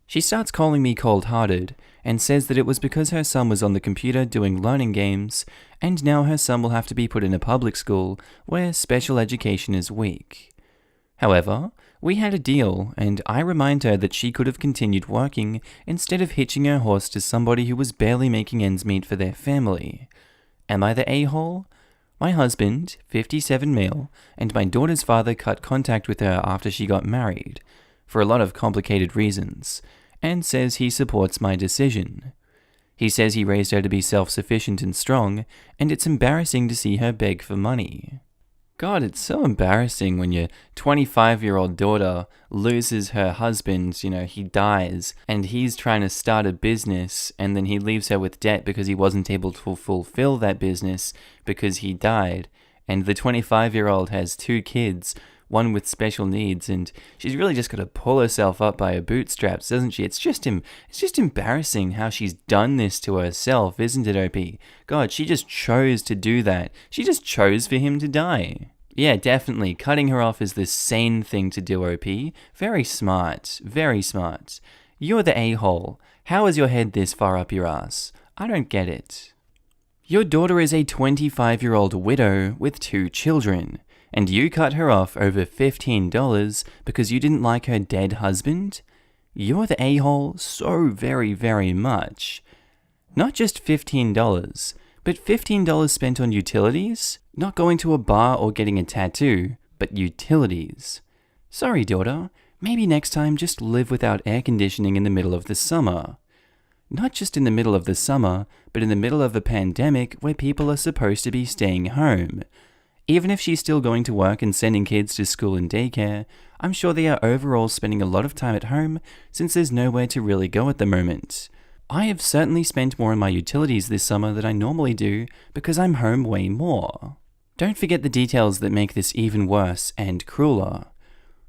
She starts calling me cold-hearted and says that it was because her son was on the computer doing learning games, and now her son will have to be put in a public school where special education is weak. However, we had a deal, and I remind her that she could have continued working instead of hitching her horse to somebody who was barely making ends meet for their family. Am I the a-hole? My husband, 57 male, and my daughter's father cut contact with her after she got married, for a lot of complicated reasons, and says he supports my decision. He says he raised her to be self-sufficient and strong, and it's embarrassing to see her beg for money. God, it's so embarrassing when your 25-year-old daughter loses her husband, he dies, and he's trying to start a business, and then he leaves her with debt because he wasn't able to fulfill that business because he died, and the 25-year-old has 2 kids, one with special needs, and she's really just got to pull herself up by her bootstraps, doesn't she? It's just embarrassing how she's done this to herself, isn't it, OP? God, she just chose to do that. She just chose for him to die. Yeah, definitely. Cutting her off is the sane thing to do, OP. Very smart. Very smart. You're the a-hole. How is your head this far up your ass? I don't get it. Your daughter is a 25-year-old widow with 2 children. And you cut her off over $15 because you didn't like her dead husband? You're the a-hole so very, very much. Not just $15, but $15 spent on utilities? Not going to a bar or getting a tattoo, but utilities. Sorry, daughter. Maybe next time just live without air conditioning in the middle of the summer. Not just in the middle of the summer, but in the middle of a pandemic where people are supposed to be staying home. Even if she's still going to work and sending kids to school and daycare, I'm sure they are overall spending a lot of time at home since there's nowhere to really go at the moment. I have certainly spent more on my utilities this summer than I normally do because I'm home way more. Don't forget the details that make this even worse and crueler.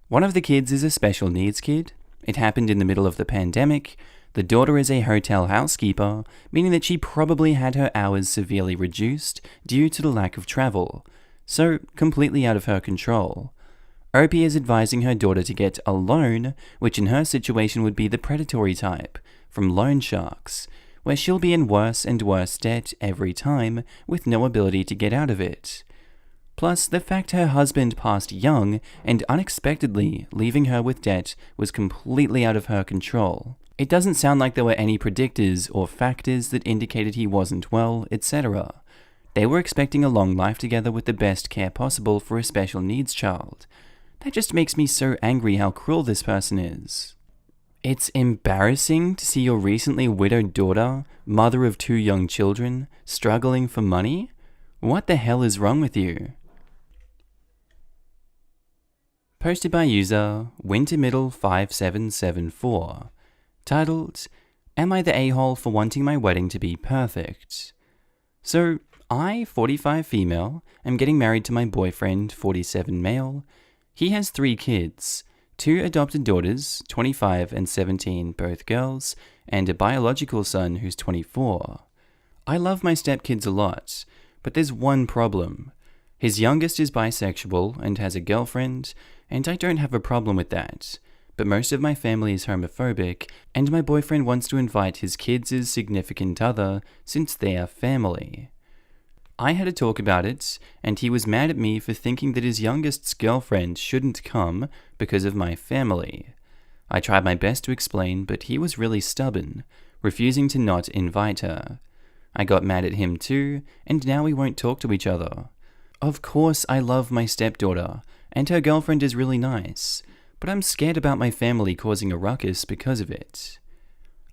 One of the kids is a special needs kid. It happened in the middle of the pandemic. The daughter is a hotel housekeeper, meaning that she probably had her hours severely reduced due to the lack of travel. So, completely out of her control. Opie is advising her daughter to get a loan, which in her situation would be the predatory type, from loan sharks, where she'll be in worse and worse debt every time, with no ability to get out of it. Plus, the fact her husband passed young and unexpectedly leaving her with debt was completely out of her control. It doesn't sound like there were any predictors or factors that indicated he wasn't well, etc. They were expecting a long life together with the best care possible for a special needs child. That just makes me so angry how cruel this person is. It's embarrassing to see your recently widowed daughter, mother of 2 young children, struggling for money? What the hell is wrong with you? Posted by user WinterMiddle5774. Titled, Am I the a-hole for wanting my wedding to be perfect? So, I, 45 female, am getting married to my boyfriend, 47 male. He has 3 kids, 2 adopted daughters, 25 and 17, both girls, and a biological son who's 24. I love my stepkids a lot, but there's one problem. His youngest is bisexual and has a girlfriend, and I don't have a problem with that. But most of my family is homophobic, and my boyfriend wants to invite his kids' significant other since they are family. I had a talk about it, and he was mad at me for thinking that his youngest's girlfriend shouldn't come because of my family. I tried my best to explain, but he was really stubborn, refusing to not invite her. I got mad at him too, and now we won't talk to each other. Of course I love my stepdaughter, and her girlfriend is really nice, but I'm scared about my family causing a ruckus because of it.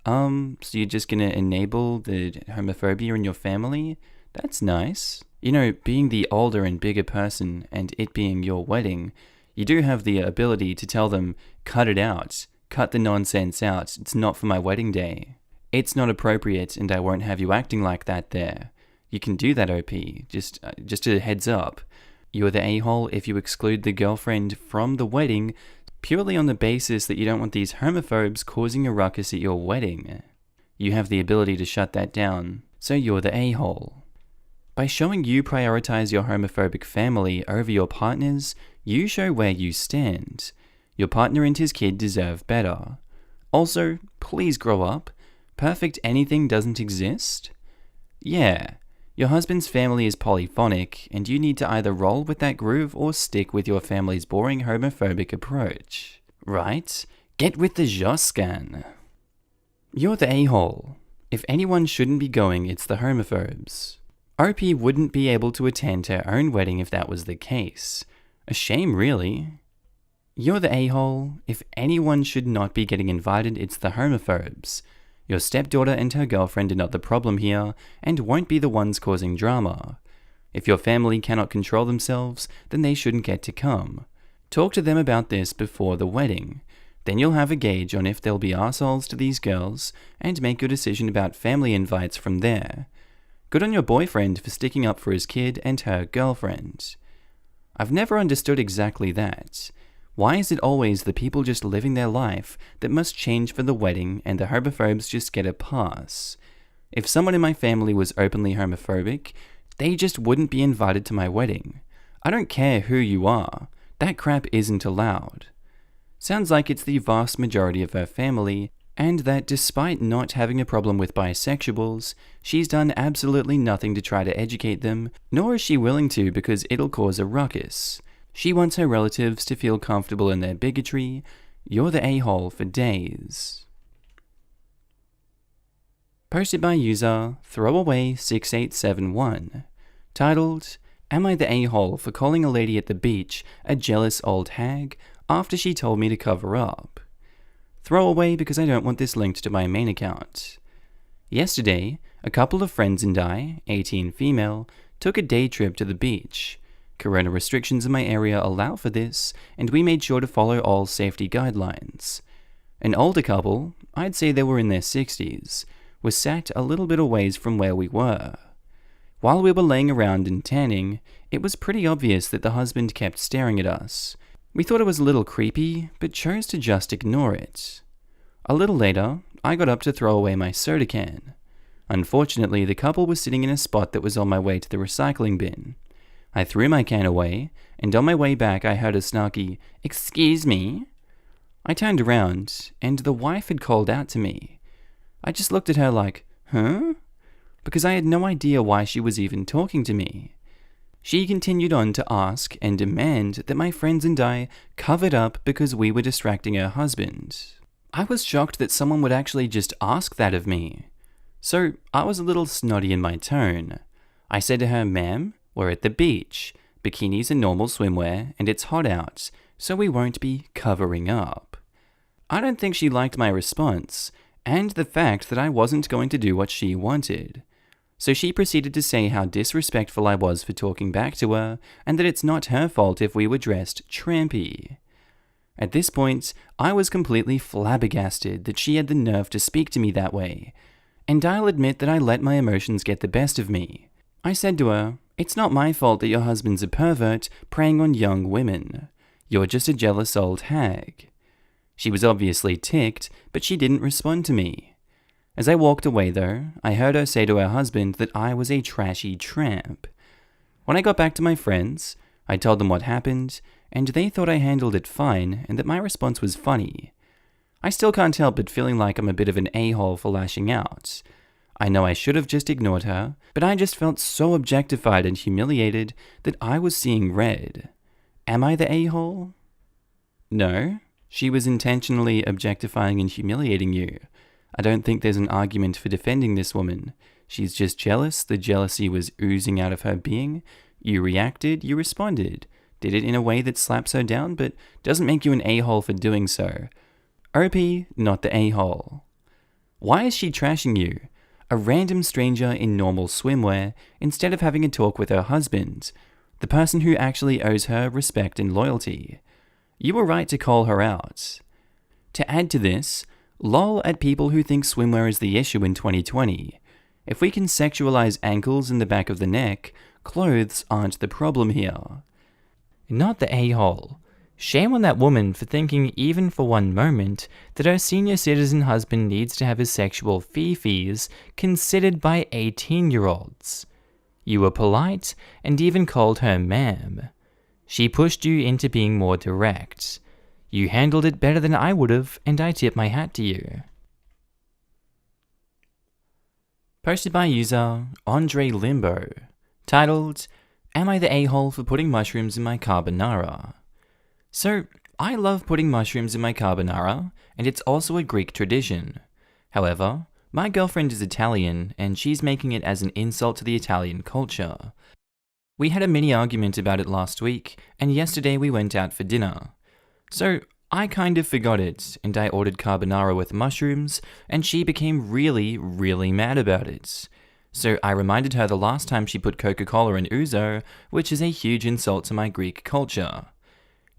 So you're just gonna enable the homophobia in your family? That's nice. You know, being the older and bigger person and it being your wedding, you do have the ability to tell them, cut it out, cut the nonsense out, it's not for my wedding day. It's not appropriate and I won't have you acting like that there. You can do that, OP, just a heads up. You're the a-hole if you exclude the girlfriend from the wedding purely on the basis that you don't want these homophobes causing a ruckus at your wedding. You have the ability to shut that down, so you're the a-hole. By showing you prioritize your homophobic family over your partners, you show where you stand. Your partner and his kid deserve better. Also, please grow up. Perfect anything doesn't exist? Yeah, your husband's family is polyphonic, and you need to either roll with that groove or stick with your family's boring homophobic approach. Right? Get with the Joscan. You're the a-hole. If anyone shouldn't be going, it's the homophobes. OP wouldn't be able to attend her own wedding if that was the case. A shame, really. You're the a-hole. If anyone should not be getting invited, it's the homophobes. Your stepdaughter and her girlfriend are not the problem here, and won't be the ones causing drama. If your family cannot control themselves, then they shouldn't get to come. Talk to them about this before the wedding. Then you'll have a gauge on if they'll be arseholes to these girls, and make your decision about family invites from there. Good on your boyfriend for sticking up for his kid and her girlfriend. I've never understood exactly that. Why is it always the people just living their life that must change for the wedding and the homophobes just get a pass? If someone in my family was openly homophobic, they just wouldn't be invited to my wedding. I don't care who you are. That crap isn't allowed. Sounds like it's the vast majority of her family, and that despite not having a problem with bisexuals, she's done absolutely nothing to try to educate them, nor is she willing to because it'll cause a ruckus. She wants her relatives to feel comfortable in their bigotry. You're the a-hole for days. Posted by user Throwaway6871. Titled, Am I the a-hole for calling a lady at the beach a jealous old hag after she told me to cover up? Throwaway because I don't want this linked to my main account. Yesterday, a couple of friends and I, 18 female, took a day trip to the beach. Corona restrictions in my area allow for this, and we made sure to follow all safety guidelines. An older couple, I'd say they were in their 60s, was sat a little bit away from where we were. While we were laying around and tanning, it was pretty obvious that the husband kept staring at us. We thought it was a little creepy, but chose to just ignore it. A little later, I got up to throw away my soda can. Unfortunately, the couple was sitting in a spot that was on my way to the recycling bin. I threw my can away, and on my way back I heard a snarky, "Excuse me?" I turned around, and the wife had called out to me. I just looked at her like, huh? Because I had no idea why she was even talking to me. She continued on to ask and demand that my friends and I covered up because we were distracting her husband. I was shocked that someone would actually just ask that of me. So I was a little snotty in my tone. I said to her, "Ma'am, we're at the beach. Bikinis are normal swimwear and it's hot out, so we won't be covering up." I don't think she liked my response, and the fact that I wasn't going to do what she wanted. So she proceeded to say how disrespectful I was for talking back to her, and that it's not her fault if we were dressed trampy. At this point, I was completely flabbergasted that she had the nerve to speak to me that way, and I'll admit that I let my emotions get the best of me. I said to her, "It's not my fault that your husband's a pervert preying on young women. You're just a jealous old hag." She was obviously ticked, but she didn't respond to me. As I walked away though, I heard her say to her husband that I was a trashy tramp. When I got back to my friends, I told them what happened, and they thought I handled it fine and that my response was funny. I still can't help but feeling like I'm a bit of an a-hole for lashing out. I know I should have just ignored her, but I just felt so objectified and humiliated that I was seeing red. Am I the a-hole? No, she was intentionally objectifying and humiliating you. I don't think there's an argument for defending this woman. She's just jealous, the jealousy was oozing out of her being. You reacted, you responded. Did it in a way that slaps her down, but doesn't make you an a-hole for doing so. OP, not the a-hole. Why is she trashing you? A random stranger in normal swimwear, instead of having a talk with her husband, the person who actually owes her respect and loyalty. You were right to call her out. To add to this, lol at people who think swimwear is the issue in 2020. If we can sexualize ankles and the back of the neck, clothes aren't the problem here. Not the a-hole. Shame on that woman for thinking even for one moment that her senior citizen husband needs to have his sexual fifis considered by 18-year-olds. You were polite and even called her ma'am. She pushed you into being more direct. You handled it better than I would have, and I tip my hat to you. Posted by user Andre Limbo, titled, "Am I the a-hole for putting mushrooms in my carbonara?" So, I love putting mushrooms in my carbonara, and it's also a Greek tradition. However, my girlfriend is Italian, and she's making it as an insult to the Italian culture. We had a mini argument about it last week, and yesterday we went out for dinner. So, I kind of forgot it, and I ordered carbonara with mushrooms, and she became really, really mad about it. So I reminded her the last time she put Coca-Cola in ouzo, which is a huge insult to my Greek culture.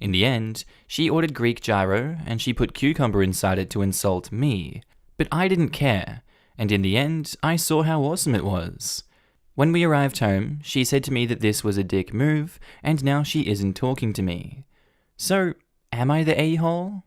In the end, she ordered Greek gyro, and she put cucumber inside it to insult me. But I didn't care, and in the end, I saw how awesome it was. When we arrived home, she said to me that this was a dick move, and now she isn't talking to me. So, am I the a-hole?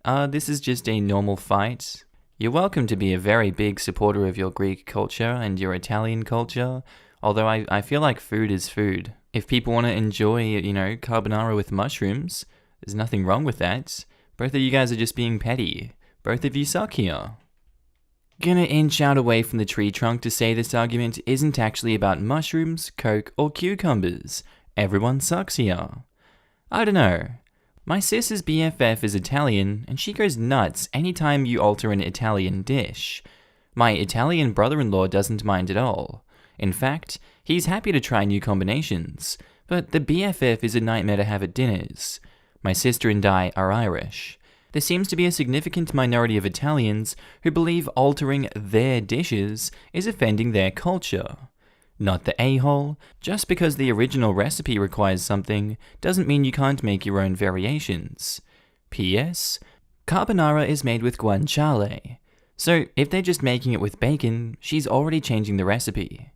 This is just a normal fight. You're welcome to be a very big supporter of your Greek culture and your Italian culture, although I feel like food is food. If people want to enjoy, carbonara with mushrooms, there's nothing wrong with that. Both of you guys are just being petty. Both of you suck here. Gonna inch out away from the tree trunk to say this argument isn't actually about mushrooms, coke, or cucumbers. Everyone sucks here. I don't know. My sis's BFF is Italian, and she goes nuts anytime you alter an Italian dish. My Italian brother-in-law doesn't mind at all. In fact, he's happy to try new combinations, but the BFF is a nightmare to have at dinners. My sister and I are Irish. There seems to be a significant minority of Italians who believe altering their dishes is offending their culture. Not the a-hole. Just because the original recipe requires something doesn't mean you can't make your own variations. P.S. Carbonara is made with guanciale, so if they're just making it with bacon, she's already changing the recipe.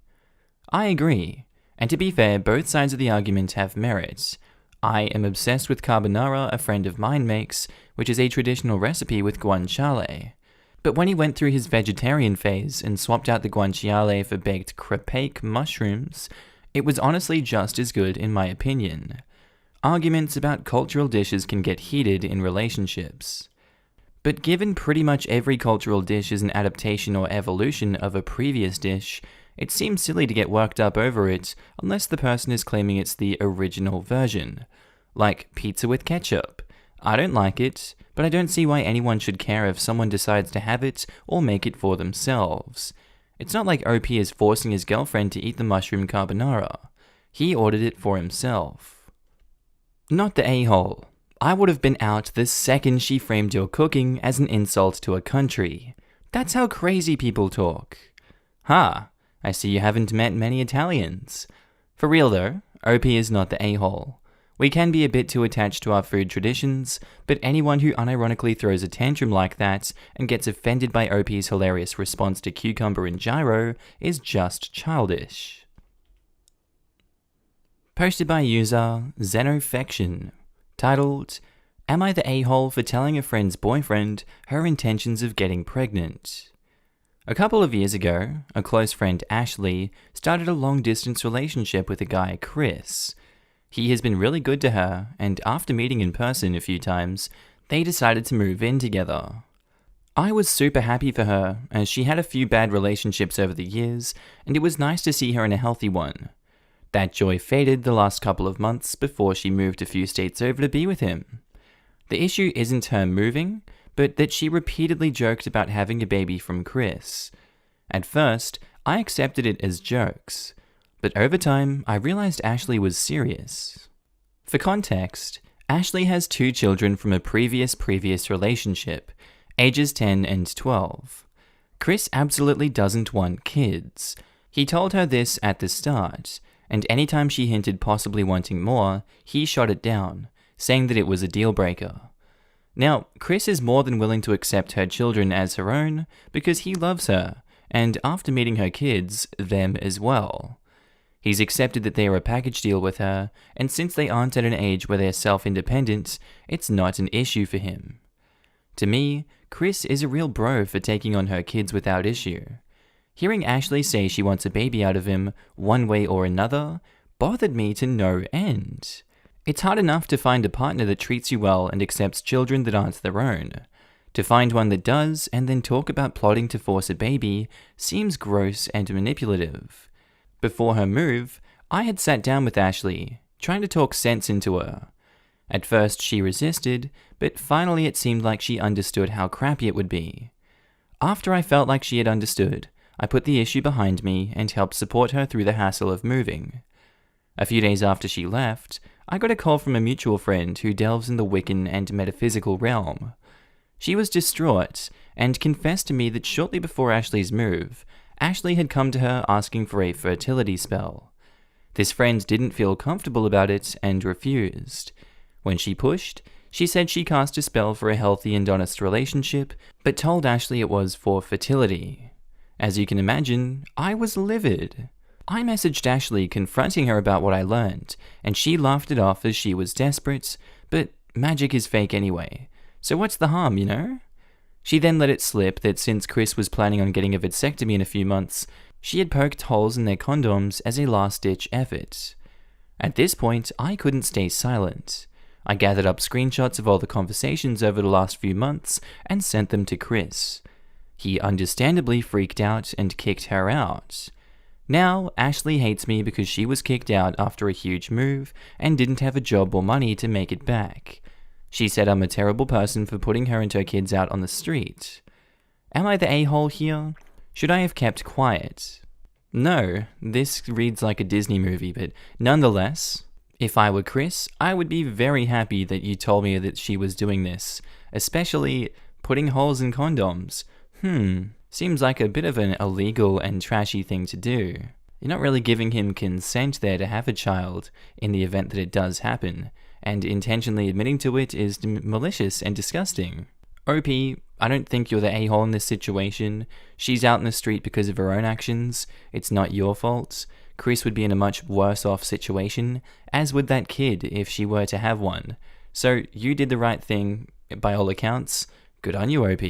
I agree, and to be fair, both sides of the argument have merit. I am obsessed with carbonara a friend of mine makes, which is a traditional recipe with guanciale. But when he went through his vegetarian phase and swapped out the guanciale for baked crepe mushrooms, it was honestly just as good in my opinion. Arguments about cultural dishes can get heated in relationships. But given pretty much every cultural dish is an adaptation or evolution of a previous dish, it seems silly to get worked up over it unless the person is claiming it's the original version. Like pizza with ketchup. I don't like it, but I don't see why anyone should care if someone decides to have it or make it for themselves. It's not like OP is forcing his girlfriend to eat the mushroom carbonara. He ordered it for himself. Not the a-hole. I would have been out the second she framed your cooking as an insult to a country. That's how crazy people talk. I see you haven't met many Italians. For real though, OP is not the a-hole. We can be a bit too attached to our food traditions, but anyone who unironically throws a tantrum like that and gets offended by OP's hilarious response to cucumber and gyro is just childish. Posted by user Xenofection, titled, "Am I the a-hole for telling a friend's boyfriend her intentions of getting pregnant?" A couple of years ago, a close friend Ashley started a long-distance relationship with a guy Chris. He has been really good to her, and after meeting in person a few times, they decided to move in together. I was super happy for her, as she had a few bad relationships over the years, and it was nice to see her in a healthy one. That joy faded the last couple of months before she moved a few states over to be with him. The issue isn't her moving, but that she repeatedly joked about having a baby from Chris. At first, I accepted it as jokes, but over time, I realized Ashley was serious. For context, Ashley has 2 children from a previous relationship, ages 10 and 12. Chris absolutely doesn't want kids. He told her this at the start, and anytime she hinted possibly wanting more, he shot it down, saying that it was a deal breaker. Now, Chris is more than willing to accept her children as her own because he loves her, and after meeting her kids, them as well. He's accepted that they are a package deal with her, and since they aren't at an age where they're self-independent, it's not an issue for him. To me, Chris is a real bro for taking on her kids without issue. Hearing Ashley say she wants a baby out of him, one way or another, bothered me to no end. It's hard enough to find a partner that treats you well and accepts children that aren't their own. To find one that does, and then talk about plotting to force a baby, seems gross and manipulative. Before her move, I had sat down with Ashley, trying to talk sense into her. At first she resisted, but finally it seemed like she understood how crappy it would be. After I felt like she had understood, I put the issue behind me and helped support her through the hassle of moving. A few days after she left, I got a call from a mutual friend who delves in the Wiccan and metaphysical realm. She was distraught and confessed to me that shortly before Ashley's move, Ashley had come to her asking for a fertility spell. This friend didn't feel comfortable about it and refused. When she pushed, she said she cast a spell for a healthy and honest relationship, but told Ashley it was for fertility. As you can imagine, I was livid. I messaged Ashley confronting her about what I learned, and she laughed it off as she was desperate, but magic is fake anyway, so what's the harm, you know? She then let it slip that since Chris was planning on getting a vasectomy in a few months, she had poked holes in their condoms as a last-ditch effort. At this point, I couldn't stay silent. I gathered up screenshots of all the conversations over the last few months and sent them to Chris. He understandably freaked out and kicked her out. Now, Ashley hates me because she was kicked out after a huge move and didn't have a job or money to make it back. She said I'm a terrible person for putting her and her kids out on the street. Am I the a-hole here? Should I have kept quiet? No, this reads like a Disney movie, but nonetheless, if I were Chris, I would be very happy that you told me that she was doing this, especially putting holes in condoms. Seems like a bit of an illegal and trashy thing to do. You're not really giving him consent there to have a child in the event that it does happen, and intentionally admitting to it is malicious and disgusting. OP, I don't think you're the a-hole in this situation. She's out in the street because of her own actions. It's not your fault. Chris would be in a much worse off situation, as would that kid if she were to have one. So you did the right thing, by all accounts. Good on you, OP.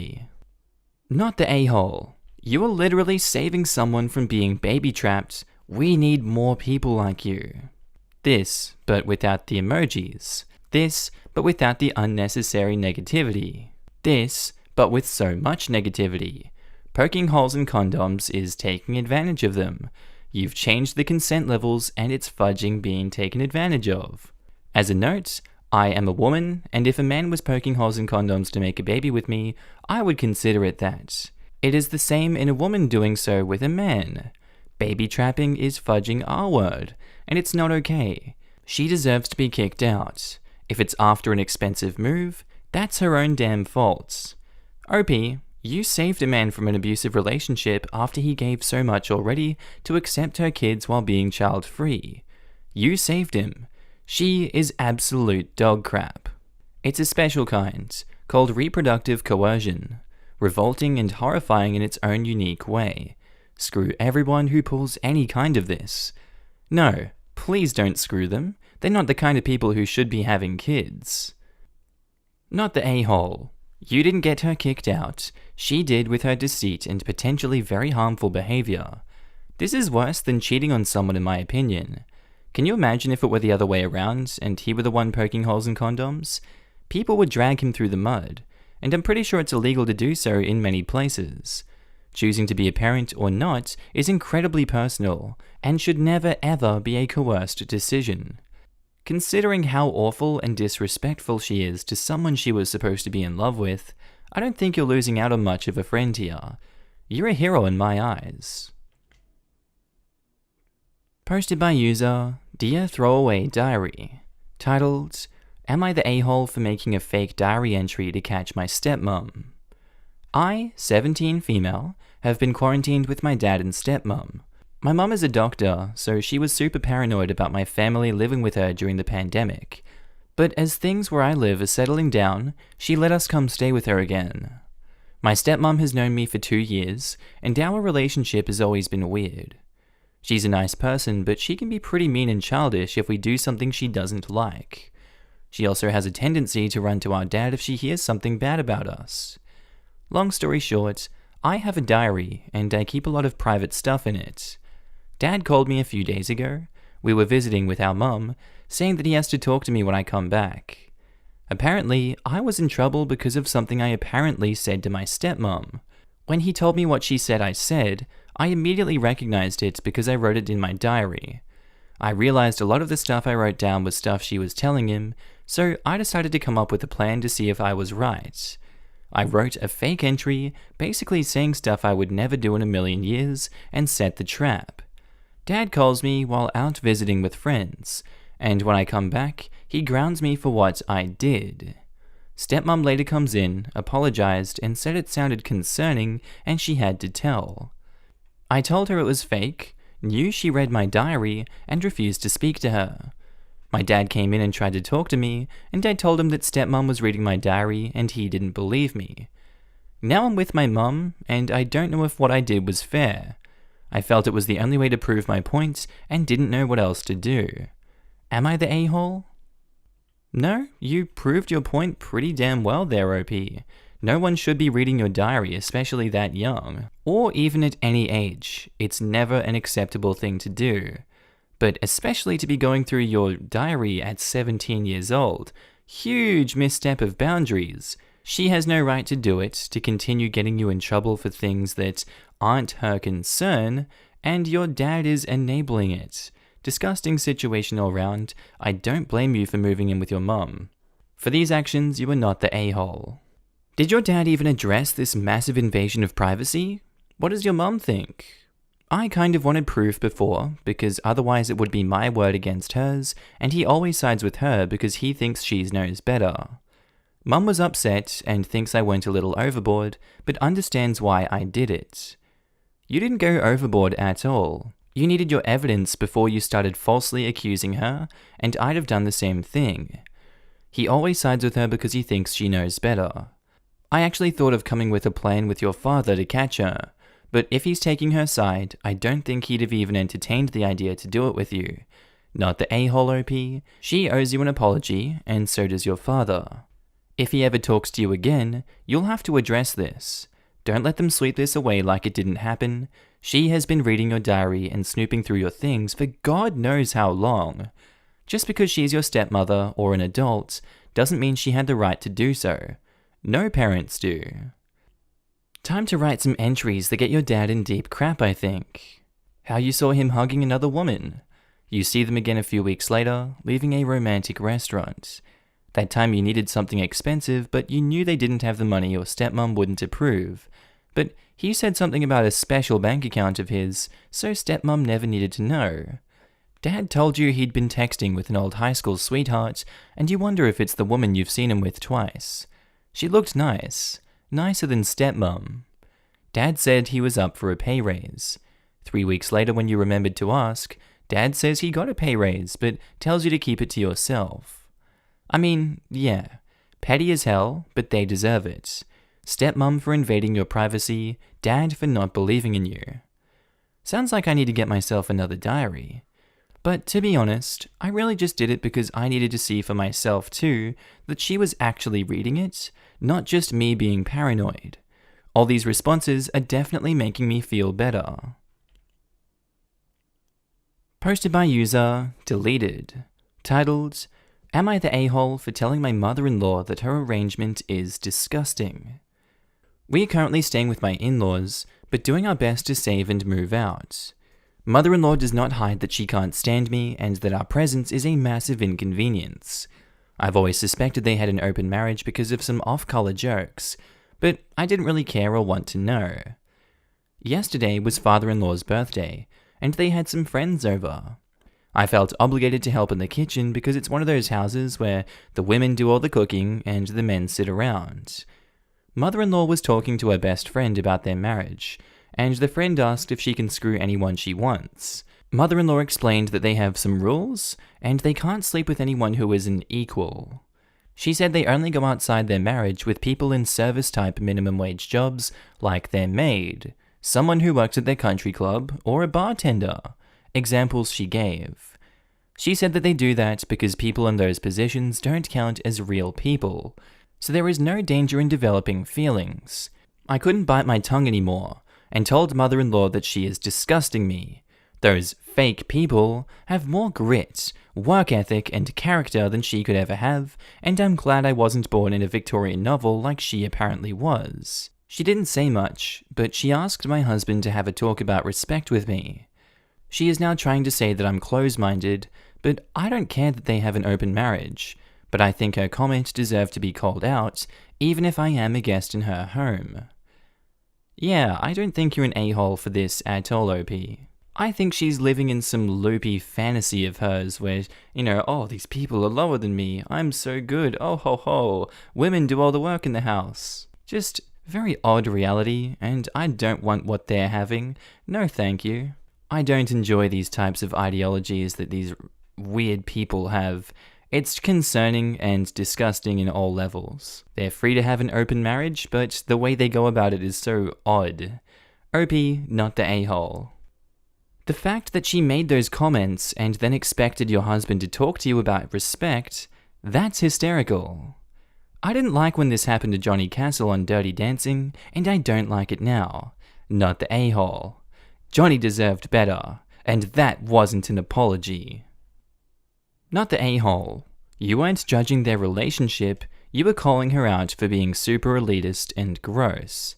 Not the a-hole. You are literally saving someone from being baby-trapped. We need more people like you. This, but without the emojis. This, but without the unnecessary negativity. This, but with so much negativity. Poking holes in condoms is taking advantage of them. You've changed the consent levels and it's fudging being taken advantage of. As a note, I am a woman, and if a man was poking holes in condoms to make a baby with me, I would consider it that. It is the same in a woman doing so with a man. Baby trapping is fudging our word, and it's not okay. She deserves to be kicked out. If it's after an expensive move, that's her own damn fault. OP, you saved a man from an abusive relationship after he gave so much already to accept her kids while being child-free. You saved him. She is absolute dog crap. It's a special kind, called reproductive coercion. Revolting and horrifying in its own unique way. Screw everyone who pulls any kind of this. No, please don't screw them. They're not the kind of people who should be having kids. Not the a-hole. You didn't get her kicked out. She did with her deceit and potentially very harmful behavior. This is worse than cheating on someone in my opinion. Can you imagine if it were the other way around and he were the one poking holes in condoms? People would drag him through the mud, and I'm pretty sure it's illegal to do so in many places. Choosing to be a parent or not is incredibly personal and should never ever be a coerced decision. Considering how awful and disrespectful she is to someone she was supposed to be in love with, I don't think you're losing out on much of a friend here. You're a hero in my eyes. Posted by user Dear Throwaway Diary, titled, Am I the a-hole for making a fake diary entry to catch my stepmom? I, 17 female, have been quarantined with my dad and stepmom. My mum is a doctor, so she was super paranoid about my family living with her during the pandemic. But as things where I live are settling down, she let us come stay with her again. My stepmom has known me for 2 years, and our relationship has always been weird. She's a nice person, but she can be pretty mean and childish if we do something she doesn't like. She also has a tendency to run to our dad if she hears something bad about us. Long story short, I have a diary, and I keep a lot of private stuff in it. Dad called me a few days ago. We were visiting with our mum, saying that he has to talk to me when I come back. Apparently, I was in trouble because of something I apparently said to my stepmom. When he told me what she said I said, I immediately recognized it because I wrote it in my diary. I realized a lot of the stuff I wrote down was stuff she was telling him, so I decided to come up with a plan to see if I was right. I wrote a fake entry, basically saying stuff I would never do in a million years, and set the trap. Dad calls me while out visiting with friends, and when I come back, he grounds me for what I did. Stepmom later comes in, apologized, and said it sounded concerning and she had to tell. I told her it was fake, knew she read my diary, and refused to speak to her. My dad came in and tried to talk to me, and I told him that stepmom was reading my diary and he didn't believe me. Now I'm with my mum, and I don't know if what I did was fair. I felt it was the only way to prove my point and didn't know what else to do. Am I the a-hole? No, you proved your point pretty damn well there, OP. No one should be reading your diary, especially that young. Or even at any age. It's never an acceptable thing to do. But especially to be going through your diary at 17 years old. Huge misstep of boundaries. She has no right to do it, to continue getting you in trouble for things that aren't her concern, and your dad is enabling it. Disgusting situation all round. I don't blame you for moving in with your mum. For these actions, you are not the a-hole. Did your dad even address this massive invasion of privacy? What does your mum think? I kind of wanted proof before, because otherwise it would be my word against hers, and he always sides with her because he thinks she knows better. Mum was upset and thinks I went a little overboard, but understands why I did it. You didn't go overboard at all. You needed your evidence before you started falsely accusing her, and I'd have done the same thing. He always sides with her because he thinks she knows better. I actually thought of coming with a plan with your father to catch her, but if he's taking her side, I don't think he'd have even entertained the idea to do it with you. Not the a-hole OP. She owes you an apology, and so does your father. If he ever talks to you again, you'll have to address this. Don't let them sweep this away like it didn't happen. She has been reading your diary and snooping through your things for God knows how long. Just because she's your stepmother or an adult doesn't mean she had the right to do so. No parents do. Time to write some entries that get your dad in deep crap, I think. How you saw him hugging another woman. You see them again a few weeks later, leaving a romantic restaurant. That time you needed something expensive, but you knew they didn't have the money or stepmom wouldn't approve. But he said something about a special bank account of his, so stepmom never needed to know. Dad told you he'd been texting with an old high school sweetheart, and you wonder if it's the woman you've seen him with twice. She looked nice. Nicer than stepmom. Dad said he was up for a pay raise. 3 weeks later, when you remembered to ask, Dad says he got a pay raise, but tells you to keep it to yourself. I mean, yeah, petty as hell, but they deserve it. Stepmom for invading your privacy, Dad for not believing in you. Sounds like I need to get myself another diary. But to be honest, I really just did it because I needed to see for myself too that she was actually reading it, not just me being paranoid. All these responses are definitely making me feel better. Posted by user, deleted. Titled, Am I the a-hole for telling my mother-in-law that her arrangement is disgusting? We are currently staying with my in-laws, but doing our best to save and move out. Mother-in-law does not hide that she can't stand me and that our presence is a massive inconvenience. I've always suspected they had an open marriage because of some off-color jokes, but I didn't really care or want to know. Yesterday was father-in-law's birthday, and they had some friends over. I felt obligated to help in the kitchen because it's one of those houses where the women do all the cooking and the men sit around. Mother-in-law was talking to her best friend about their marriage, and the friend asked if she can screw anyone she wants. Mother-in-law explained that they have some rules, and they can't sleep with anyone who is an equal. She said they only go outside their marriage with people in service-type minimum wage jobs, like their maid, someone who works at their country club, or a bartender. Examples she gave. She said that they do that because people in those positions don't count as real people, so there is no danger in developing feelings. I couldn't bite my tongue anymore, and told mother-in-law that she is disgusting me. Those fake people have more grit, work ethic, and character than she could ever have, and I'm glad I wasn't born in a Victorian novel like she apparently was. She didn't say much, but she asked my husband to have a talk about respect with me. She is now trying to say that I'm close-minded, but I don't care that they have an open marriage. But I think her comment deserved to be called out, even if I am a guest in her home. Yeah, I don't think you're an a-hole for this at all, OP. I think she's living in some loopy fantasy of hers where, oh, these people are lower than me, I'm so good, oh ho ho, women do all the work in the house. Just very odd reality, and I don't want what they're having. No thank you. I don't enjoy these types of ideologies that these weird people have. It's concerning and disgusting in all levels. They're free to have an open marriage, but the way they go about it is so odd. OP, not the a-hole. The fact that she made those comments and then expected your husband to talk to you about respect, that's hysterical. I didn't like when this happened to Johnny Castle on Dirty Dancing, and I don't like it now. Not the a-hole. Johnny deserved better, and that wasn't an apology. Not the a-hole. You weren't judging their relationship, you were calling her out for being super elitist and gross.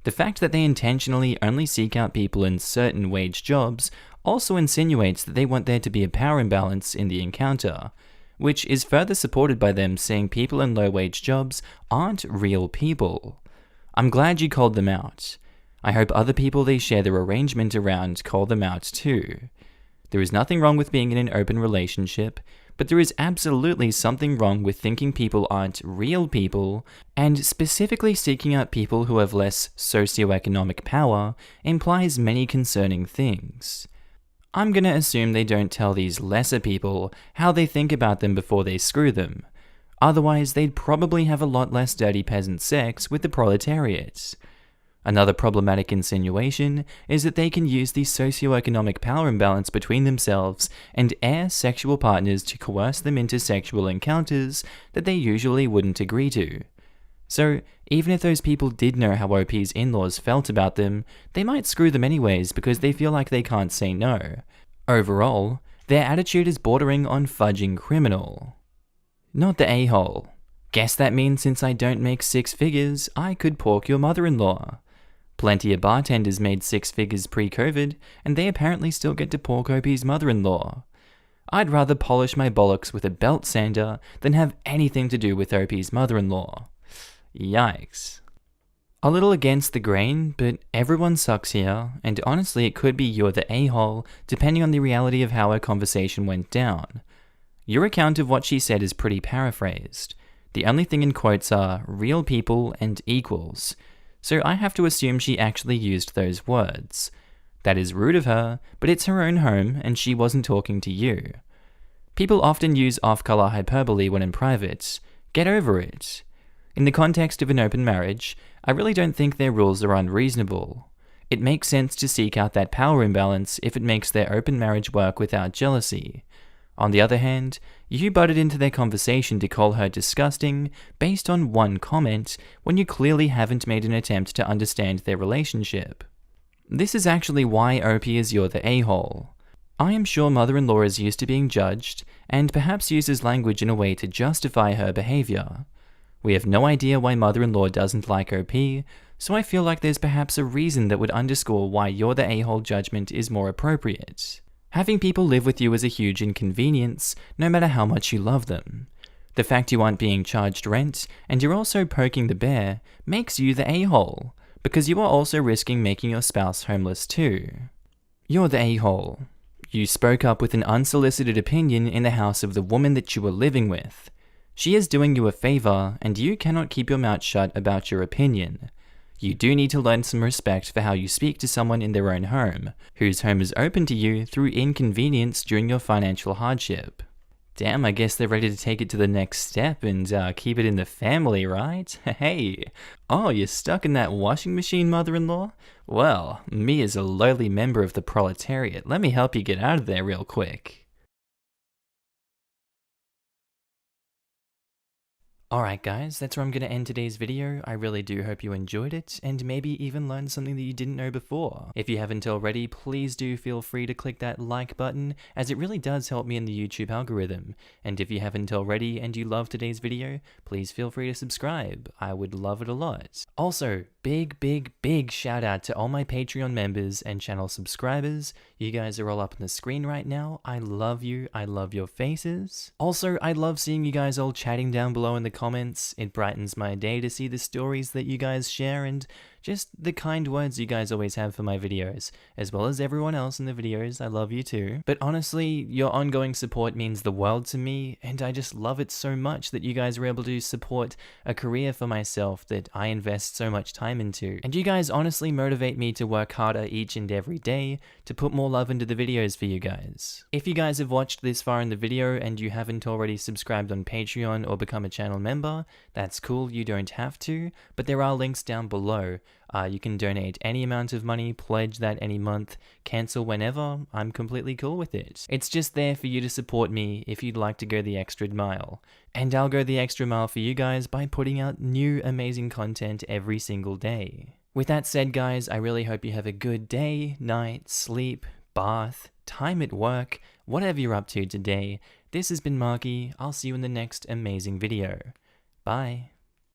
The fact that they intentionally only seek out people in certain wage jobs also insinuates that they want there to be a power imbalance in the encounter, which is further supported by them saying people in low-wage jobs aren't real people. I'm glad you called them out. I hope other people they share their arrangement around call them out too. There is nothing wrong with being in an open relationship, but there is absolutely something wrong with thinking people aren't real people, and specifically seeking out people who have less socioeconomic power implies many concerning things. I'm gonna assume they don't tell these lesser people how they think about them before they screw them. Otherwise, they'd probably have a lot less dirty peasant sex with the proletariat. Another problematic insinuation is that they can use the socioeconomic power imbalance between themselves and air sexual partners to coerce them into sexual encounters that they usually wouldn't agree to. So, even if those people did know how OP's in-laws felt about them, they might screw them anyways because they feel like they can't say no. Overall, their attitude is bordering on fudging criminal. Not the a-hole. Guess that means since I don't make 6 figures, I could pork your mother-in-law. Plenty of bartenders made 6 figures pre-COVID, and they apparently still get to pork OP's mother-in-law. I'd rather polish my bollocks with a belt sander than have anything to do with OP's mother-in-law. Yikes. A little against the grain, but everyone sucks here, and honestly it could be you're the a-hole, depending on the reality of how our conversation went down. Your account of what she said is pretty paraphrased. The only thing in quotes are real people and equals, so I have to assume she actually used those words. That is rude of her, but it's her own home and she wasn't talking to you. People often use off-color hyperbole when in private. Get over it. In the context of an open marriage, I really don't think their rules are unreasonable. It makes sense to seek out that power imbalance if it makes their open marriage work without jealousy. On the other hand, you butted into their conversation to call her disgusting based on one comment when you clearly haven't made an attempt to understand their relationship. This is actually why OP is you're the a-hole. I am sure mother-in-law is used to being judged, and perhaps uses language in a way to justify her behavior. We have no idea why mother-in-law doesn't like OP, so I feel like there's perhaps a reason that would underscore why you're the a-hole judgment is more appropriate. Having people live with you is a huge inconvenience, no matter how much you love them. The fact you aren't being charged rent, and you're also poking the bear, makes you the a-hole, because you are also risking making your spouse homeless too. You're the a-hole. You spoke up with an unsolicited opinion in the house of the woman that you were living with. She is doing you a favor, and you cannot keep your mouth shut about your opinion. You do need to learn some respect for how you speak to someone in their own home, whose home is open to you through inconvenience during your financial hardship. Damn, I guess they're ready to take it to the next step and keep it in the family, right? Hey, oh, you're stuck in that washing machine, mother-in-law? Well, me as a lowly member of the proletariat, let me help you get out of there real quick. Alright guys, that's where I'm going to end today's video. I really do hope you enjoyed it, and maybe even learned something that you didn't know before. If you haven't already, please do feel free to click that like button, as it really does help me in the YouTube algorithm. And if you haven't already and you loved today's video, please feel free to subscribe. I would love it a lot. Also, big shout out to all my Patreon members and channel subscribers. You guys are all up on the screen right now. I love you. I love your faces. Also, I love seeing you guys all chatting down below in the comments. It brightens my day to see the stories that you guys share and just the kind words you guys always have for my videos, as well as everyone else in the videos. I love you too. But honestly, your ongoing support means the world to me, and I just love it so much that you guys are able to support a career for myself that I invest so much time into. And you guys honestly motivate me to work harder each and every day to put more love into the videos for you guys. If you guys have watched this far in the video and you haven't already subscribed on Patreon or become a channel member, that's cool, you don't have to, but there are links down below. You can donate any amount of money, pledge that any month, cancel whenever. I'm completely cool with it. It's just there for you to support me if you'd like to go the extra mile. And I'll go the extra mile for you guys by putting out new amazing content every single day. With that said guys, I really hope you have a good day, night, sleep, bath, time at work, whatever you're up to today. This has been Markee. I'll see you in the next amazing video. Bye.